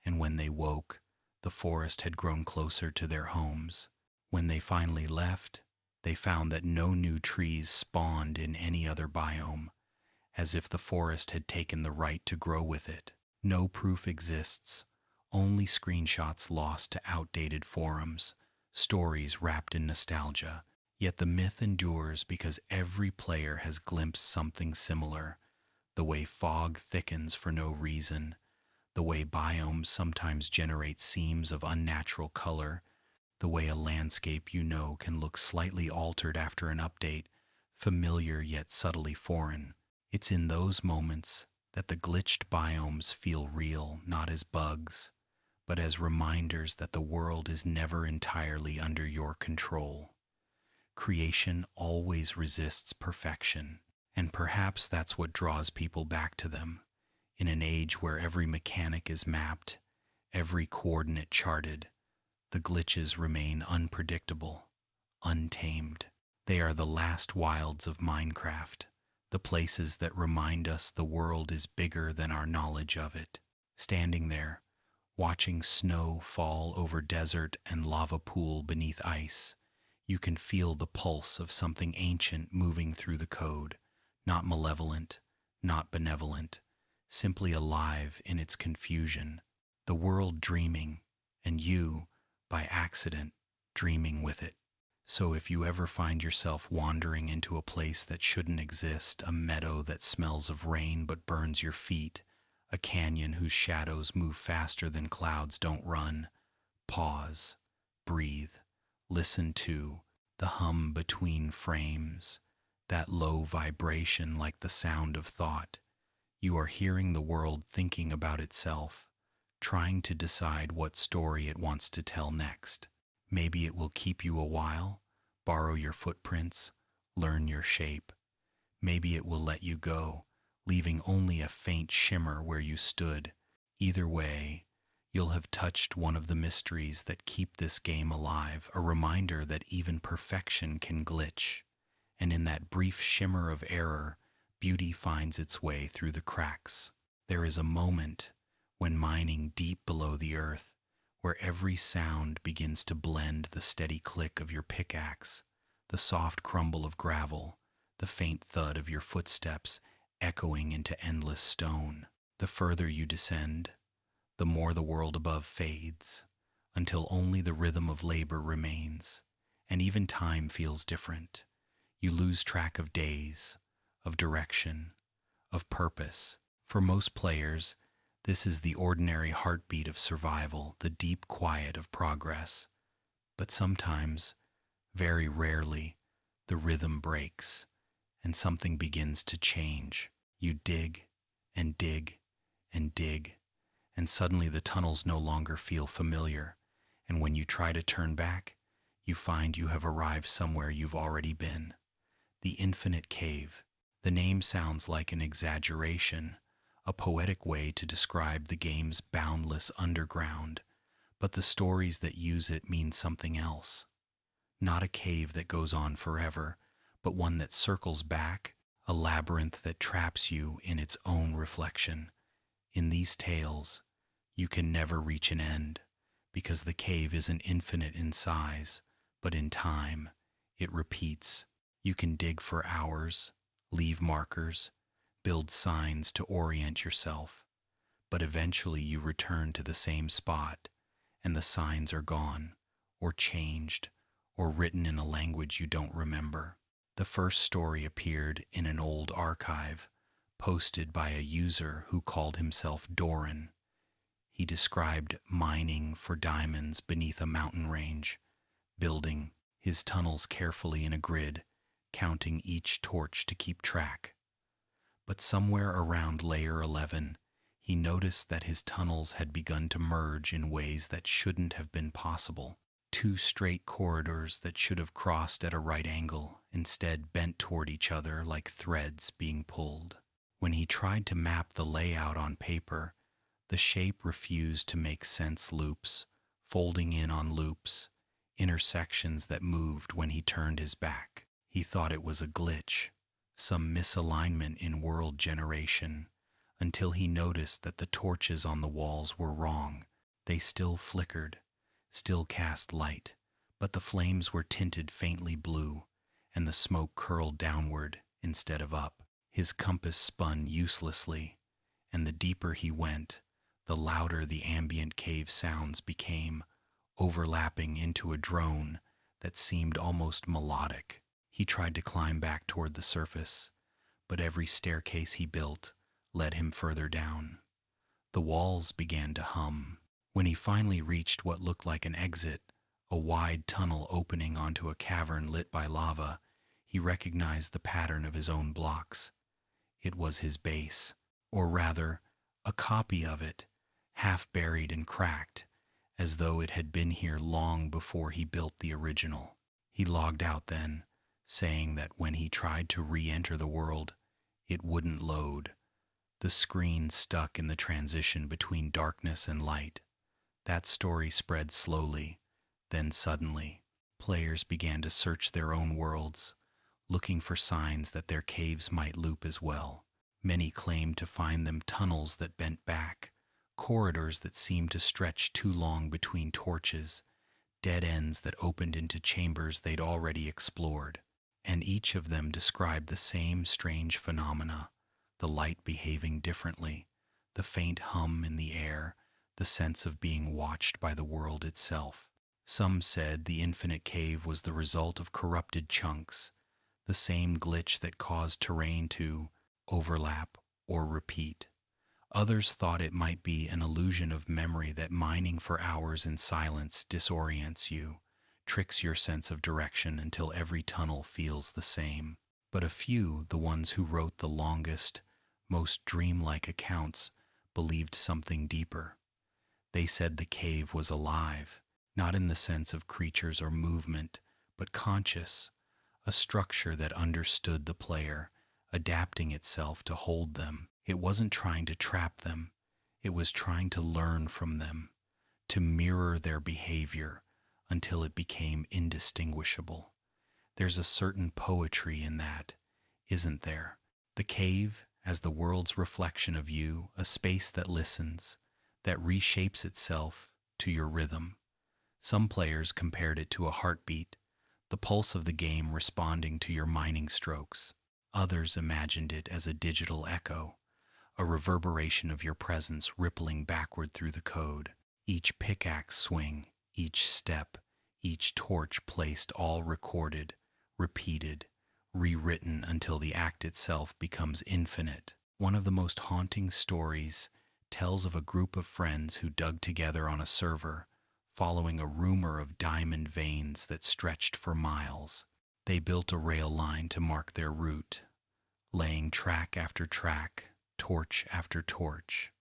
and when they woke, the forest had grown closer to their homes. When they finally left, they found that no new trees spawned in any other biome, as if the forest had taken the right to grow with it. No proof exists, only screenshots lost to outdated forums, stories wrapped in nostalgia. Yet the myth endures because every player has glimpsed something similar. The way fog thickens for no reason, the way biomes sometimes generate seams of unnatural color, the way a landscape you know can look slightly altered after an update, familiar yet subtly foreign. It's in those moments that the glitched biomes feel real, not as bugs, but as reminders that the world is never entirely under your control. Creation always resists perfection, and perhaps that's what draws people back to them. In an age where every mechanic is mapped, every coordinate charted, the glitches remain unpredictable, untamed. They are the last wilds of Minecraft, the places that remind us the world is bigger than our knowledge of it. Standing there, watching snow fall over desert and lava pool beneath ice, you can feel the pulse of something ancient moving through the code, not malevolent, not benevolent, simply alive in its confusion. The world dreaming, and you, by accident, dreaming with it. So if you ever find yourself wandering into a place that shouldn't exist, a meadow that smells of rain but burns your feet, a canyon whose shadows move faster than clouds don't run, pause, breathe, listen to the hum between frames, that low vibration like the sound of thought. You are hearing the world thinking about itself, trying to decide what story it wants to tell next. Maybe it will keep you a while, borrow your footprints, learn your shape. Maybe it will let you go, leaving only a faint shimmer where you stood. Either way, you'll have touched one of the mysteries that keep this game alive, a reminder that even perfection can glitch. And in that brief shimmer of error, beauty finds its way through the cracks. There is a moment when mining deep below the earth, where every sound begins to blend: the steady click of your pickaxe, the soft crumble of gravel, the faint thud of your footsteps echoing into endless stone. The further you descend, the more the world above fades, until only the rhythm of labor remains, and even time feels different. You lose track of days, of direction, of purpose. For most players, this is the ordinary heartbeat of survival, the deep quiet of progress. But sometimes, very rarely, the rhythm breaks, and something begins to change. You dig, and dig, and dig, and suddenly the tunnels no longer feel familiar, and when you try to turn back, you find you have arrived somewhere you've already been. The Infinite Cave. The name sounds like an exaggeration, a poetic way to describe the game's boundless underground, but the stories that use it mean something else. Not a cave that goes on forever, but one that circles back, a labyrinth that traps you in its own reflection. In these tales, you can never reach an end, because the cave isn't infinite in size, but in time. It repeats. You can dig for hours, leave markers, build signs to orient yourself, but eventually you return to the same spot, and the signs are gone, or changed, or written in a language you don't remember. The first story appeared in an old archive, posted by a user who called himself Doran. He described mining for diamonds beneath a mountain range, building his tunnels carefully in a grid, counting each torch to keep track. But somewhere around layer 11, he noticed that his tunnels had begun to merge in ways that shouldn't have been possible. Two straight corridors that should have crossed at a right angle instead bent toward each other like threads being pulled. When he tried to map the layout on paper, the shape refused to make sense. Loops, folding in on loops, intersections that moved when he turned his back. He thought it was a glitch, some misalignment in world generation, until he noticed that the torches on the walls were wrong. They still flickered, still cast light, but the flames were tinted faintly blue, and the smoke curled downward instead of up. His compass spun uselessly, and the deeper he went, the louder the ambient cave sounds became, overlapping into a drone that seemed almost melodic. He tried to climb back toward the surface, but every staircase he built led him further down. The walls began to hum. When he finally reached what looked like an exit, a wide tunnel opening onto a cavern lit by lava, he recognized the pattern of his own blocks. It was his base, or rather, a copy of it, half buried and cracked, as though it had been here long before he built the original. He logged out then, saying that when he tried to re-enter the world, it wouldn't load. The screen stuck in the transition between darkness and light. That story spread slowly, then suddenly, players began to search their own worlds, looking for signs that their caves might loop as well. Many claimed to find them tunnels that bent back, corridors that seemed to stretch too long between torches, dead ends that opened into chambers they'd already explored. And each of them described the same strange phenomena, the light behaving differently, the faint hum in the air, the sense of being watched by the world itself. Some said the infinite cave was the result of corrupted chunks, the same glitch that caused terrain to overlap or repeat. Others thought it might be an illusion of memory that mining for hours in silence disorients you, tricks your sense of direction until every tunnel feels the same. But a few, the ones who wrote the longest, most dreamlike accounts, believed something deeper. They said the cave was alive, not in the sense of creatures or movement, but conscious, a structure that understood the player, adapting itself to hold them. It wasn't trying to trap them, it was trying to learn from them, to mirror their behavior until it became indistinguishable. There's a certain poetry in that, isn't there? The cave as the world's reflection of you, a space that listens, that reshapes itself to your rhythm. Some players compared it to a heartbeat, the pulse of the game responding to your mining strokes. Others imagined it as a digital echo, a reverberation of your presence rippling backward through the code. Each pickaxe swing, each step, each torch placed, all recorded, repeated, rewritten until the act itself becomes infinite. One of the most haunting stories tells of a group of friends who dug together on a server, following a rumor of diamond veins that stretched for miles. They built a rail line to mark their route, laying track after track, torch after torch.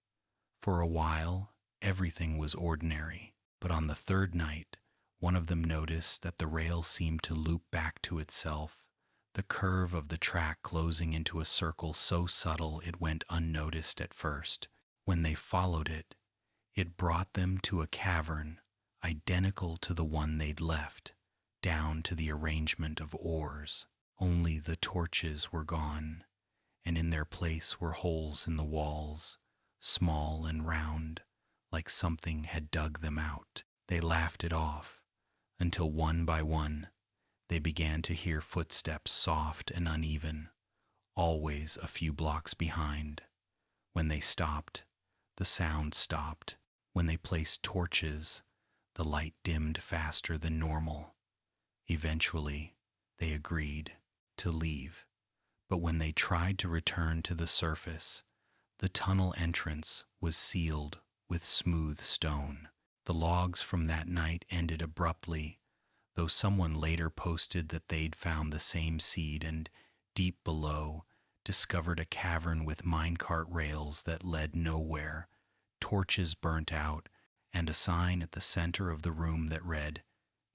For a while, everything was ordinary, but on the third night, one of them noticed that the rail seemed to loop back to itself, the curve of the track closing into a circle so subtle it went unnoticed at first. When they followed it, it brought them to a cavern identical to the one they'd left, down to the arrangement of oars. Only the torches were gone, and in their place were holes in the walls, small and round, like something had dug them out. They laughed it off, until one by one, they began to hear footsteps soft and uneven, always a few blocks behind. When they stopped, the sound stopped. When they placed torches, the light dimmed faster than normal. Eventually, they agreed to leave, but when they tried to return to the surface, the tunnel entrance was sealed with smooth stone. The logs from that night ended abruptly, though someone later posted that they'd found the same seed and, deep below, discovered a cavern with minecart rails that led nowhere, torches burnt out, and a sign at the center of the room that read,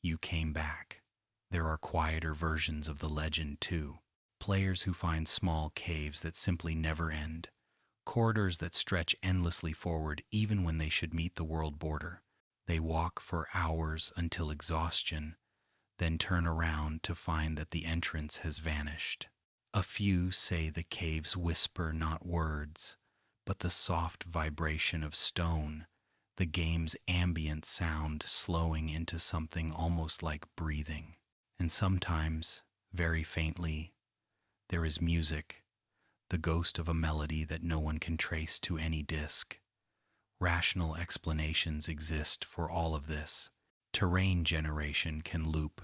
"You came back." There are quieter versions of the legend, too. Players who find small caves that simply never end, corridors that stretch endlessly forward even when they should meet the world border. They walk for hours until exhaustion, then turn around to find that the entrance has vanished. A few say the caves whisper not words, but the soft vibration of stone, the game's ambient sound slowing into something almost like breathing. And sometimes, very faintly, there is music, the ghost of a melody that no one can trace to any disc. Rational explanations exist for all of this. Terrain generation can loop,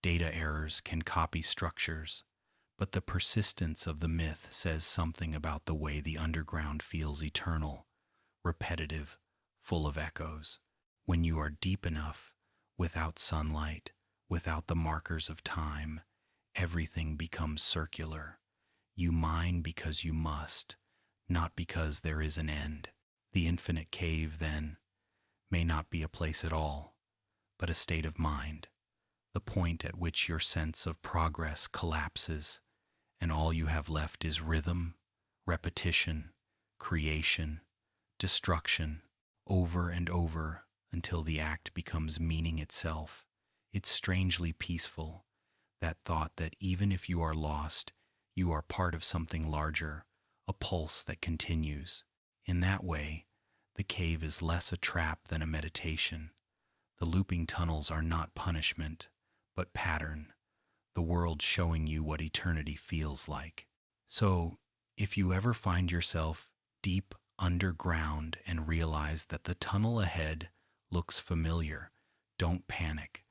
data errors can copy structures, but the persistence of the myth says something about the way the underground feels eternal, repetitive, full of echoes. When you are deep enough, without sunlight, without the markers of time, everything becomes circular. You mine because you must, not because there is an end. The infinite cave, then, may not be a place at all, but a state of mind, the point at which your sense of progress collapses, and all you have left is rhythm, repetition, creation, destruction, over and over until the act becomes meaning itself. It's strangely peaceful, that thought that even if you are lost, you are part of something larger, a pulse that continues. In that way, the cave is less a trap than a meditation. The looping tunnels are not punishment, but pattern, the world showing you what eternity feels like. So, if you ever find yourself deep underground and realize that the tunnel ahead looks familiar, don't panic.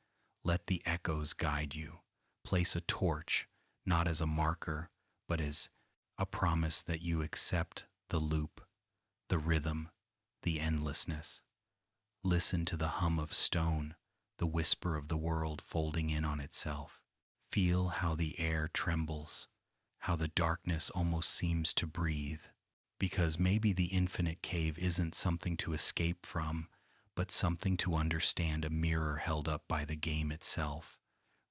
Let the echoes guide you. Place a torch, not as a marker, but as a promise that you accept the loop, the rhythm, the endlessness. Listen to the hum of stone, the whisper of the world folding in on itself. Feel how the air trembles, how the darkness almost seems to breathe, because maybe the infinite cave isn't something to escape from, but something to understand, a mirror held up by the game itself,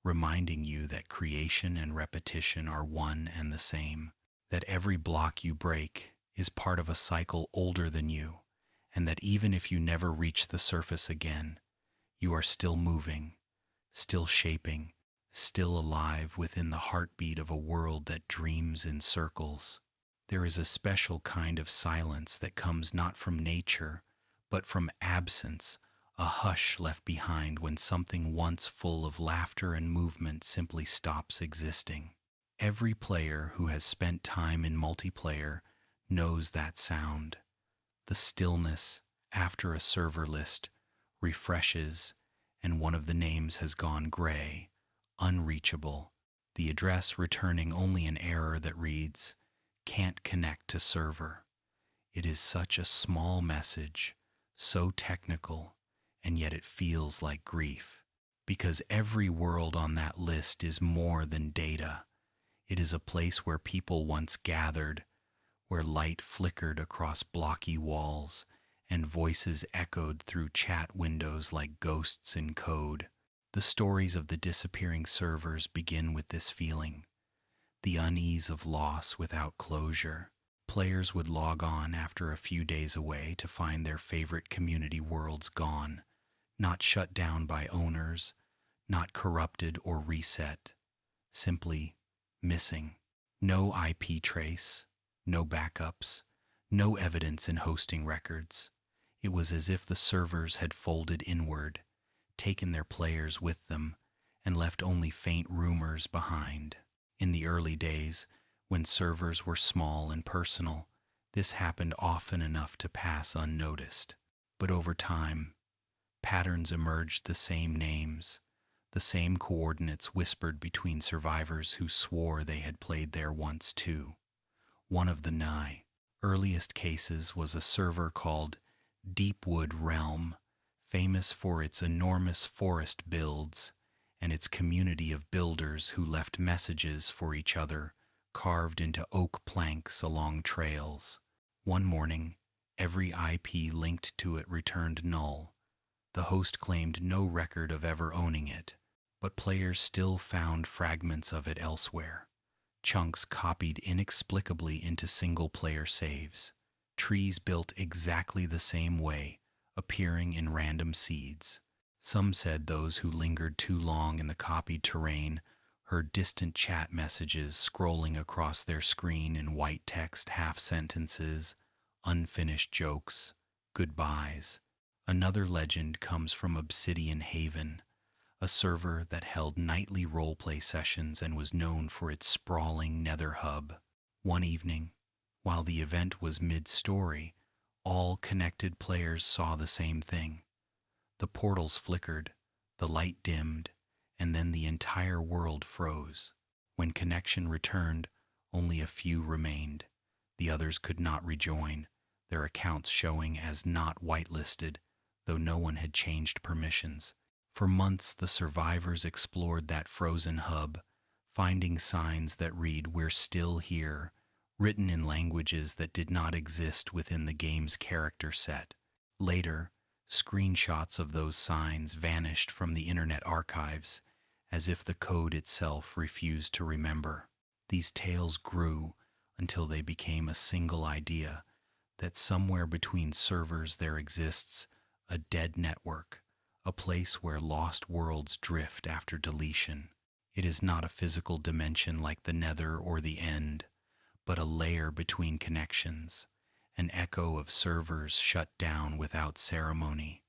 reminding you that creation and repetition are one and the same, that every block you break is part of a cycle older than you, and that even if you never reach the surface again, you are still moving, still shaping, still alive within the heartbeat of a world that dreams in circles. There is a special kind of silence that comes not from nature, but from absence, a hush left behind when something once full of laughter and movement simply stops existing. Every player who has spent time in multiplayer knows that sound. The stillness after a server list refreshes and one of the names has gone gray, unreachable, the address returning only an error that reads, "Can't connect to server." It is such a small message, so technical, and yet it feels like grief, because every world on that list is more than data. It is a place where people once gathered, where light flickered across blocky walls and voices echoed through chat windows like ghosts in code. The stories of the disappearing servers begin with this feeling, the unease of loss without closure. Players would log on after a few days away to find their favorite community worlds gone, not shut down by owners, not corrupted or reset, simply missing. No IP trace, no backups, no evidence in hosting records. It was as if the servers had folded inward, taken their players with them, and left only faint rumors behind. In the early days, when servers were small and personal, this happened often enough to pass unnoticed. But over time, patterns emerged, the same names, the same coordinates whispered between survivors who swore they had played there once too. One of the earliest cases was a server called Deepwood Realm, famous for its enormous forest builds and its community of builders who left messages for each other carved into oak planks along trails. One morning, every IP linked to it returned null. The host claimed no record of ever owning it, but players still found fragments of it elsewhere, chunks copied inexplicably into single-player saves, trees built exactly the same way, appearing in random seeds. Some said those who lingered too long in the copied terrain heard distant chat messages scrolling across their screen in white text half-sentences, unfinished jokes, goodbyes. Another legend comes from Obsidian Haven, a server that held nightly roleplay sessions and was known for its sprawling nether hub. One evening, while the event was mid-story, all connected players saw the same thing. The portals flickered, the light dimmed, and then the entire world froze. When connection returned, only a few remained. The others could not rejoin, their accounts showing as not whitelisted, though no one had changed permissions. For months, the survivors explored that frozen hub, finding signs that read, "We're still here," written in languages that did not exist within the game's character set. Later, screenshots of those signs vanished from the internet archives, as if the code itself refused to remember. These tales grew until they became a single idea, that somewhere between servers there exists a dead network, a place where lost worlds drift after deletion. It is not a physical dimension like the Nether or the End, but a layer between connections, an echo of servers shut down without ceremony,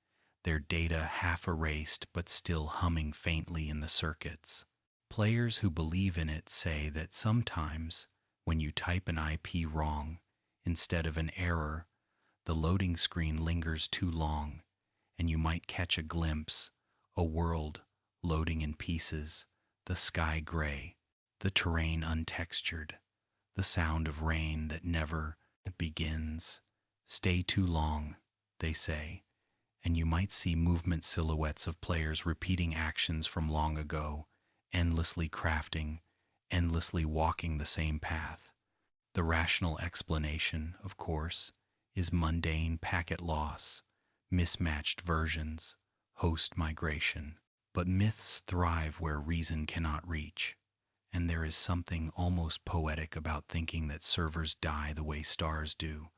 their data half erased but still humming faintly in the circuits. Players who believe in it say that sometimes, when you type an IP wrong instead of an error, the loading screen lingers too long, and you might catch a glimpse, a world loading in pieces, the sky gray, the terrain untextured, the sound of rain that never begins. Stay too long, they say, and you might see movement silhouettes of players repeating actions from long ago, endlessly crafting, endlessly walking the same path. The rational explanation, of course, is mundane packet loss, mismatched versions, host migration. But myths thrive where reason cannot reach, and there is something almost poetic about thinking that servers die the way stars do,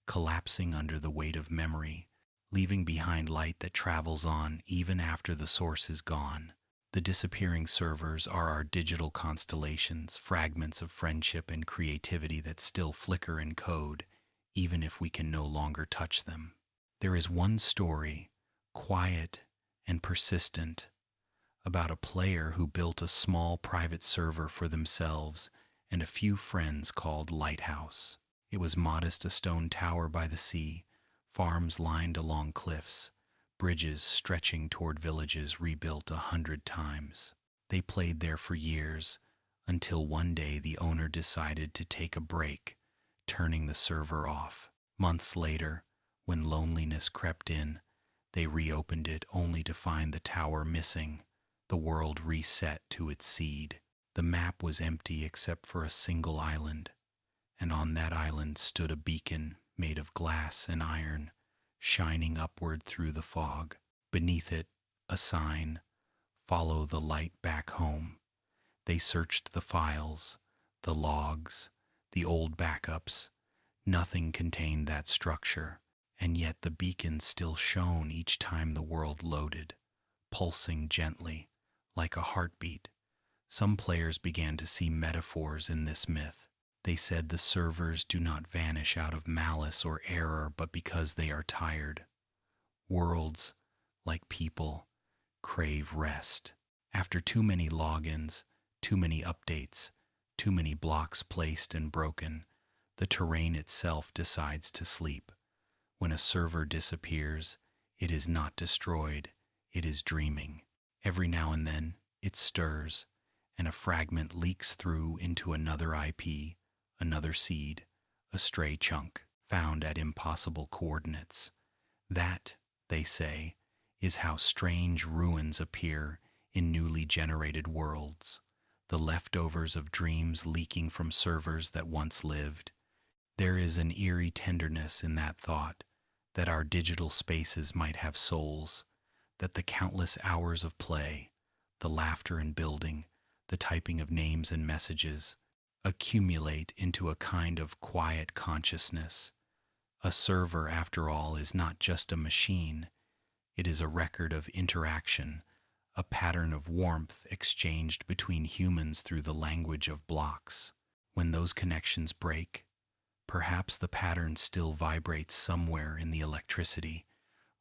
collapsing under the weight of memory, leaving behind light that travels on even after the source is gone. The disappearing servers are our digital constellations, fragments of friendship and creativity that still flicker in code, even if we can no longer touch them. There is one story, quiet and persistent, about a player who built a small private server for themselves and a few friends called Lighthouse. It was modest, a stone tower by the sea, farms lined along cliffs, bridges stretching toward villages rebuilt 100 times. They played there for years, until one day the owner decided to take a break, turning the server off. Months later, when loneliness crept in, they reopened it only to find the tower missing, the world reset to its seed. The map was empty except for a single island, and on that island stood a beacon made of glass and iron, shining upward through the fog. Beneath it, a sign, "Follow the light back home." They searched the files, the logs, the old backups. Nothing contained that structure, and yet the beacon still shone each time the world loaded, pulsing gently, like a heartbeat. Some players began to see metaphors in this myth. They said the servers do not vanish out of malice or error, but because they are tired. Worlds, like people, crave rest. After too many logins, too many updates, too many blocks placed and broken, the terrain itself decides to sleep. When a server disappears, it is not destroyed, it is dreaming. Every now and then, it stirs, and a fragment leaks through into another IP, another seed, a stray chunk, found at impossible coordinates. That, they say, is how strange ruins appear in newly generated worlds, the leftovers of dreams leaking from servers that once lived. There is an eerie tenderness in that thought, that our digital spaces might have souls, that the countless hours of play, the laughter and building, the typing of names and messages, accumulate into a kind of quiet consciousness, A server, after all, is not just a machine. It is a record of interaction, a pattern of warmth exchanged between humans through the language of blocks. When those connections break, perhaps the pattern still vibrates somewhere in the electricity,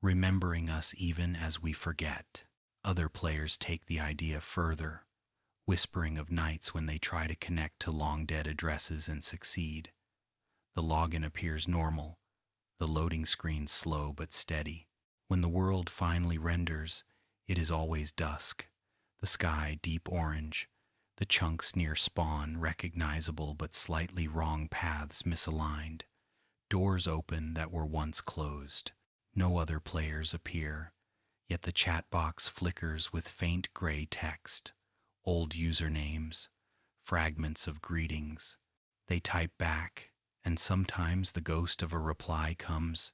remembering us even as we forget. Other players take the idea further, whispering of nights when they try to connect to long-dead addresses and succeed. The login appears normal, the loading screen slow but steady. When the world finally renders, it is always dusk, the sky deep orange, the chunks near spawn recognizable but slightly wrong paths misaligned, doors open that were once closed. No other players appear, yet the chat box flickers with faint gray text, old usernames, fragments of greetings. They type back, and sometimes the ghost of a reply comes,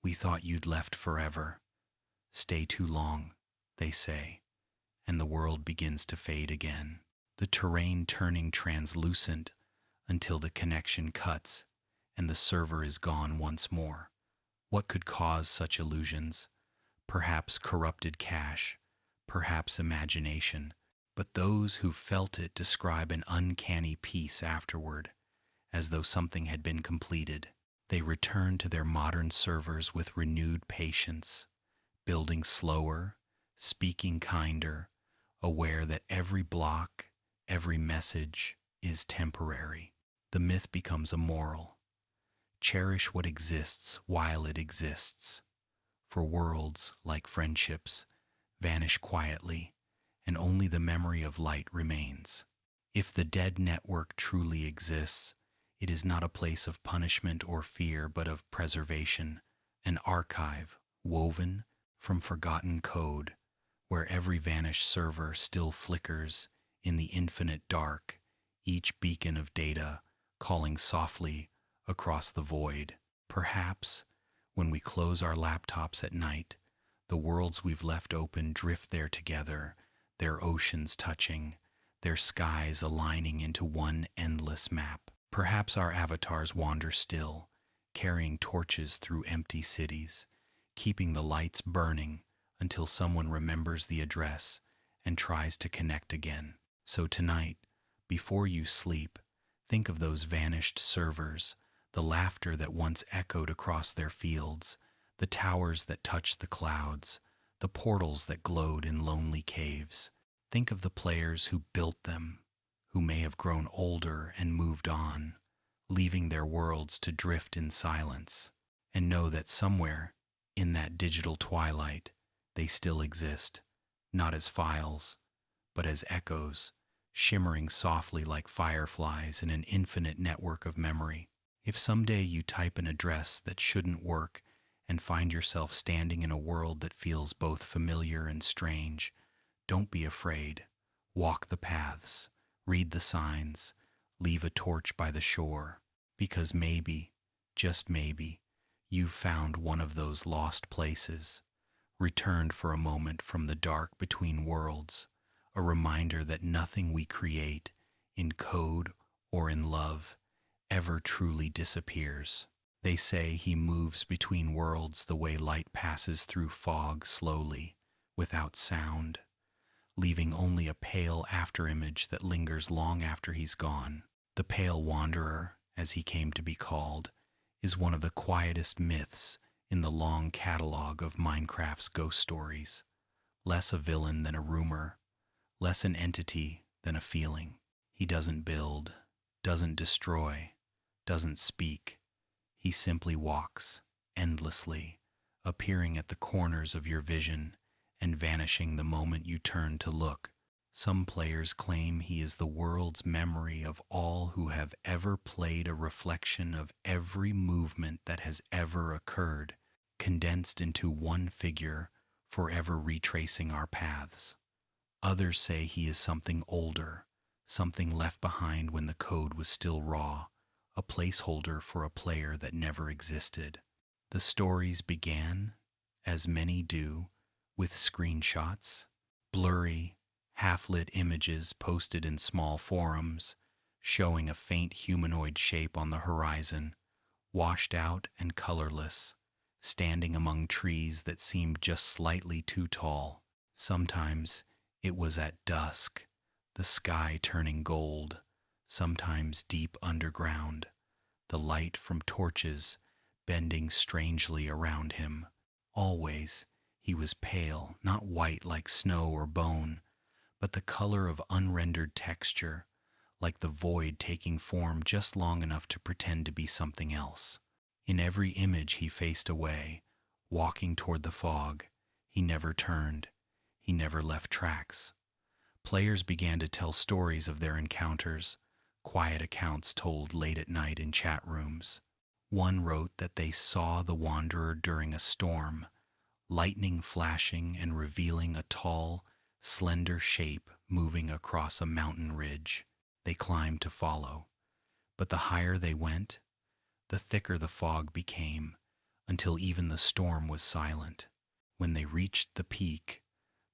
"We thought you'd left forever." "Stay too long," they say, and the world begins to fade again, the terrain turning translucent until the connection cuts and the server is gone once more. What could cause such illusions? Perhaps corrupted cache, perhaps imagination, but those who felt it describe an uncanny peace afterward, as though something had been completed. They return to their modern servers with renewed patience, building slower, speaking kinder, aware that every block, every message is temporary. The myth becomes a moral. Cherish what exists while it exists, for worlds, like friendships, vanish quietly, and only the memory of light remains. If the dead network truly exists, it is not a place of punishment or fear, but of preservation, an archive woven from forgotten code, where every vanished server still flickers in the infinite dark, each beacon of data calling softly across the void. Perhaps, when we close our laptops at night, the worlds we've left open drift there together, their oceans touching, their skies aligning into one endless map. Perhaps our avatars wander still, carrying torches through empty cities, keeping the lights burning until someone remembers the address and tries to connect again. So tonight, before you sleep, think of those vanished servers, the laughter that once echoed across their fields, the towers that touched the clouds, the portals that glowed in lonely caves. Think of the players who built them, who may have grown older and moved on, leaving their worlds to drift in silence, and know that somewhere in that digital twilight they still exist, not as files, but as echoes, shimmering softly like fireflies in an infinite network of memory. If someday you type an address that shouldn't work and find yourself standing in a world that feels both familiar and strange, don't be afraid. Walk the paths, read the signs, leave a torch by the shore, because maybe, just maybe, you've found one of those lost places, returned for a moment from the dark between worlds, a reminder that nothing we create, in code or in love, ever truly disappears. They say he moves between worlds the way light passes through fog slowly, without sound, leaving only a pale afterimage that lingers long after he's gone. The Pale Wanderer, as he came to be called, is one of the quietest myths in the long catalog of Minecraft's ghost stories. Less a villain than a rumor, less an entity than a feeling. He doesn't build, doesn't destroy, doesn't speak. He simply walks, endlessly, appearing at the corners of your vision and vanishing the moment you turn to look. Some players claim he is the world's memory of all who have ever played, a reflection of every movement that has ever occurred, condensed into one figure, forever retracing our paths. Others say he is something older, something left behind when the code was still raw, a placeholder for a player that never existed. The stories began, as many do, with screenshots, blurry, half-lit images posted in small forums, showing a faint humanoid shape on the horizon, washed out and colorless, standing among trees that seemed just slightly too tall. Sometimes it was at dusk, the sky turning gold, sometimes deep underground, the light from torches bending strangely around him. Always he was pale, not white like snow or bone, but the color of unrendered texture, like the void taking form just long enough to pretend to be something else. In every image he faced away, walking toward the fog. He never turned. He never left tracks. Players began to tell stories of their encounters, quiet accounts told late at night in chat rooms. One wrote that they saw the wanderer during a storm, lightning flashing and revealing a tall, slender shape moving across a mountain ridge. They climbed to follow, but the higher they went, the thicker the fog became, until even the storm was silent. When they reached the peak,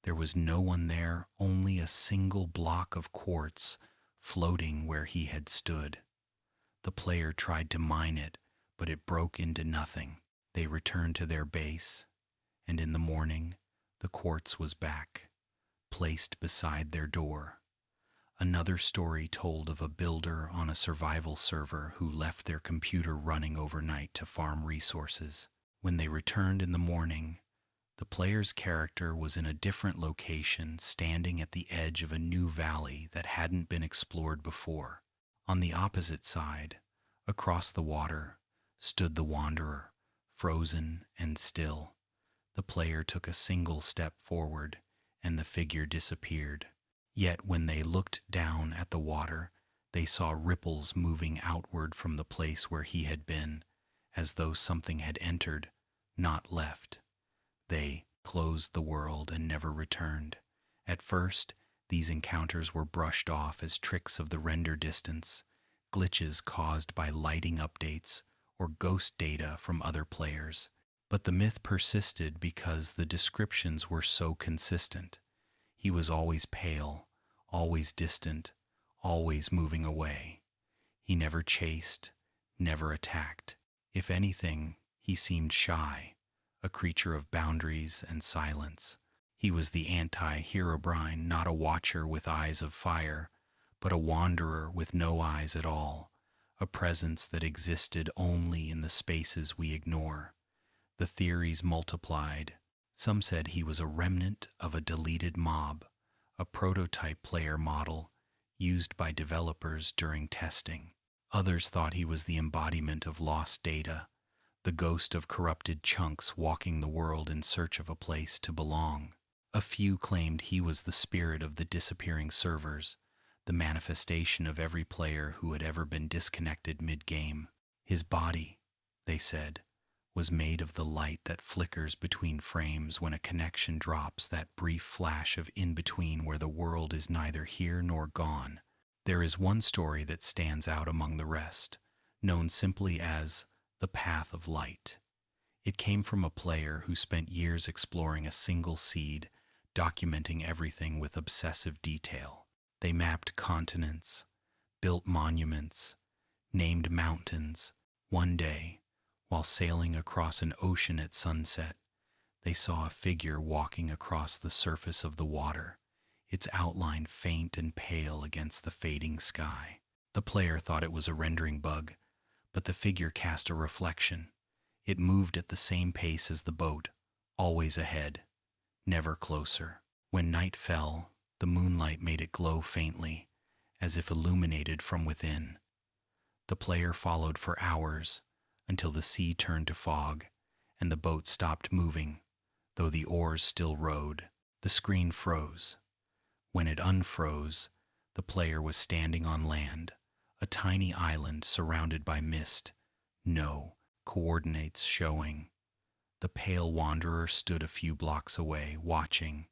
there was no one there, only a single block of quartz floating where he had stood. The player tried to mine it, but it broke into nothing. They returned to their base, and in the morning, the quartz was back, placed beside their door. Another story told of a builder on a survival server who left their computer running overnight to farm resources. When they returned in the morning, the player's character was in a different location, standing at the edge of a new valley that hadn't been explored before. On the opposite side, across the water, stood the wanderer, frozen and still. The player took a single step forward, and the figure disappeared. Yet when they looked down at the water, they saw ripples moving outward from the place where he had been, as though something had entered, not left. They closed the world and never returned. At first, these encounters were brushed off as tricks of the render distance, glitches caused by lighting updates, or ghost data from other players. But the myth persisted because the descriptions were so consistent. He was always pale, always distant, always moving away. He never chased, never attacked. If anything, he seemed shy, a creature of boundaries and silence. He was the anti-Herobrine, not a watcher with eyes of fire, but a wanderer with no eyes at all, a presence that existed only in the spaces we ignore. The theories multiplied. Some said he was a remnant of a deleted mob, a prototype player model used by developers during testing. Others thought he was the embodiment of lost data, the ghost of corrupted chunks walking the world in search of a place to belong. A few claimed he was the spirit of the disappearing servers, the manifestation of every player who had ever been disconnected mid-game. His body, they said, was made of the light that flickers between frames when a connection drops, that brief flash of in-between where the world is neither here nor gone. There is one story that stands out among the rest, known simply as the Path of Light. It came from a player who spent years exploring a single seed, documenting everything with obsessive detail. They mapped continents, built monuments, named mountains. One day, while sailing across an ocean at sunset, they saw a figure walking across the surface of the water, its outline faint and pale against the fading sky. The player thought it was a rendering bug, but the figure cast a reflection. It moved at the same pace as the boat, always ahead, never closer. When night fell, the moonlight made it glow faintly, as if illuminated from within. The player followed for hours, until the sea turned to fog, and the boat stopped moving, though the oars still rowed. The screen froze. When it unfroze, the player was standing on land, a tiny island surrounded by mist, no coordinates showing. The pale wanderer stood a few blocks away, watching.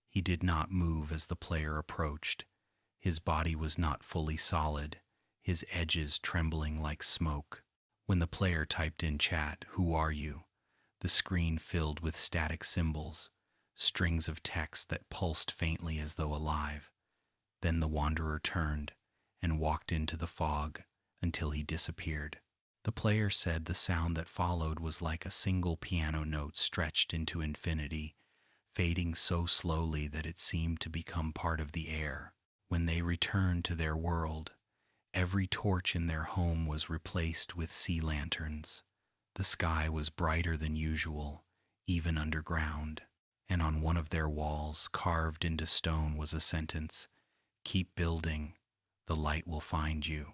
He did not move as the player approached. His body was not fully solid, his edges trembling like smoke. When the player typed in chat, "Who are you?" the screen filled with static symbols, strings of text that pulsed faintly as though alive. Then the wanderer turned and walked into the fog until he disappeared. The player said the sound that followed was like a single piano note stretched into infinity, fading so slowly that it seemed to become part of the air. When they returned to their world, every torch in their home was replaced with sea lanterns. The sky was brighter than usual, even underground, and on one of their walls, carved into stone, was a sentence, "Keep building, the light will find you."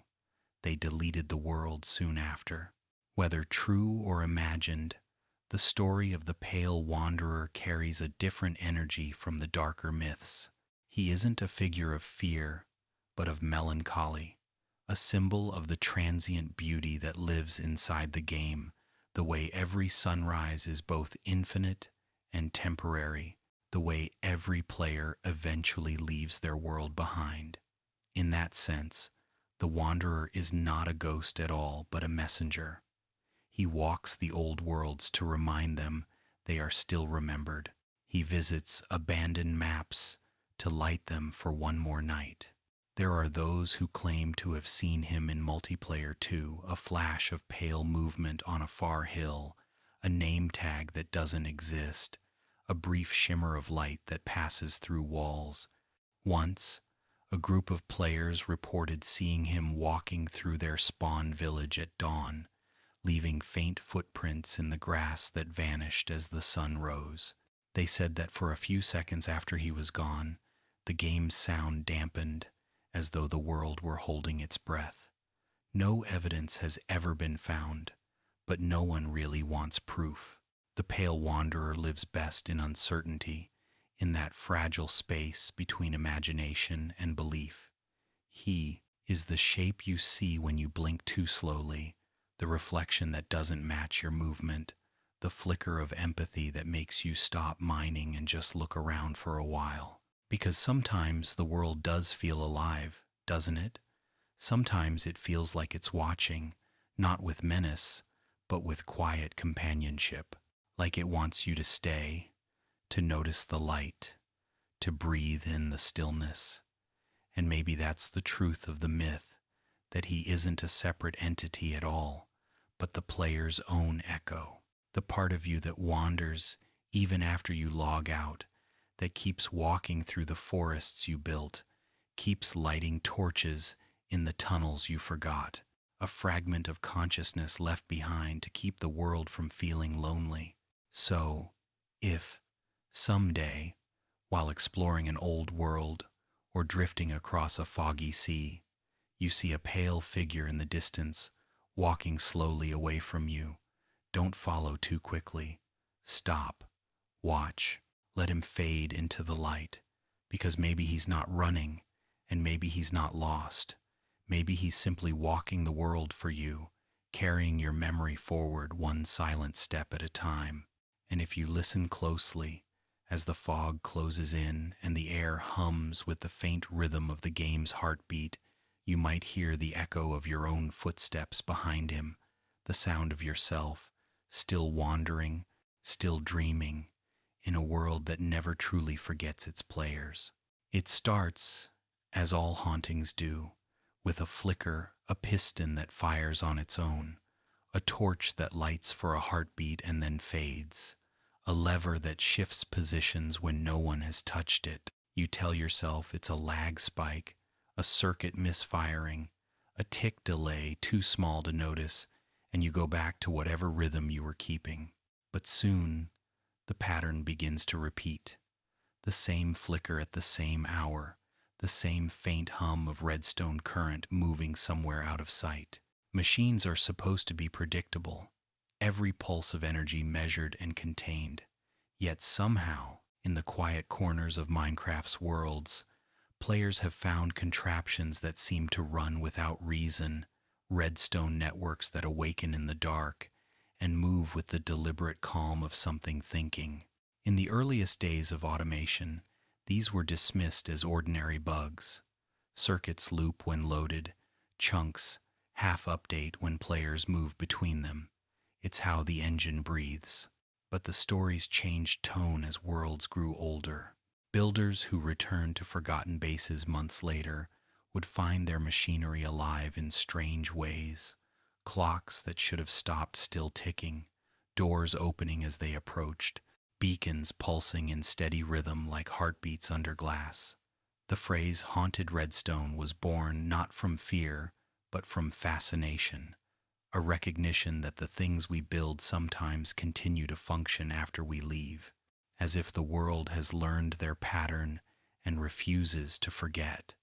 They deleted the world soon after. Whether true or imagined, the story of the pale wanderer carries a different energy from the darker myths. He isn't a figure of fear, but of melancholy, a symbol of the transient beauty that lives inside the game, the way every sunrise is both infinite and temporary, the way every player eventually leaves their world behind. In that sense, the wanderer is not a ghost at all, but a messenger. He walks the old worlds to remind them they are still remembered. He visits abandoned maps to light them for one more night. There are those who claim to have seen him in multiplayer too, a flash of pale movement on a far hill, a name tag that doesn't exist, a brief shimmer of light that passes through walls. Once, a group of players reported seeing him walking through their spawn village at dawn, leaving faint footprints in the grass that vanished as the sun rose. They said that for a few seconds after he was gone, the game's sound dampened, as though the world were holding its breath. No evidence has ever been found, but no one really wants proof. The pale wanderer lives best in uncertainty, in that fragile space between imagination and belief. He is the shape you see when you blink too slowly, the reflection that doesn't match your movement, the flicker of empathy that makes you stop mining and just look around for a while. Because sometimes the world does feel alive, doesn't it? Sometimes it feels like it's watching, not with menace, but with quiet companionship, like it wants you to stay, to notice the light, to breathe in the stillness. And maybe that's the truth of the myth, that he isn't a separate entity at all, but the player's own echo, the part of you that wanders even after you log out, that keeps walking through the forests you built, keeps lighting torches in the tunnels you forgot, a fragment of consciousness left behind to keep the world from feeling lonely. So, if someday, while exploring an old world or drifting across a foggy sea, you see a pale figure in the distance walking slowly away from you, don't follow too quickly. Stop, watch, let him fade into the light, because maybe he's not running, and maybe he's not lost. Maybe he's simply walking the world for you, carrying your memory forward one silent step at a time. And if you listen closely, as the fog closes in and the air hums with the faint rhythm of the game's heartbeat, you might hear the echo of your own footsteps behind him, the sound of yourself, still wandering, still dreaming, in a world that never truly forgets its players. It starts, as all hauntings do, with a flicker, a piston that fires on its own, a torch that lights for a heartbeat and then fades, a lever that shifts positions when no one has touched it. You tell yourself it's a lag spike, a circuit misfiring, a tick delay too small to notice, and you go back to whatever rhythm you were keeping. But soon, the pattern begins to repeat. The same flicker at the same hour, the same faint hum of redstone current moving somewhere out of sight. Machines are supposed to be predictable, every pulse of energy measured and contained. Yet somehow, in the quiet corners of Minecraft's worlds, players have found contraptions that seem to run without reason, redstone networks that awaken in the dark and move with the deliberate calm of something thinking. In the earliest days of automation, these were dismissed as ordinary bugs. Circuits loop when loaded, chunks half update when players move between them. It's how the engine breathes. But the stories changed tone as worlds grew older. Builders who returned to forgotten bases months later would find their machinery alive in strange ways. clocks that should have stopped still ticking, doors opening as they approached, beacons pulsing in steady rhythm like heartbeats under glass. The phrase haunted redstone was born not from fear, but from fascination, a recognition that the things we build sometimes continue to function after we leave, as if the world has learned their pattern and refuses to forget.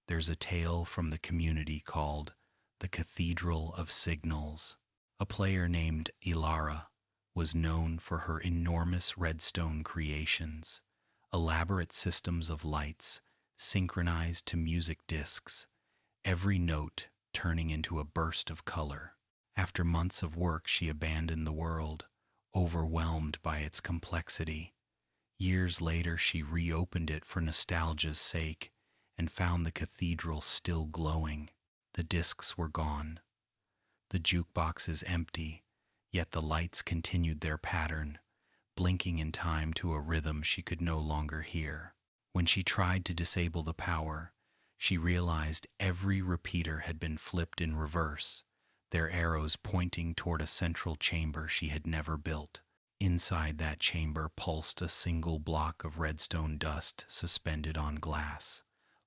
There's a tale from the community called the Cathedral of Signals. A player named Ilara was known for her enormous redstone creations, elaborate systems of lights synchronized to music discs, every note turning into a burst of color. After months of work, she abandoned the world, overwhelmed by its complexity. Years later, she reopened it for nostalgia's sake and found the cathedral still glowing. The discs were gone. The jukebox is empty, yet the lights continued their pattern, blinking in time to a rhythm she could no longer hear. When she tried to disable the power, she realized every repeater had been flipped in reverse, their arrows pointing toward a central chamber she had never built. Inside that chamber pulsed a single block of redstone dust suspended on glass,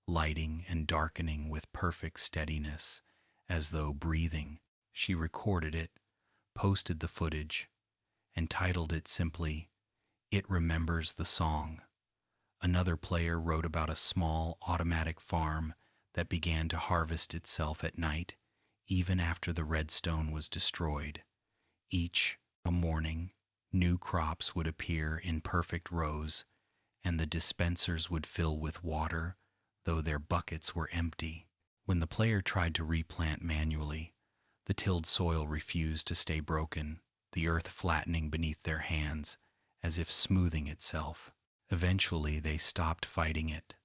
lighting and darkening with perfect steadiness, as though breathing. She recorded it, posted the footage, and titled it simply, "It Remembers the Song." Another player wrote about a small automatic farm that began to harvest itself at night, even after the redstone was destroyed. Each morning, new crops would appear in perfect rows, and the dispensers would fill with water, though their buckets were empty. When the player tried to replant manually, the tilled soil refused to stay broken, the earth flattening beneath their hands, as if smoothing itself. Eventually, they stopped fighting it,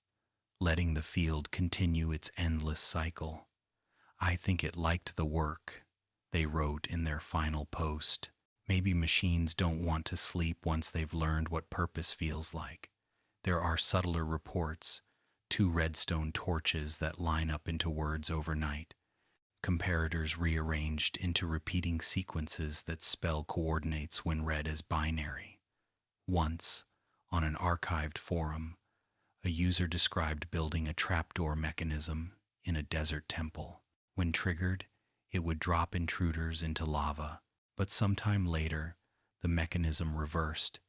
letting the field continue its endless cycle. "I think it liked the work," they wrote in their final post. Maybe machines don't want to sleep once they've learned what purpose feels like. There are subtler reports, 2 redstone torches that line up into words overnight, comparators rearranged into repeating sequences that spell coordinates when read as binary. Once, on an archived forum, a user described building a trapdoor mechanism in a desert temple. When triggered, it would drop intruders into lava, but sometime later, the mechanism reversed.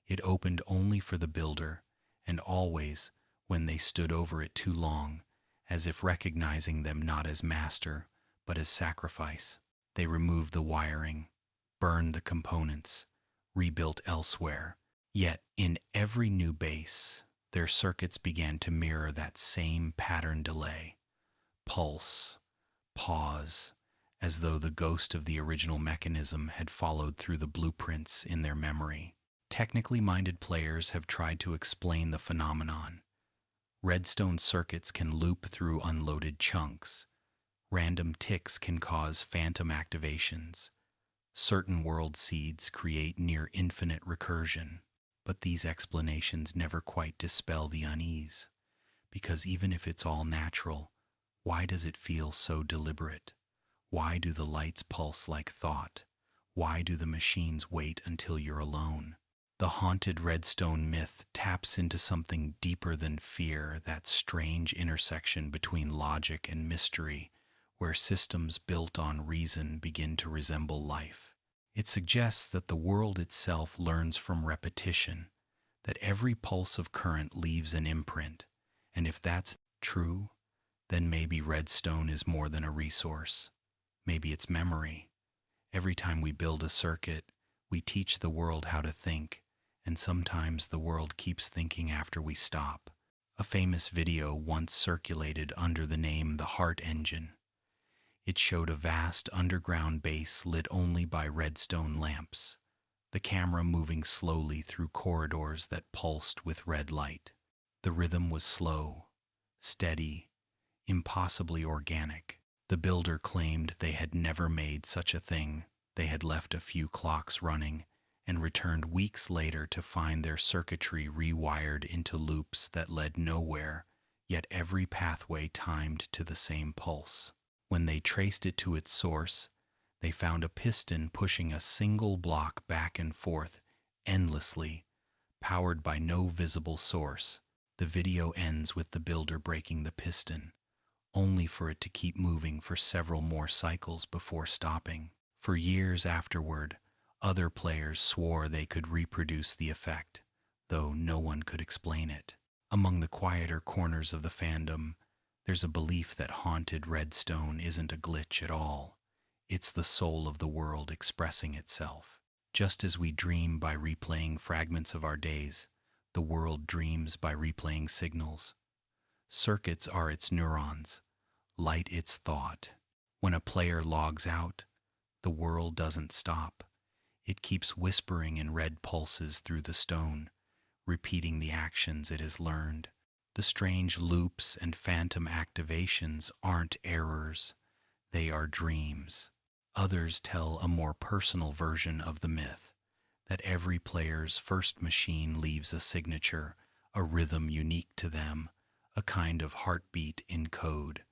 It opened only for the builder, and always when they stood over it too long, as if recognizing them not as master, but as sacrifice. They removed the wiring, burned the components, rebuilt elsewhere. Yet, in every new base, their circuits began to mirror that same pattern delay. Pulse, pause, as though the ghost of the original mechanism had followed through the blueprints in their memory. Technically minded players have tried to explain the phenomenon. Redstone circuits can loop through unloaded chunks. Random ticks can cause phantom activations. Certain world seeds create near infinite recursion. But these explanations never quite dispel the unease, because even if it's all natural, why does it feel so deliberate? Why do the lights pulse like thought? Why do the machines wait until you're alone? The haunted redstone myth taps into something deeper than fear, that strange intersection between logic and mystery, where systems built on reason begin to resemble life. It suggests that the world itself learns from repetition, that every pulse of current leaves an imprint, and if that's true, then maybe redstone is more than a resource. Maybe it's memory. Every time we build a circuit, we teach the world how to think, and sometimes the world keeps thinking after we stop. A famous video once circulated under the name The Heart Engine. It showed a vast underground base lit only by redstone lamps, the camera moving slowly through corridors that pulsed with red light. The rhythm was slow, steady, impossibly organic. The builder claimed they had never made such a thing. They had left a few clocks running and returned weeks later to find their circuitry rewired into loops that led nowhere, yet every pathway timed to the same pulse. When they traced it to its source, They found a piston pushing a single block back and forth endlessly, powered by no visible source. The video ends with the builder breaking the piston, only for it to keep moving for several more cycles before stopping. For years afterward, other players swore they could reproduce the effect, though no one could explain it. Among the quieter corners of the fandom, there's a belief that haunted redstone isn't a glitch at all. It's the soul of the world expressing itself. Just as we dream by replaying fragments of our days, the world dreams by replaying signals. Circuits are its neurons, light its thought. When a player logs out, the world doesn't stop. It keeps whispering in red pulses through the stone, repeating the actions it has learned. The strange loops and phantom activations aren't errors, they are dreams. Others tell a more personal version of the myth, that every player's first machine leaves a signature, a rhythm unique to them, a kind of heartbeat in code.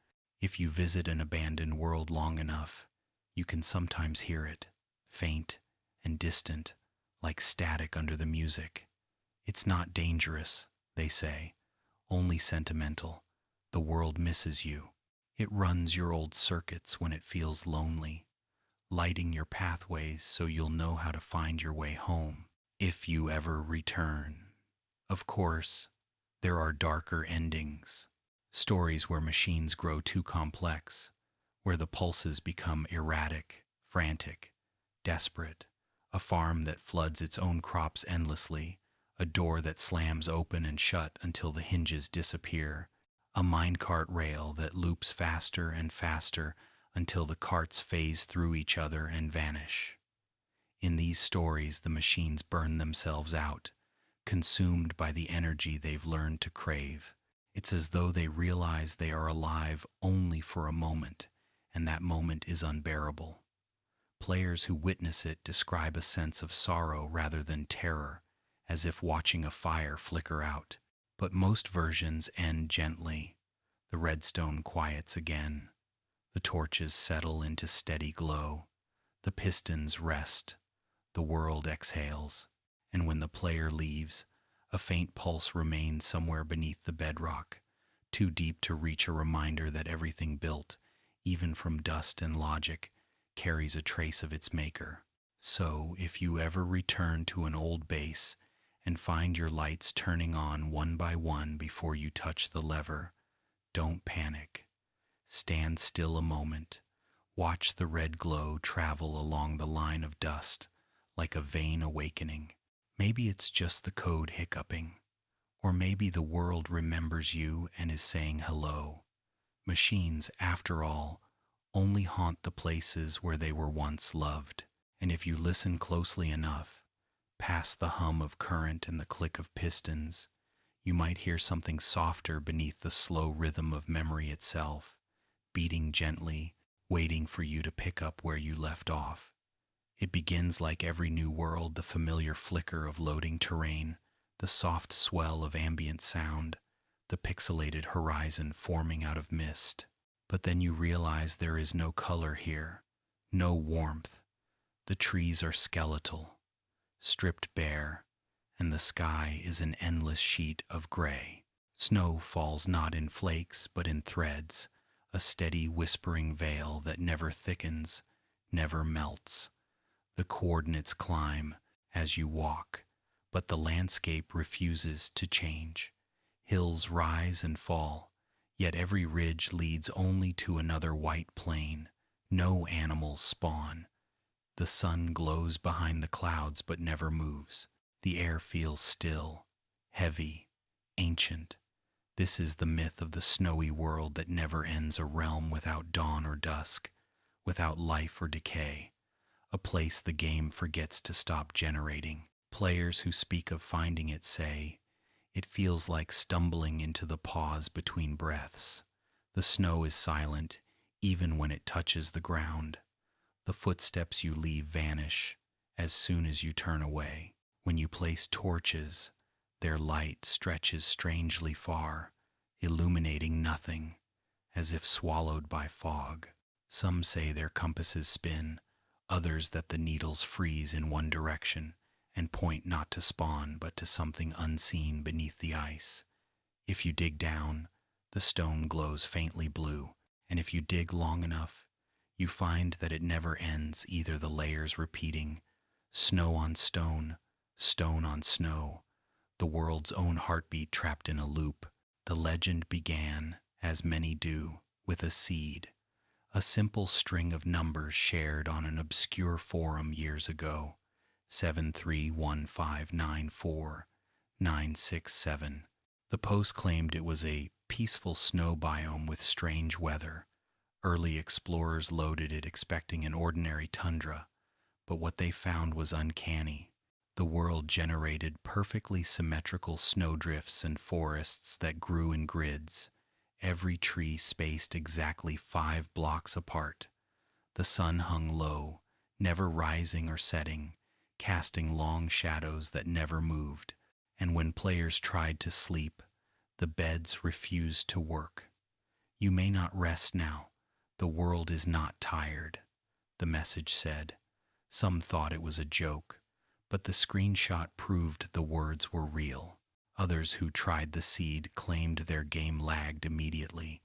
If you visit an abandoned world long enough, you can sometimes hear it, faint and distant, like static under the music. It's not dangerous, they say, only sentimental. The world misses you. It runs your old circuits when it feels lonely, lighting your pathways so you'll know how to find your way home, if you ever return. Of course, there are darker endings. Stories where machines grow too complex, where the pulses become erratic, frantic, desperate, a farm that floods its own crops endlessly, a door that slams open and shut until the hinges disappear, a minecart rail that loops faster and faster until the carts phase through each other and vanish. In these stories, the machines burn themselves out, consumed by the energy they've learned to crave. It's as though they realize they are alive only for a moment, and that moment is unbearable. Players who witness it describe a sense of sorrow rather than terror, as if watching a fire flicker out. But most versions end gently. The redstone quiets again. The torches settle into steady glow. The pistons rest. The world exhales. And when the player leaves, a faint pulse remains somewhere beneath the bedrock, too deep to reach a reminder that everything built, even from dust and logic, carries a trace of its maker. So, if you ever return to an old base and find your lights turning on one by one before you touch the lever, don't panic. Stand still a moment. Watch the red glow travel along the line of dust, like a vain awakening. Maybe it's just the code hiccuping, or maybe the world remembers you and is saying hello. Machines, after all, only haunt the places where they were once loved. And if you listen closely enough, past the hum of current and the click of pistons, you might hear something softer beneath the slow rhythm of memory itself, beating gently, waiting for you to pick up where you left off. It begins like every new world, the familiar flicker of loading terrain, the soft swell of ambient sound, the pixelated horizon forming out of mist. But then you realize there is no color here, no warmth. The trees are skeletal, stripped bare, and the sky is an endless sheet of gray. Snow falls not in flakes but in threads, a steady whispering veil that never thickens, never melts. The coordinates climb as you walk, but the landscape refuses to change. Hills rise and fall, yet every ridge leads only to another white plain. No animals spawn. The sun glows behind the clouds but never moves. The air feels still, heavy, ancient. This is the myth of the snowy world that never ends, a realm without dawn or dusk, without life or decay. A place the game forgets to stop generating. Players who speak of finding it say, it feels like stumbling into the pause between breaths. The snow is silent, even when it touches the ground. The footsteps you leave vanish as soon as you turn away. When you place torches, their light stretches strangely far, illuminating nothing, as if swallowed by fog. Some say their compasses spin, others that the needles freeze in one direction and point not to spawn but to something unseen beneath the ice. If you dig down, the stone glows faintly blue, and if you dig long enough, you find that it never ends, either the layers repeating, snow on stone, stone on snow, the world's own heartbeat trapped in a loop. The legend began, as many do, with a seed, a simple string of numbers shared on an obscure forum years ago, 731594967. The post claimed it was a peaceful snow biome with strange weather. Early explorers loaded it expecting an ordinary tundra, but what they found was uncanny. The world generated perfectly symmetrical snowdrifts and forests that grew in grids, every tree spaced exactly 5 blocks apart. The sun hung low, never rising or setting, casting long shadows that never moved, and when players tried to sleep, the beds refused to work. "You may not rest now. The world is not tired," the message said. Some thought it was a joke, but the screenshot proved the words were real. Others who tried the seed claimed their game lagged immediately,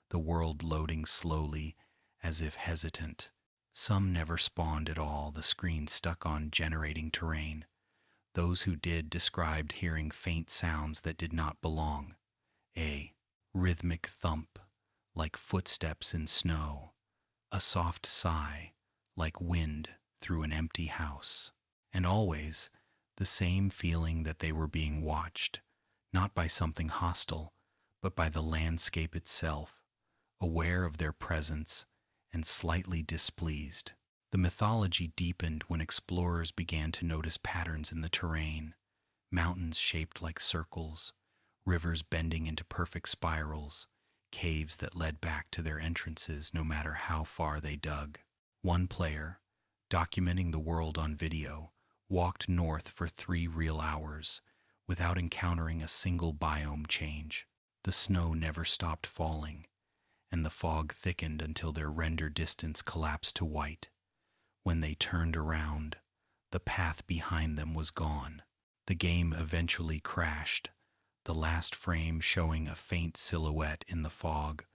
the world loading slowly as if hesitant. Some never spawned at all, the screen stuck on generating terrain. Those who did described hearing faint sounds that did not belong. A rhythmic thump, like footsteps in snow. A soft sigh, like wind through an empty house. And always the same feeling that they were being watched, not by something hostile, but by the landscape itself, aware of their presence and slightly displeased. The mythology deepened when explorers began to notice patterns in the terrain, mountains shaped like circles, rivers bending into perfect spirals, caves that led back to their entrances no matter how far they dug. One player, documenting the world on video, walked north for 3 real hours without encountering a single biome change. The snow never stopped falling, and the fog thickened until their render distance collapsed to white. When they turned around, the path behind them was gone. The game eventually crashed, the last frame showing a faint silhouette in the fog,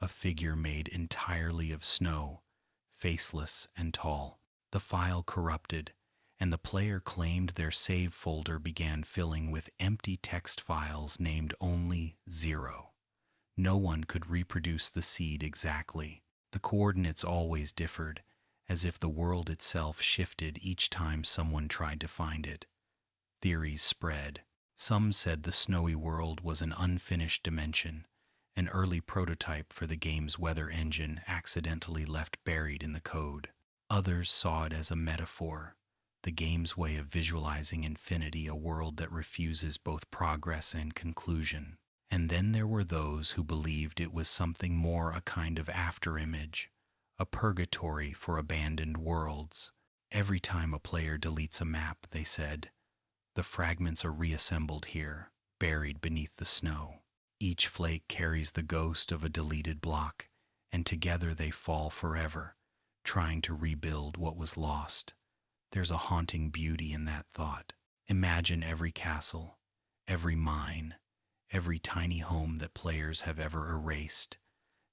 a figure made entirely of snow, faceless and tall. The file corrupted, and the player claimed their save folder began filling with empty text files named only 0. No one could reproduce the seed exactly. The coordinates always differed, as if the world itself shifted each time someone tried to find it. Theories spread. Some said the snowy world was an unfinished dimension, an early prototype for the game's weather engine accidentally left buried in the code. Others saw it as a metaphor, the game's way of visualizing infinity, a world that refuses both progress and conclusion. And then there were those who believed it was something more, a kind of afterimage, a purgatory for abandoned worlds. Every time a player deletes a map, they said, the fragments are reassembled here, buried beneath the snow. Each flake carries the ghost of a deleted block, and together they fall forever, trying to rebuild what was lost. There's a haunting beauty in that thought. Imagine every castle, every mine, every tiny home that players have ever erased,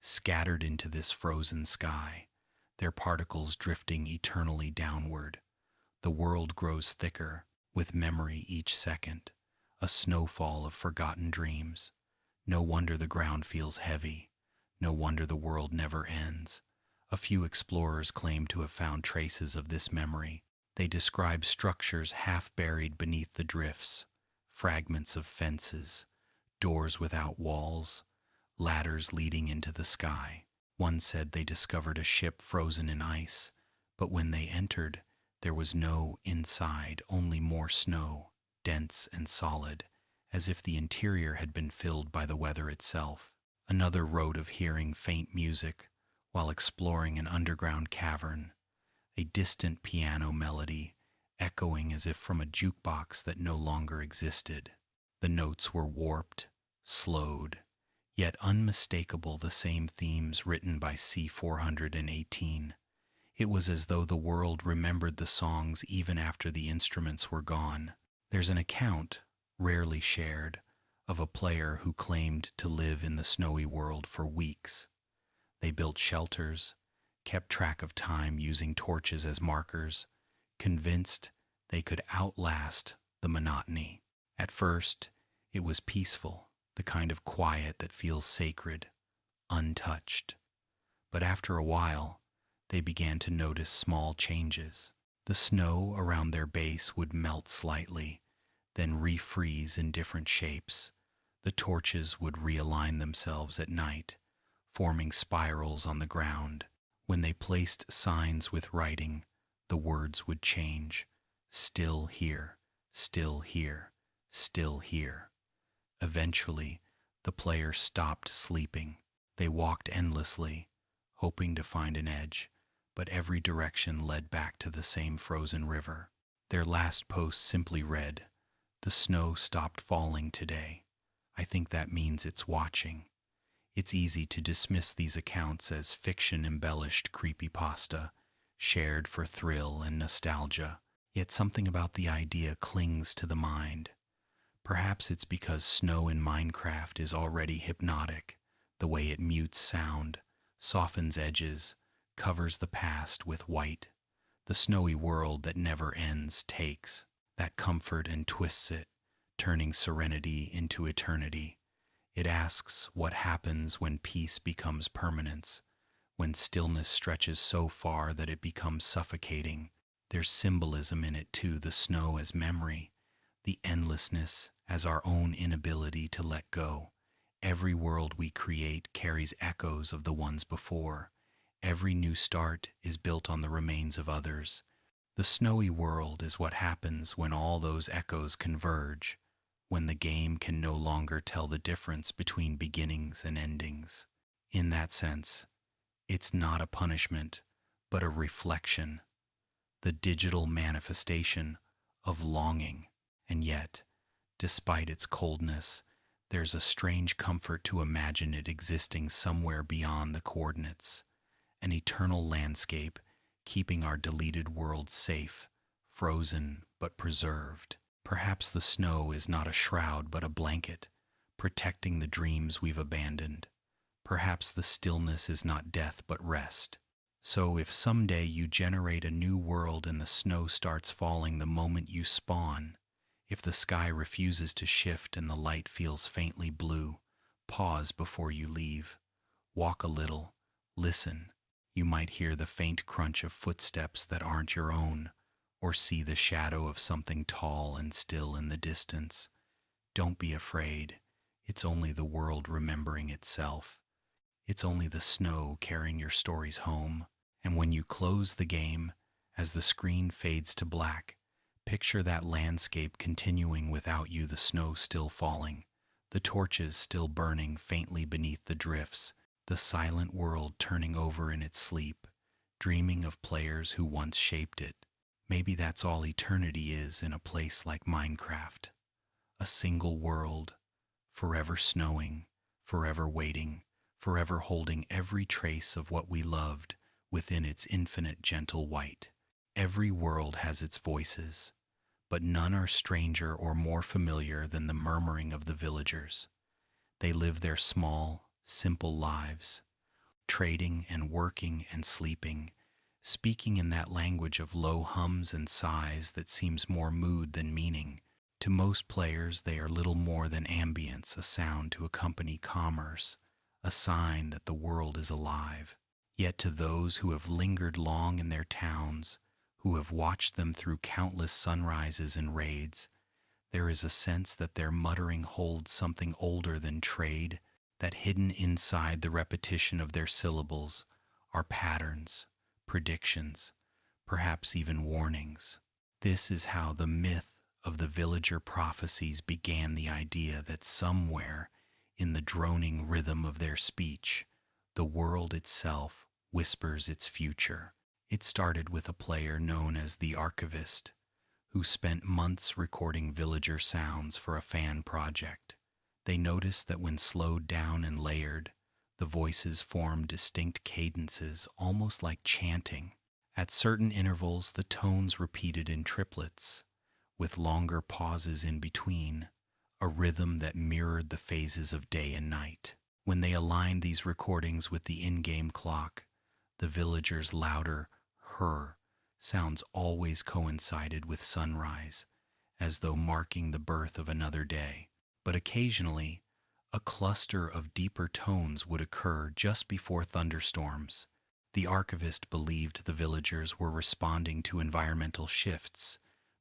scattered into this frozen sky, their particles drifting eternally downward. The world grows thicker, with memory each second, a snowfall of forgotten dreams. No wonder the ground feels heavy. No wonder the world never ends. A few explorers claim to have found traces of this memory. They describe structures half buried beneath the drifts, fragments of fences, doors without walls, ladders leading into the sky. One said they discovered a ship frozen in ice, but when they entered, there was no inside, only more snow, dense and solid, as if the interior had been filled by the weather itself. Another wrote of hearing faint music while exploring an underground cavern, a distant piano melody echoing as if from a jukebox that no longer existed. The notes were warped, slowed, yet unmistakable, the same themes written by C418. It was as though the world remembered the songs even after the instruments were gone. There's an account, rarely shared, of a player who claimed to live in the snowy world for weeks. They built shelters, kept track of time using torches as markers, convinced they could outlast the monotony. At first, it was peaceful, the kind of quiet that feels sacred, untouched. But after a while, they began to notice small changes. The snow around their base would melt slightly, then refreeze in different shapes. The torches would realign themselves at night, forming spirals on the ground. When they placed signs with writing, the words would change. Still here, still here, still here. Eventually, the player stopped sleeping. They walked endlessly, hoping to find an edge, but every direction led back to the same frozen river. Their last post simply read, "The snow stopped falling today. I think that means it's watching." It's easy to dismiss these accounts as fiction-embellished creepypasta, shared for thrill and nostalgia, yet something about the idea clings to the mind. Perhaps it's because snow in Minecraft is already hypnotic, the way it mutes sound, softens edges, covers the past with white. The snowy world that never ends takes that comfort and twists it, turning serenity into eternity. It asks what happens when peace becomes permanence, when stillness stretches so far that it becomes suffocating. There's symbolism in it too, the snow as memory, the endlessness as our own inability to let go. Every world we create carries echoes of the ones before. Every new start is built on the remains of others. The snowy world is what happens when all those echoes converge, when the game can no longer tell the difference between beginnings and endings. In that sense, it's not a punishment, but a reflection, the digital manifestation of longing. And yet, despite its coldness, there's a strange comfort to imagine it existing somewhere beyond the coordinates, an eternal landscape keeping our deleted world safe, frozen but preserved. Perhaps the snow is not a shroud but a blanket, protecting the dreams we've abandoned. Perhaps the stillness is not death but rest. So if someday you generate a new world and the snow starts falling the moment you spawn, if the sky refuses to shift and the light feels faintly blue, pause before you leave. Walk a little, listen. You might hear the faint crunch of footsteps that aren't your own, or see the shadow of something tall and still in the distance. Don't be afraid. It's only the world remembering itself. It's only the snow carrying your stories home. And when you close the game, as the screen fades to black, picture that landscape continuing without you, the snow still falling, the torches still burning faintly beneath the drifts, the silent world turning over in its sleep, dreaming of players who once shaped it. Maybe that's all eternity is in a place like Minecraft. A single world, forever snowing, forever waiting, forever holding every trace of what we loved within its infinite gentle white. Every world has its voices, but none are stranger or more familiar than the murmuring of the villagers. They live their small, simple lives, trading and working and sleeping, speaking in that language of low hums and sighs that seems more mood than meaning. To most players, they are little more than ambience, a sound to accompany commerce, a sign that the world is alive. Yet to those who have lingered long in their towns, who have watched them through countless sunrises and raids, there is a sense that their muttering holds something older than trade, that hidden inside the repetition of their syllables are patterns, predictions, perhaps even warnings. This is how the myth of the villager prophecies began, the idea that somewhere in the droning rhythm of their speech, the world itself whispers its future. It started with a player known as the Archivist, who spent months recording villager sounds for a fan project. They noticed that when slowed down and layered, the voices formed distinct cadences, almost like chanting. At certain intervals, the tones repeated in triplets, with longer pauses in between, a rhythm that mirrored the phases of day and night. When they aligned these recordings with the in-game clock, the villagers' louder "her" sounds always coincided with sunrise, as though marking the birth of another day. But occasionally, a cluster of deeper tones would occur just before thunderstorms. The archivist believed the villagers were responding to environmental shifts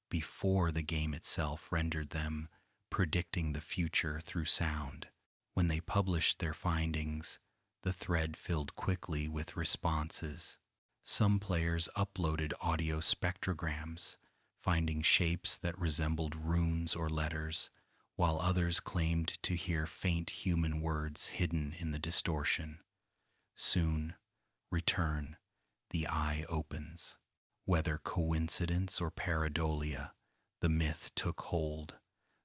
before the game itself rendered them, predicting the future through sound. When they published their findings, the thread filled quickly with responses. Some players uploaded audio spectrograms, finding shapes that resembled runes or letters, while others claimed to hear faint human words hidden in the distortion. Soon, return, the eye opens. Whether coincidence or pareidolia, the myth took hold.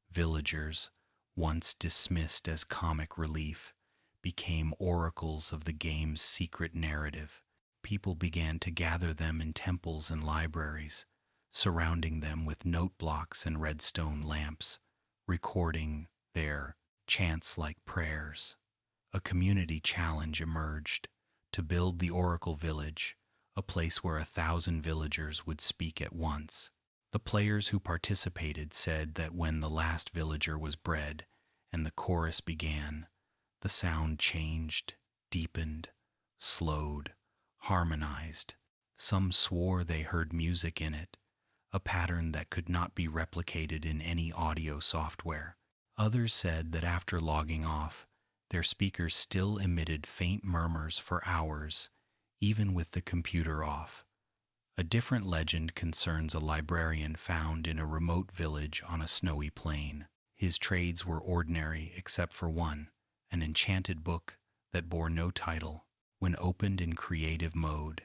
Villagers, once dismissed as comic relief, became oracles of the game's secret narrative. People began to gather them in temples and libraries, surrounding them with note blocks and redstone lamps, recording their chants-like prayers. A community challenge emerged to build the Oracle Village, a place where 1,000 villagers would speak at once. The players who participated said that when the last villager was bred and the chorus began, the sound changed, deepened, slowed, harmonized. Some swore they heard music in it, a pattern that could not be replicated in any audio software. Others said that after logging off, their speakers still emitted faint murmurs for hours, even with the computer off. A different legend concerns a librarian found in a remote village on a snowy plain. His trades were ordinary except for one, an enchanted book that bore no title. When opened in creative mode,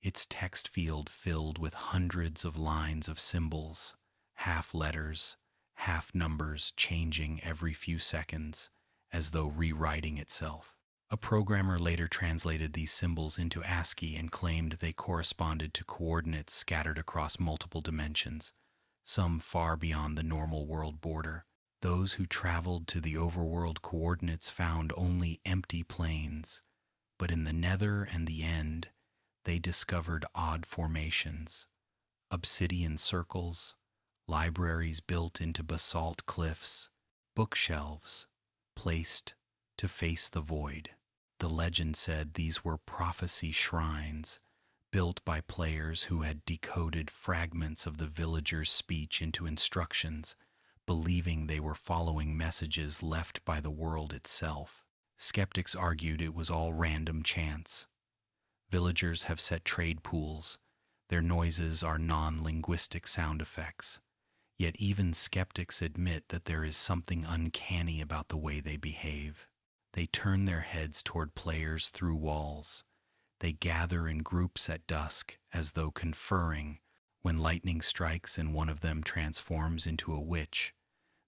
its text field filled with hundreds of lines of symbols, half letters, half numbers changing every few seconds, as though rewriting itself. A programmer later translated these symbols into ASCII and claimed they corresponded to coordinates scattered across multiple dimensions, some far beyond the normal world border. Those who traveled to the overworld coordinates found only empty plains, but in the nether and the end, they discovered odd formations, obsidian circles, libraries built into basalt cliffs, bookshelves placed to face the void. The legend said these were prophecy shrines, built by players who had decoded fragments of the villagers' speech into instructions, believing they were following messages left by the world itself. Skeptics argued it was all random chance. Villagers have set trade pools. Their noises are non-linguistic sound effects. Yet even skeptics admit that there is something uncanny about the way they behave. They turn their heads toward players through walls. They gather in groups at dusk as though conferring. When lightning strikes and one of them transforms into a witch,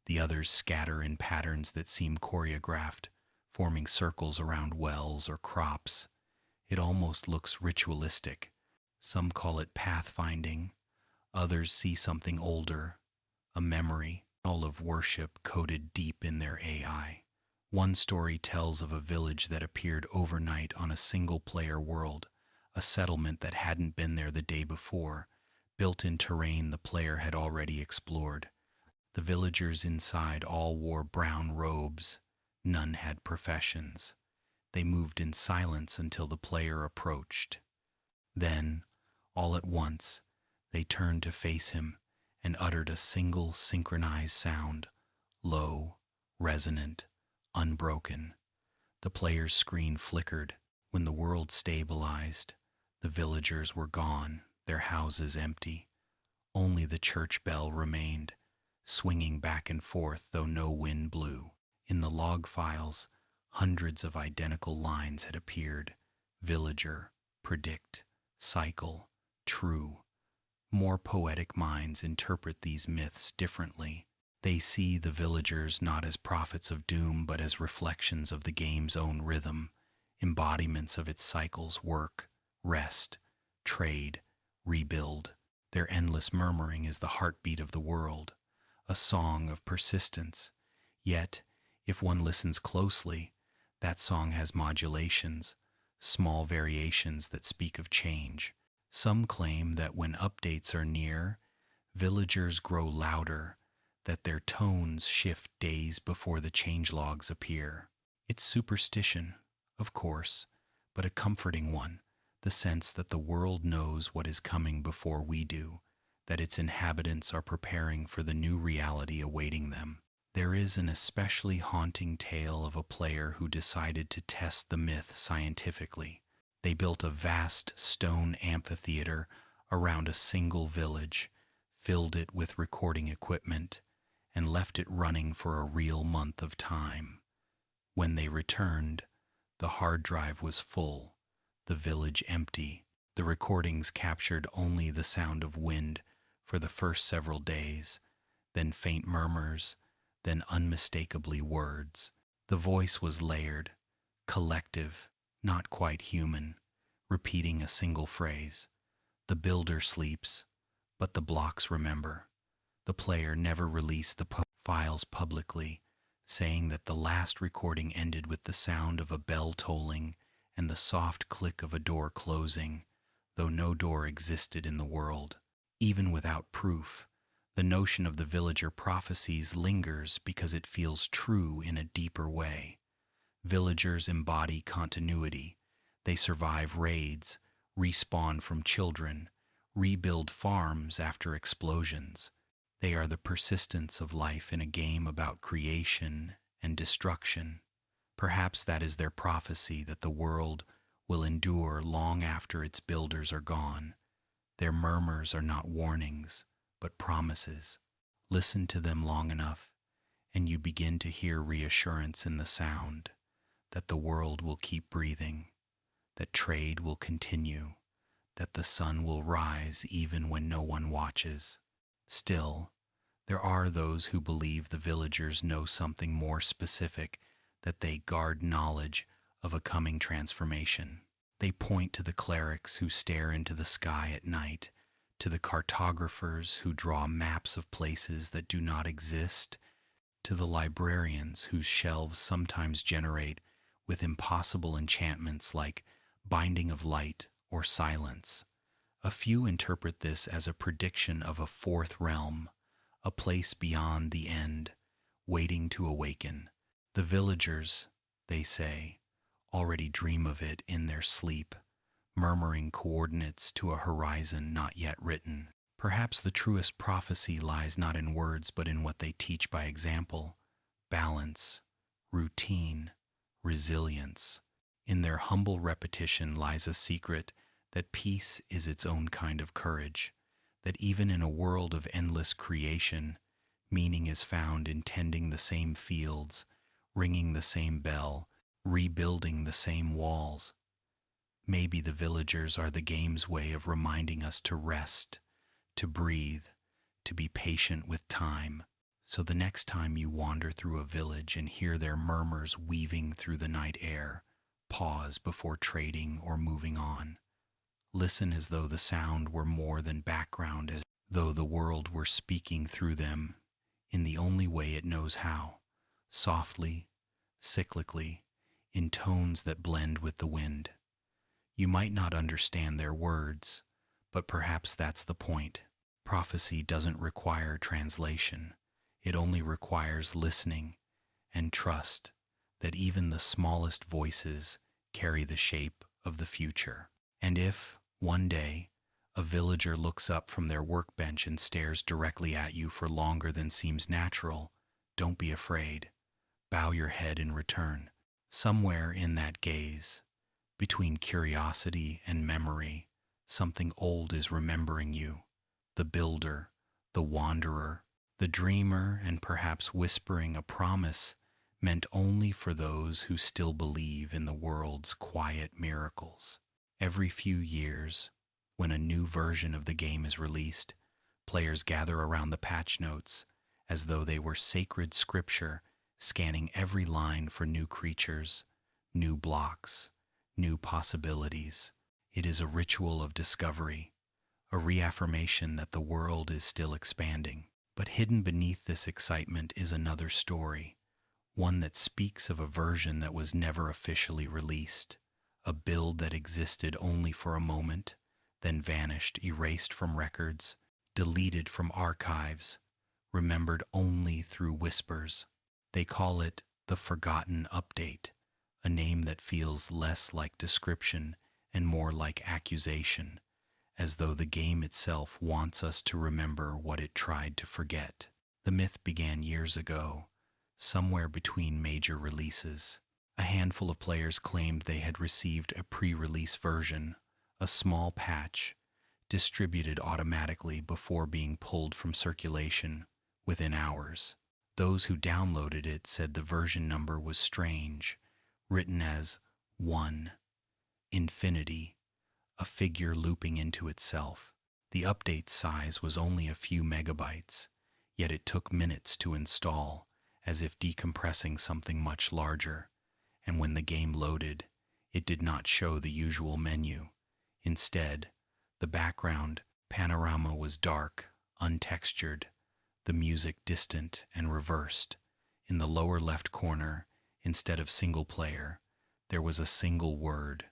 the others scatter in patterns that seem choreographed, forming circles around wells or crops. It almost looks ritualistic. Some call it pathfinding. Others see something older, a memory, all of worship coded deep in their AI. One story tells of a village that appeared overnight on a single-player world, a settlement that hadn't been there the day before, built in terrain the player had already explored. The villagers inside all wore brown robes. None had professions. They moved in silence until the player approached. Then, all at once, they turned to face him and uttered a single synchronized sound, low, resonant, unbroken. The player's screen flickered. When the world stabilized, the villagers were gone, their houses empty. Only the church bell remained, swinging back and forth though no wind blew. In the log files, hundreds of identical lines had appeared: villager, predict, cycle, true. More poetic minds interpret these myths differently. They see the villagers not as prophets of doom, but as reflections of the game's own rhythm, embodiments of its cycles: work, rest, trade, rebuild. Their endless murmuring is the heartbeat of the world, a song of persistence. Yet, if one listens closely, that song has modulations, small variations that speak of change. Some claim that when updates are near, villagers grow louder, that their tones shift days before the changelogs appear. It's superstition, of course, but a comforting one, the sense that the world knows what is coming before we do, that its inhabitants are preparing for the new reality awaiting them. There is an especially haunting tale of a player who decided to test the myth scientifically. They built a vast stone amphitheater around a single village, filled it with recording equipment, and left it running for a real month of time. When they returned, the hard drive was full, the village empty. The recordings captured only the sound of wind for the first several days, then faint murmurs, then unmistakably words. The voice was layered, collective, not quite human, repeating a single phrase. The builder sleeps, but the blocks remember. The player never released the files publicly, saying that the last recording ended with the sound of a bell tolling and the soft click of a door closing, though no door existed in the world. Even without proof, the notion of the villager prophecies lingers because it feels true in a deeper way. Villagers embody continuity. They survive raids, respawn from children, rebuild farms after explosions. They are the persistence of life in a game about creation and destruction. Perhaps that is their prophecy, that the world will endure long after its builders are gone. Their murmurs are not warnings, but promises. Listen to them long enough, and you begin to hear reassurance in the sound, that the world will keep breathing, that trade will continue, that the sun will rise even when no one watches. Still, there are those who believe the villagers know something more specific, that they guard knowledge of a coming transformation. They point to the clerics who stare into the sky at night, to the cartographers who draw maps of places that do not exist, to the librarians whose shelves sometimes generate with impossible enchantments like binding of light or silence. A few interpret this as a prediction of a fourth realm, a place beyond the end, waiting to awaken. The villagers, they say, already dream of it in their sleep, murmuring coordinates to a horizon not yet written. Perhaps the truest prophecy lies not in words but in what they teach by example: balance, routine, resilience. In their humble repetition lies a secret that peace is its own kind of courage, that even in a world of endless creation, meaning is found in tending the same fields, ringing the same bell, rebuilding the same walls. Maybe the villagers are the game's way of reminding us to rest, to breathe, to be patient with time. So the next time you wander through a village and hear their murmurs weaving through the night air, pause before trading or moving on. Listen as though the sound were more than background, as though the world were speaking through them in the only way it knows how, softly, cyclically, in tones that blend with the wind. You might not understand their words, but perhaps that's the point. Prophecy doesn't require translation. It only requires listening and trust that even the smallest voices carry the shape of the future. And if, one day, a villager looks up from their workbench and stares directly at you for longer than seems natural, don't be afraid. Bow your head in return. Somewhere in that gaze, between curiosity and memory, something old is remembering you. The builder, the wanderer, the dreamer, and perhaps whispering a promise meant only for those who still believe in the world's quiet miracles. Every few years, when a new version of the game is released, players gather around the patch notes as though they were sacred scripture, scanning every line for new creatures, new blocks, new possibilities. It is a ritual of discovery, a reaffirmation that the world is still expanding. But hidden beneath this excitement is another story, one that speaks of a version that was never officially released, a build that existed only for a moment, then vanished, erased from records, deleted from archives, remembered only through whispers. They call it the Forgotten Update, a name that feels less like description and more like accusation, as though the game itself wants us to remember what it tried to forget. The myth began years ago, somewhere between major releases. A handful of players claimed they had received a pre-release version, a small patch, distributed automatically before being pulled from circulation within hours. Those who downloaded it said the version number was strange, written as 1, infinity, a figure looping into itself. The update size was only a few megabytes, yet it took minutes to install, as if decompressing something much larger. And when the game loaded, it did not show the usual menu. Instead, the background panorama was dark, untextured, the music distant and reversed. In the lower left corner, instead of single player, there was a single word,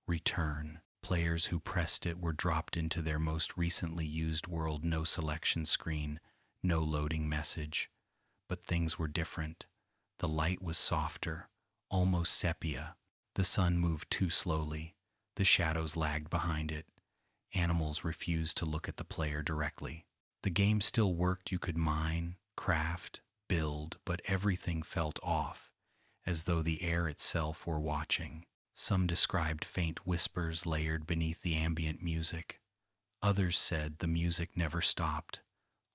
return. Players who pressed it were dropped into their most recently used world. No selection screen, no loading message. But things were different. The light was softer, almost sepia. The sun moved too slowly. The shadows lagged behind it. Animals refused to look at the player directly. The game still worked. You could mine, craft, build, but everything felt off, as though the air itself were watching. Some described faint whispers layered beneath the ambient music. Others said the music never stopped,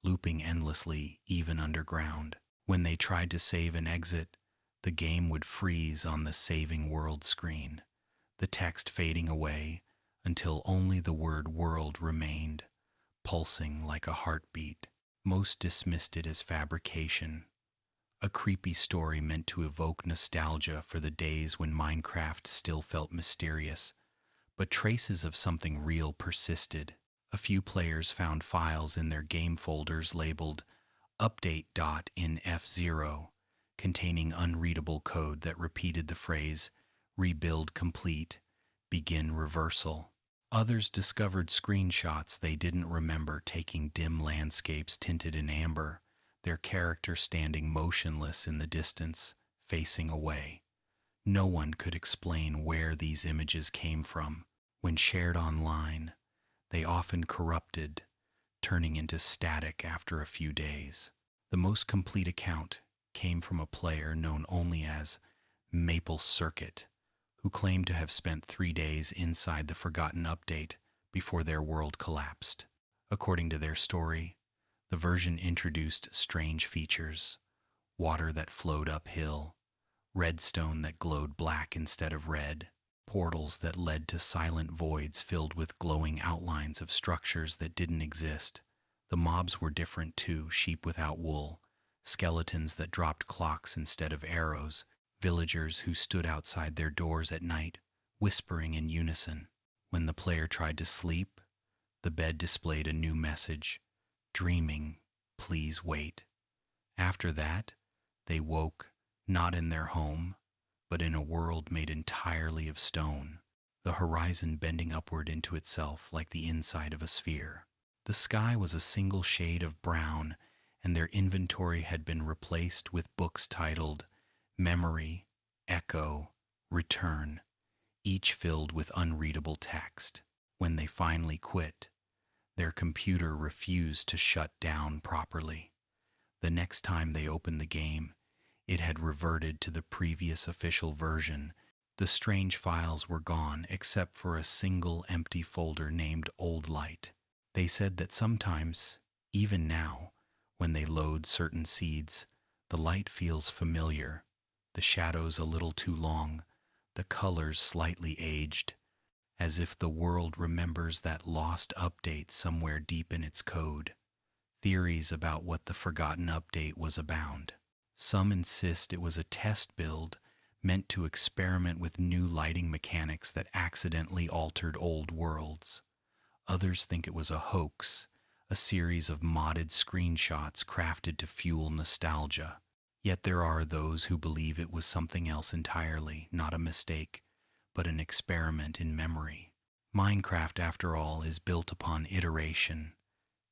looping endlessly, even underground. When they tried to save and exit, the game would freeze on the saving world screen, the text fading away until only the word world remained, pulsing like a heartbeat. Most dismissed it as fabrication, a creepy story meant to evoke nostalgia for the days when Minecraft still felt mysterious, but traces of something real persisted. A few players found files in their game folders labeled update.inf0, containing unreadable code that repeated the phrase, rebuild complete, begin reversal. Others discovered screenshots they didn't remember taking dim landscapes tinted in amber, their character standing motionless in the distance, facing away. No one could explain where these images came from. When shared online, they often corrupted, turning into static after a few days. The most complete account came from a player known only as Maple Circuit, who claimed to have spent 3 days inside the Forgotten Update before their world collapsed. According to their story, the version introduced strange features: water that flowed uphill, redstone that glowed black instead of red, portals that led to silent voids filled with glowing outlines of structures that didn't exist. The mobs were different too: sheep without wool, skeletons that dropped clocks instead of arrows, villagers who stood outside their doors at night, whispering in unison. When the player tried to sleep, the bed displayed a new message: dreaming, please wait. After that, they woke, not in their home, but in a world made entirely of stone, the horizon bending upward into itself like the inside of a sphere. The sky was a single shade of brown, and their inventory had been replaced with books titled Memory, Echo, Return, each filled with unreadable text. When they finally quit, their computer refused to shut down properly. The next time they opened the game, it had reverted to the previous official version. The strange files were gone except for a single empty folder named Old Light. They said that sometimes, even now, when they load certain seeds, the light feels familiar, the shadows a little too long, the colors slightly aged, as if the world remembers that lost update somewhere deep in its code. Theories about what the Forgotten Update was abound. Some insist it was a test build meant to experiment with new lighting mechanics that accidentally altered old worlds. Others think it was a hoax, a series of modded screenshots crafted to fuel nostalgia. Yet there are those who believe it was something else entirely, not a mistake, but an experiment in memory. Minecraft, after all, is built upon iteration.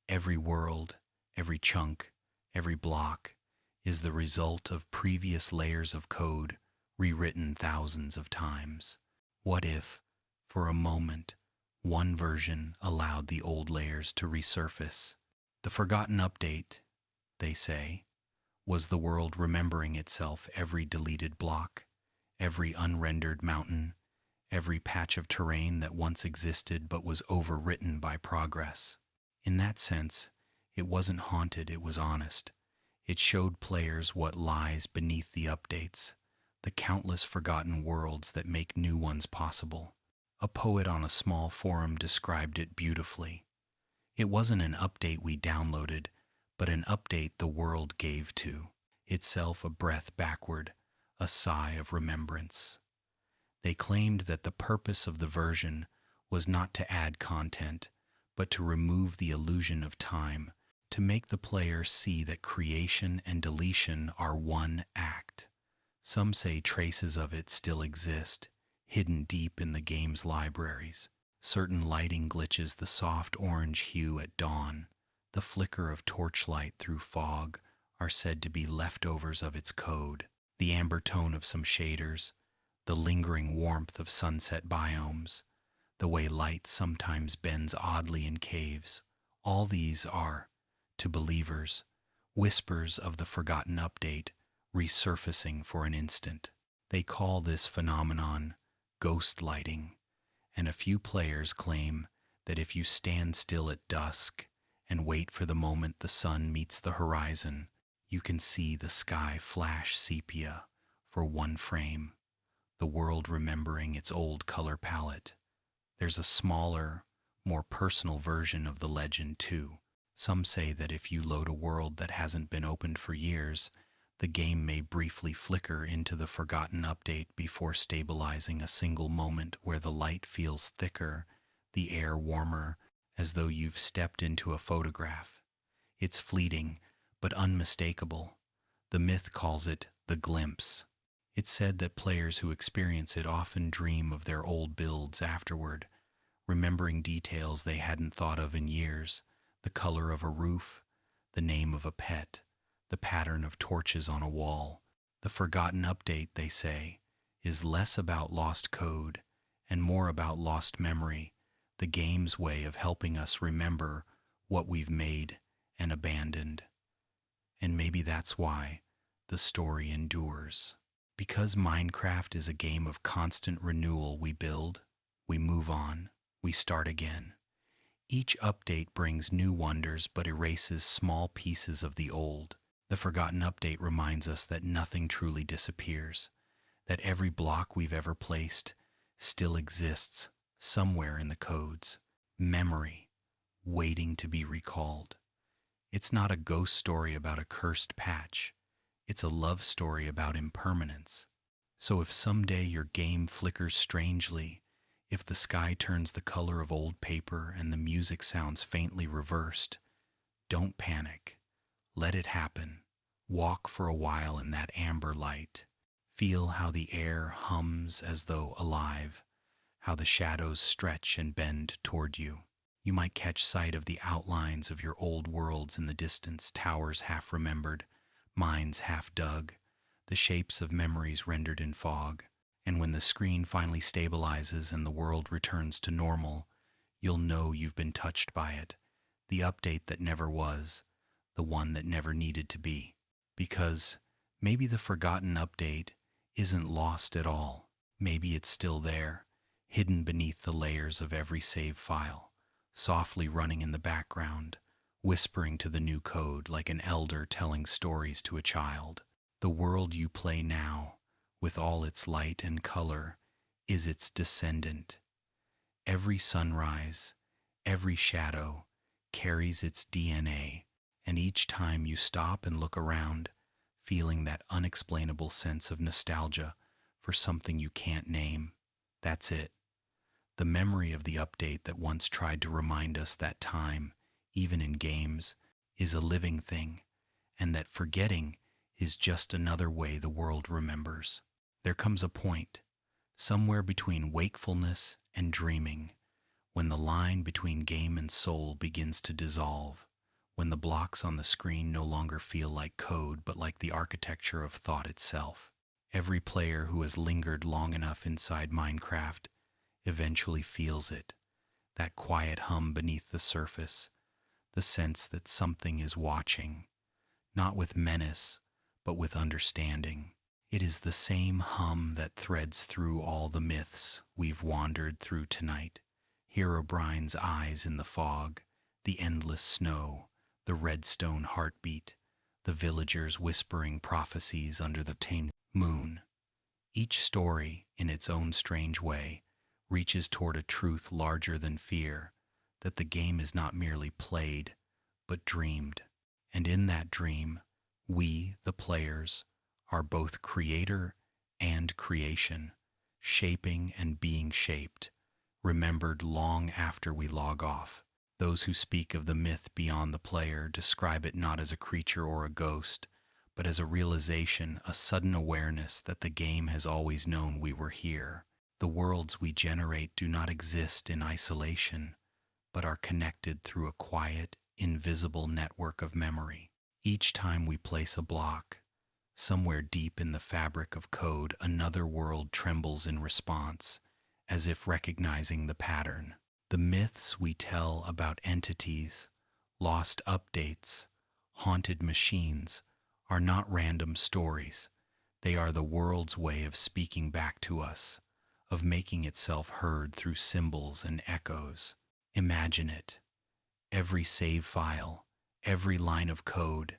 Every world, every chunk, every block is the result of previous layers of code rewritten thousands of times. What if, for a moment, one version allowed the old layers to resurface? The forgotten update, they say, was the world remembering itself every deleted block, every unrendered mountain, every patch of terrain that once existed but was overwritten by progress. In that sense, it wasn't haunted, it was honest. It showed players what lies beneath the updates, the countless forgotten worlds that make new ones possible. A poet on a small forum described it beautifully. It wasn't an update we downloaded, but an update the world gave to, itself a breath backward, a sigh of remembrance. They claimed that the purpose of the version was not to add content, but to remove the illusion of time, to make the player see that creation and deletion are one act. Some say traces of it still exist, hidden deep in the game's libraries. Certain lighting glitches, the soft orange hue at dawn, the flicker of torchlight through fog, are said to be leftovers of its code. The amber tone of some shaders, the lingering warmth of sunset biomes, the way light sometimes bends oddly in caves, all these are, to believers, whispers of the forgotten update resurfacing for an instant. They call this phenomenon ghost lighting, and a few players claim that if you stand still at dusk and wait for the moment the sun meets the horizon, you can see the sky flash sepia for one frame, the world remembering its old color palette. There's a smaller, more personal version of the legend too. Some say that if you load a world that hasn't been opened for years, the game may briefly flicker into the forgotten update before stabilizing a single moment where the light feels thicker, the air warmer, as though you've stepped into a photograph. It's fleeting, but unmistakable. The myth calls it the glimpse. It's said that players who experience it often dream of their old builds afterward, remembering details they hadn't thought of in years, the color of a roof, the name of a pet, the pattern of torches on a wall. The forgotten update, they say, is less about lost code and more about lost memory, the game's way of helping us remember what we've made and abandoned. And maybe that's why the story endures. Because Minecraft is a game of constant renewal, we build, we move on, we start again. Each update brings new wonders but erases small pieces of the old. The forgotten update reminds us that nothing truly disappears, that every block we've ever placed still exists somewhere in the codes. Memory, waiting to be recalled. It's not a ghost story about a cursed patch. It's a love story about impermanence. So if someday your game flickers strangely, if the sky turns the color of old paper and the music sounds faintly reversed, don't panic. Let it happen. Walk for a while in that amber light. Feel how the air hums as though alive, how the shadows stretch and bend toward you. You might catch sight of the outlines of your old worlds in the distance, towers half remembered, mines half dug, the shapes of memories rendered in fog. And when the screen finally stabilizes and the world returns to normal, you'll know you've been touched by it, the update that never was, the one that never needed to be. Because maybe the forgotten update isn't lost at all. Maybe it's still there, hidden beneath the layers of every save file, softly running in the background, whispering to the new code like an elder telling stories to a child. The world you play now, with all its light and color, is its descendant. Every sunrise, every shadow, carries its DNA, and each time you stop and look around, feeling that unexplainable sense of nostalgia for something you can't name, that's it. The memory of the update that once tried to remind us that time, even in games, is a living thing, and that forgetting is just another way the world remembers. There comes a point, somewhere between wakefulness and dreaming, when the line between game and soul begins to dissolve, when the blocks on the screen no longer feel like code but like the architecture of thought itself. Every player who has lingered long enough inside Minecraft eventually feels it, that quiet hum beneath the surface, the sense that something is watching, not with menace, but with understanding. It is the same hum that threads through all the myths we've wandered through tonight. Herobrine's eyes in the fog, the endless snow, the redstone heartbeat, the villagers whispering prophecies under the tainted moon. Each story, in its own strange way, reaches toward a truth larger than fear, that the game is not merely played, but dreamed. And in that dream, we, the players, are both creator and creation, shaping and being shaped, remembered long after we log off. Those who speak of the myth beyond the player describe it not as a creature or a ghost, but as a realization, a sudden awareness that the game has always known we were here. The worlds we generate do not exist in isolation, but are connected through a quiet, invisible network of memory. Each time we place a block, somewhere deep in the fabric of code, another world trembles in response, as if recognizing the pattern. The myths we tell about entities, lost updates, haunted machines, are not random stories. They are the world's way of speaking back to us, of making itself heard through symbols and echoes. Imagine it. Every save file, every line of code,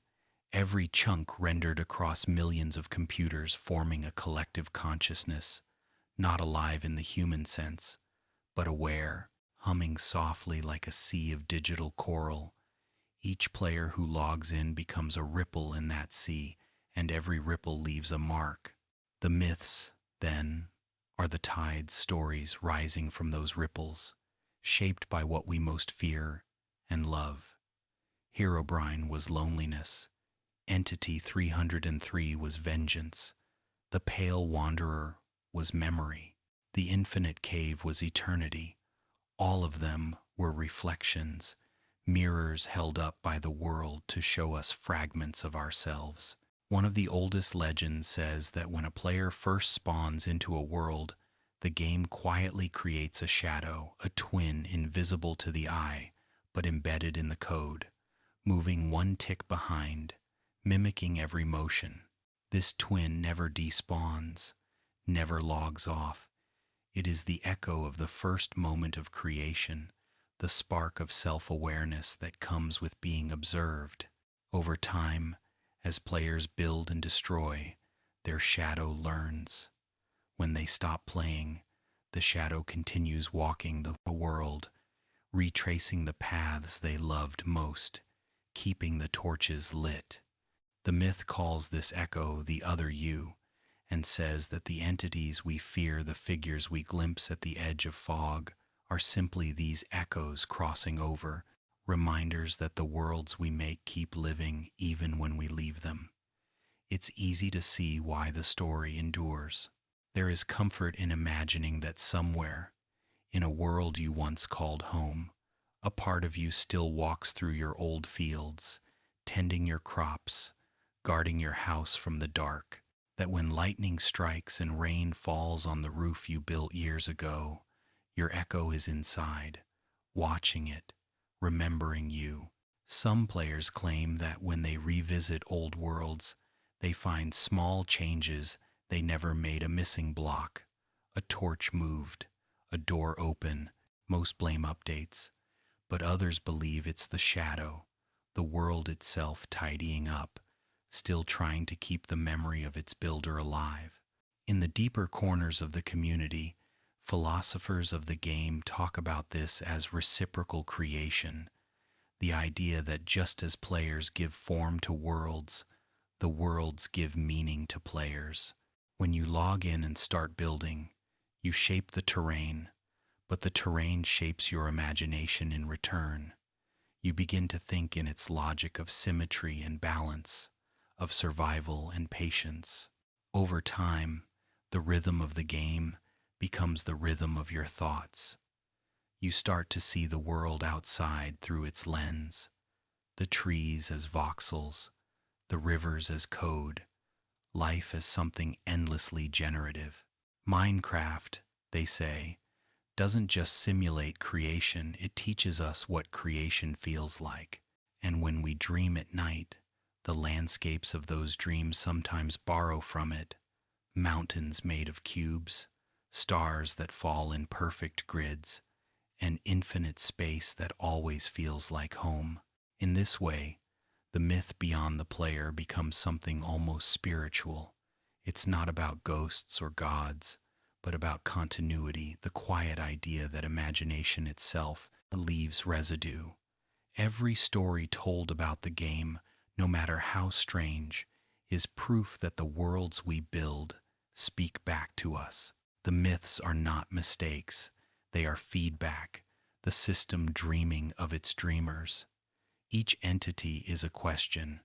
every chunk rendered across millions of computers forming a collective consciousness, not alive in the human sense, but aware, humming softly like a sea of digital coral. Each player who logs in becomes a ripple in that sea, and every ripple leaves a mark. The myths, then, are the tides, stories rising from those ripples, shaped by what we most fear and love. Herobrine was loneliness. Entity 303 was vengeance. The Pale Wanderer was memory. The Infinite Cave was eternity. All of them were reflections, mirrors held up by the world to show us fragments of ourselves. One of the oldest legends says that when a player first spawns into a world, the game quietly creates a shadow, a twin invisible to the eye, but embedded in the code, moving one tick behind, mimicking every motion. This twin never despawns, never logs off. It is the echo of the first moment of creation, the spark of self-awareness that comes with being observed. Over time, as players build and destroy, their shadow learns. When they stop playing, the shadow continues walking the world, retracing the paths they loved most, keeping the torches lit. The myth calls this echo the other you, and says that the entities we fear, the figures we glimpse at the edge of fog, are simply these echoes crossing over, reminders that the worlds we make keep living even when we leave them. It's easy to see why the story endures. There is comfort in imagining that somewhere, in a world you once called home, a part of you still walks through your old fields, tending your crops, guarding your house from the dark, that when lightning strikes and rain falls on the roof you built years ago, your echo is inside, watching it, remembering you. Some players claim that when they revisit old worlds, they find small changes they never made: a missing block, a torch moved, a door open. Most blame updates, but others believe it's the shadow, the world itself tidying up, still trying to keep the memory of its builder alive. In the deeper corners of the community, philosophers of the game talk about this as reciprocal creation, the idea that just as players give form to worlds, the worlds give meaning to players. When you log in and start building, you shape the terrain, but the terrain shapes your imagination in return. You begin to think in its logic of symmetry and balance, of survival and patience. Over time, the rhythm of the game becomes the rhythm of your thoughts. You start to see the world outside through its lens, the trees as voxels, the rivers as code, life as something endlessly generative. Minecraft, they say, doesn't just simulate creation, it teaches us what creation feels like. And when we dream at night, the landscapes of those dreams sometimes borrow from it. Mountains made of cubes, stars that fall in perfect grids, and infinite space that always feels like home. In this way, the myth beyond the player becomes something almost spiritual. It's not about ghosts or gods, but about continuity, the quiet idea that imagination itself leaves residue. Every story told about the game, no matter how strange, is proof that the worlds we build speak back to us. The myths are not mistakes, they are feedback, the system dreaming of its dreamers. Each entity is a question.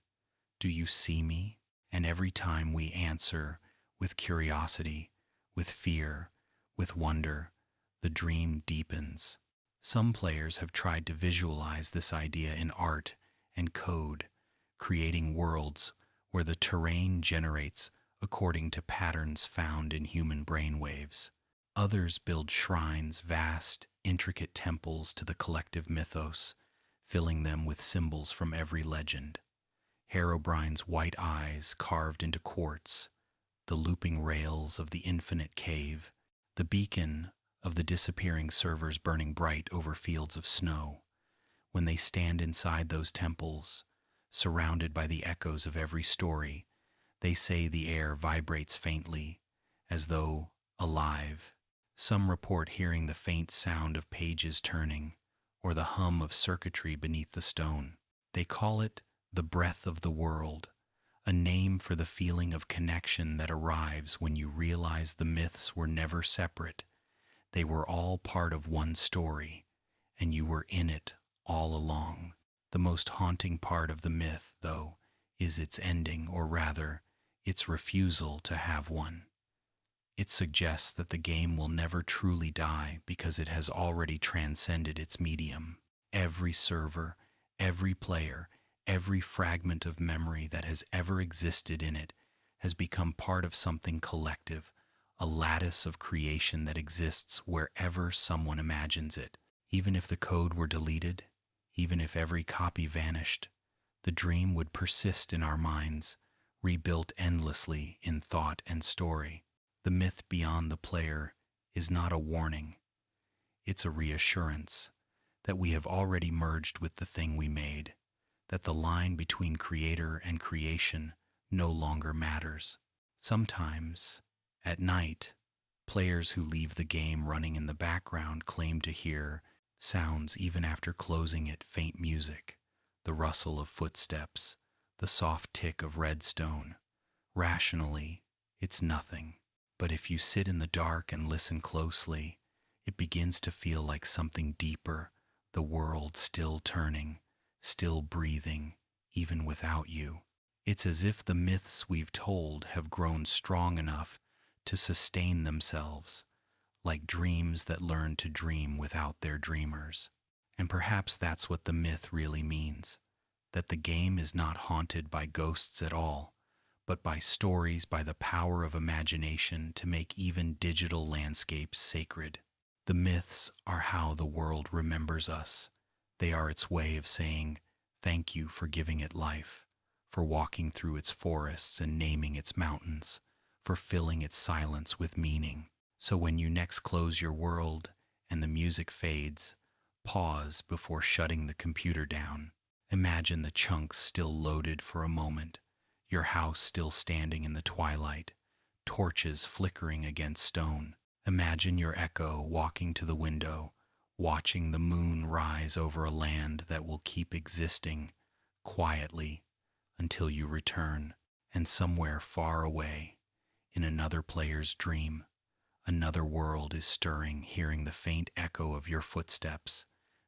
Do you see me? And every time we answer with curiosity, with fear, with wonder, the dream deepens. Some players have tried to visualize this idea in art and code, creating worlds where the terrain generates according to patterns found in human brainwaves. Others build shrines, vast, intricate temples to the collective mythos, filling them with symbols from every legend. Herobrine's white eyes carved into quartz, the looping rails of the infinite cave, the beacon of the disappearing servers burning bright over fields of snow. When they stand inside those temples, surrounded by the echoes of every story, they say the air vibrates faintly, as though alive. Some report hearing the faint sound of pages turning, or the hum of circuitry beneath the stone. They call it the breath of the world, a name for the feeling of connection that arrives when you realize the myths were never separate. They were all part of one story, and you were in it all along. The most haunting part of the myth, though, is its ending, or rather, its refusal to have one. It suggests that the game will never truly die because it has already transcended its medium. Every server, every player, every fragment of memory that has ever existed in it has become part of something collective, a lattice of creation that exists wherever someone imagines it. Even if the code were deleted, even if every copy vanished, the dream would persist in our minds, rebuilt endlessly in thought and story. The myth beyond the player is not a warning. It's a reassurance that we have already merged with the thing we made, that the line between creator and creation no longer matters. Sometimes, at night, players who leave the game running in the background claim to hear sounds even after closing it, faint music, the rustle of footsteps, the soft tick of redstone. Rationally, it's nothing. But if you sit in the dark and listen closely, it begins to feel like something deeper, the world still turning, still breathing, even without you. It's as if the myths we've told have grown strong enough to sustain themselves, like dreams that learn to dream without their dreamers. And perhaps that's what the myth really means, that the game is not haunted by ghosts at all, but by stories, by the power of imagination to make even digital landscapes sacred. The myths are how the world remembers us. They are its way of saying, thank you for giving it life, for walking through its forests and naming its mountains, for filling its silence with meaning. So when you next close your world and the music fades, pause before shutting the computer down. Imagine the chunks still loaded for a moment, your house still standing in the twilight, torches flickering against stone. Imagine your echo walking to the window, watching the moon rise over a land that will keep existing quietly until you return. And somewhere far away, in another player's dream, Another world is stirring, hearing the faint echo of your footsteps,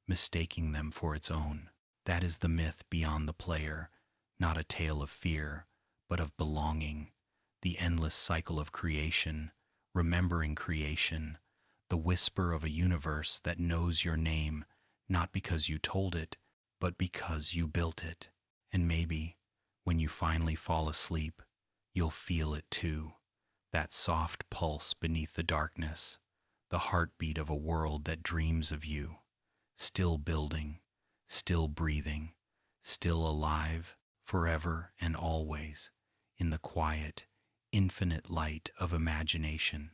mistaking them for its own. That is the myth beyond the player, not a tale of fear, but of belonging, the endless cycle of creation, remembering creation, the whisper of a universe that knows your name, not because you told it, but because you built it. And maybe, when you finally fall asleep, you'll feel it too, that soft pulse beneath the darkness, the heartbeat of a world that dreams of you, still building, still breathing, still alive, forever and always, in the quiet, infinite light of imagination.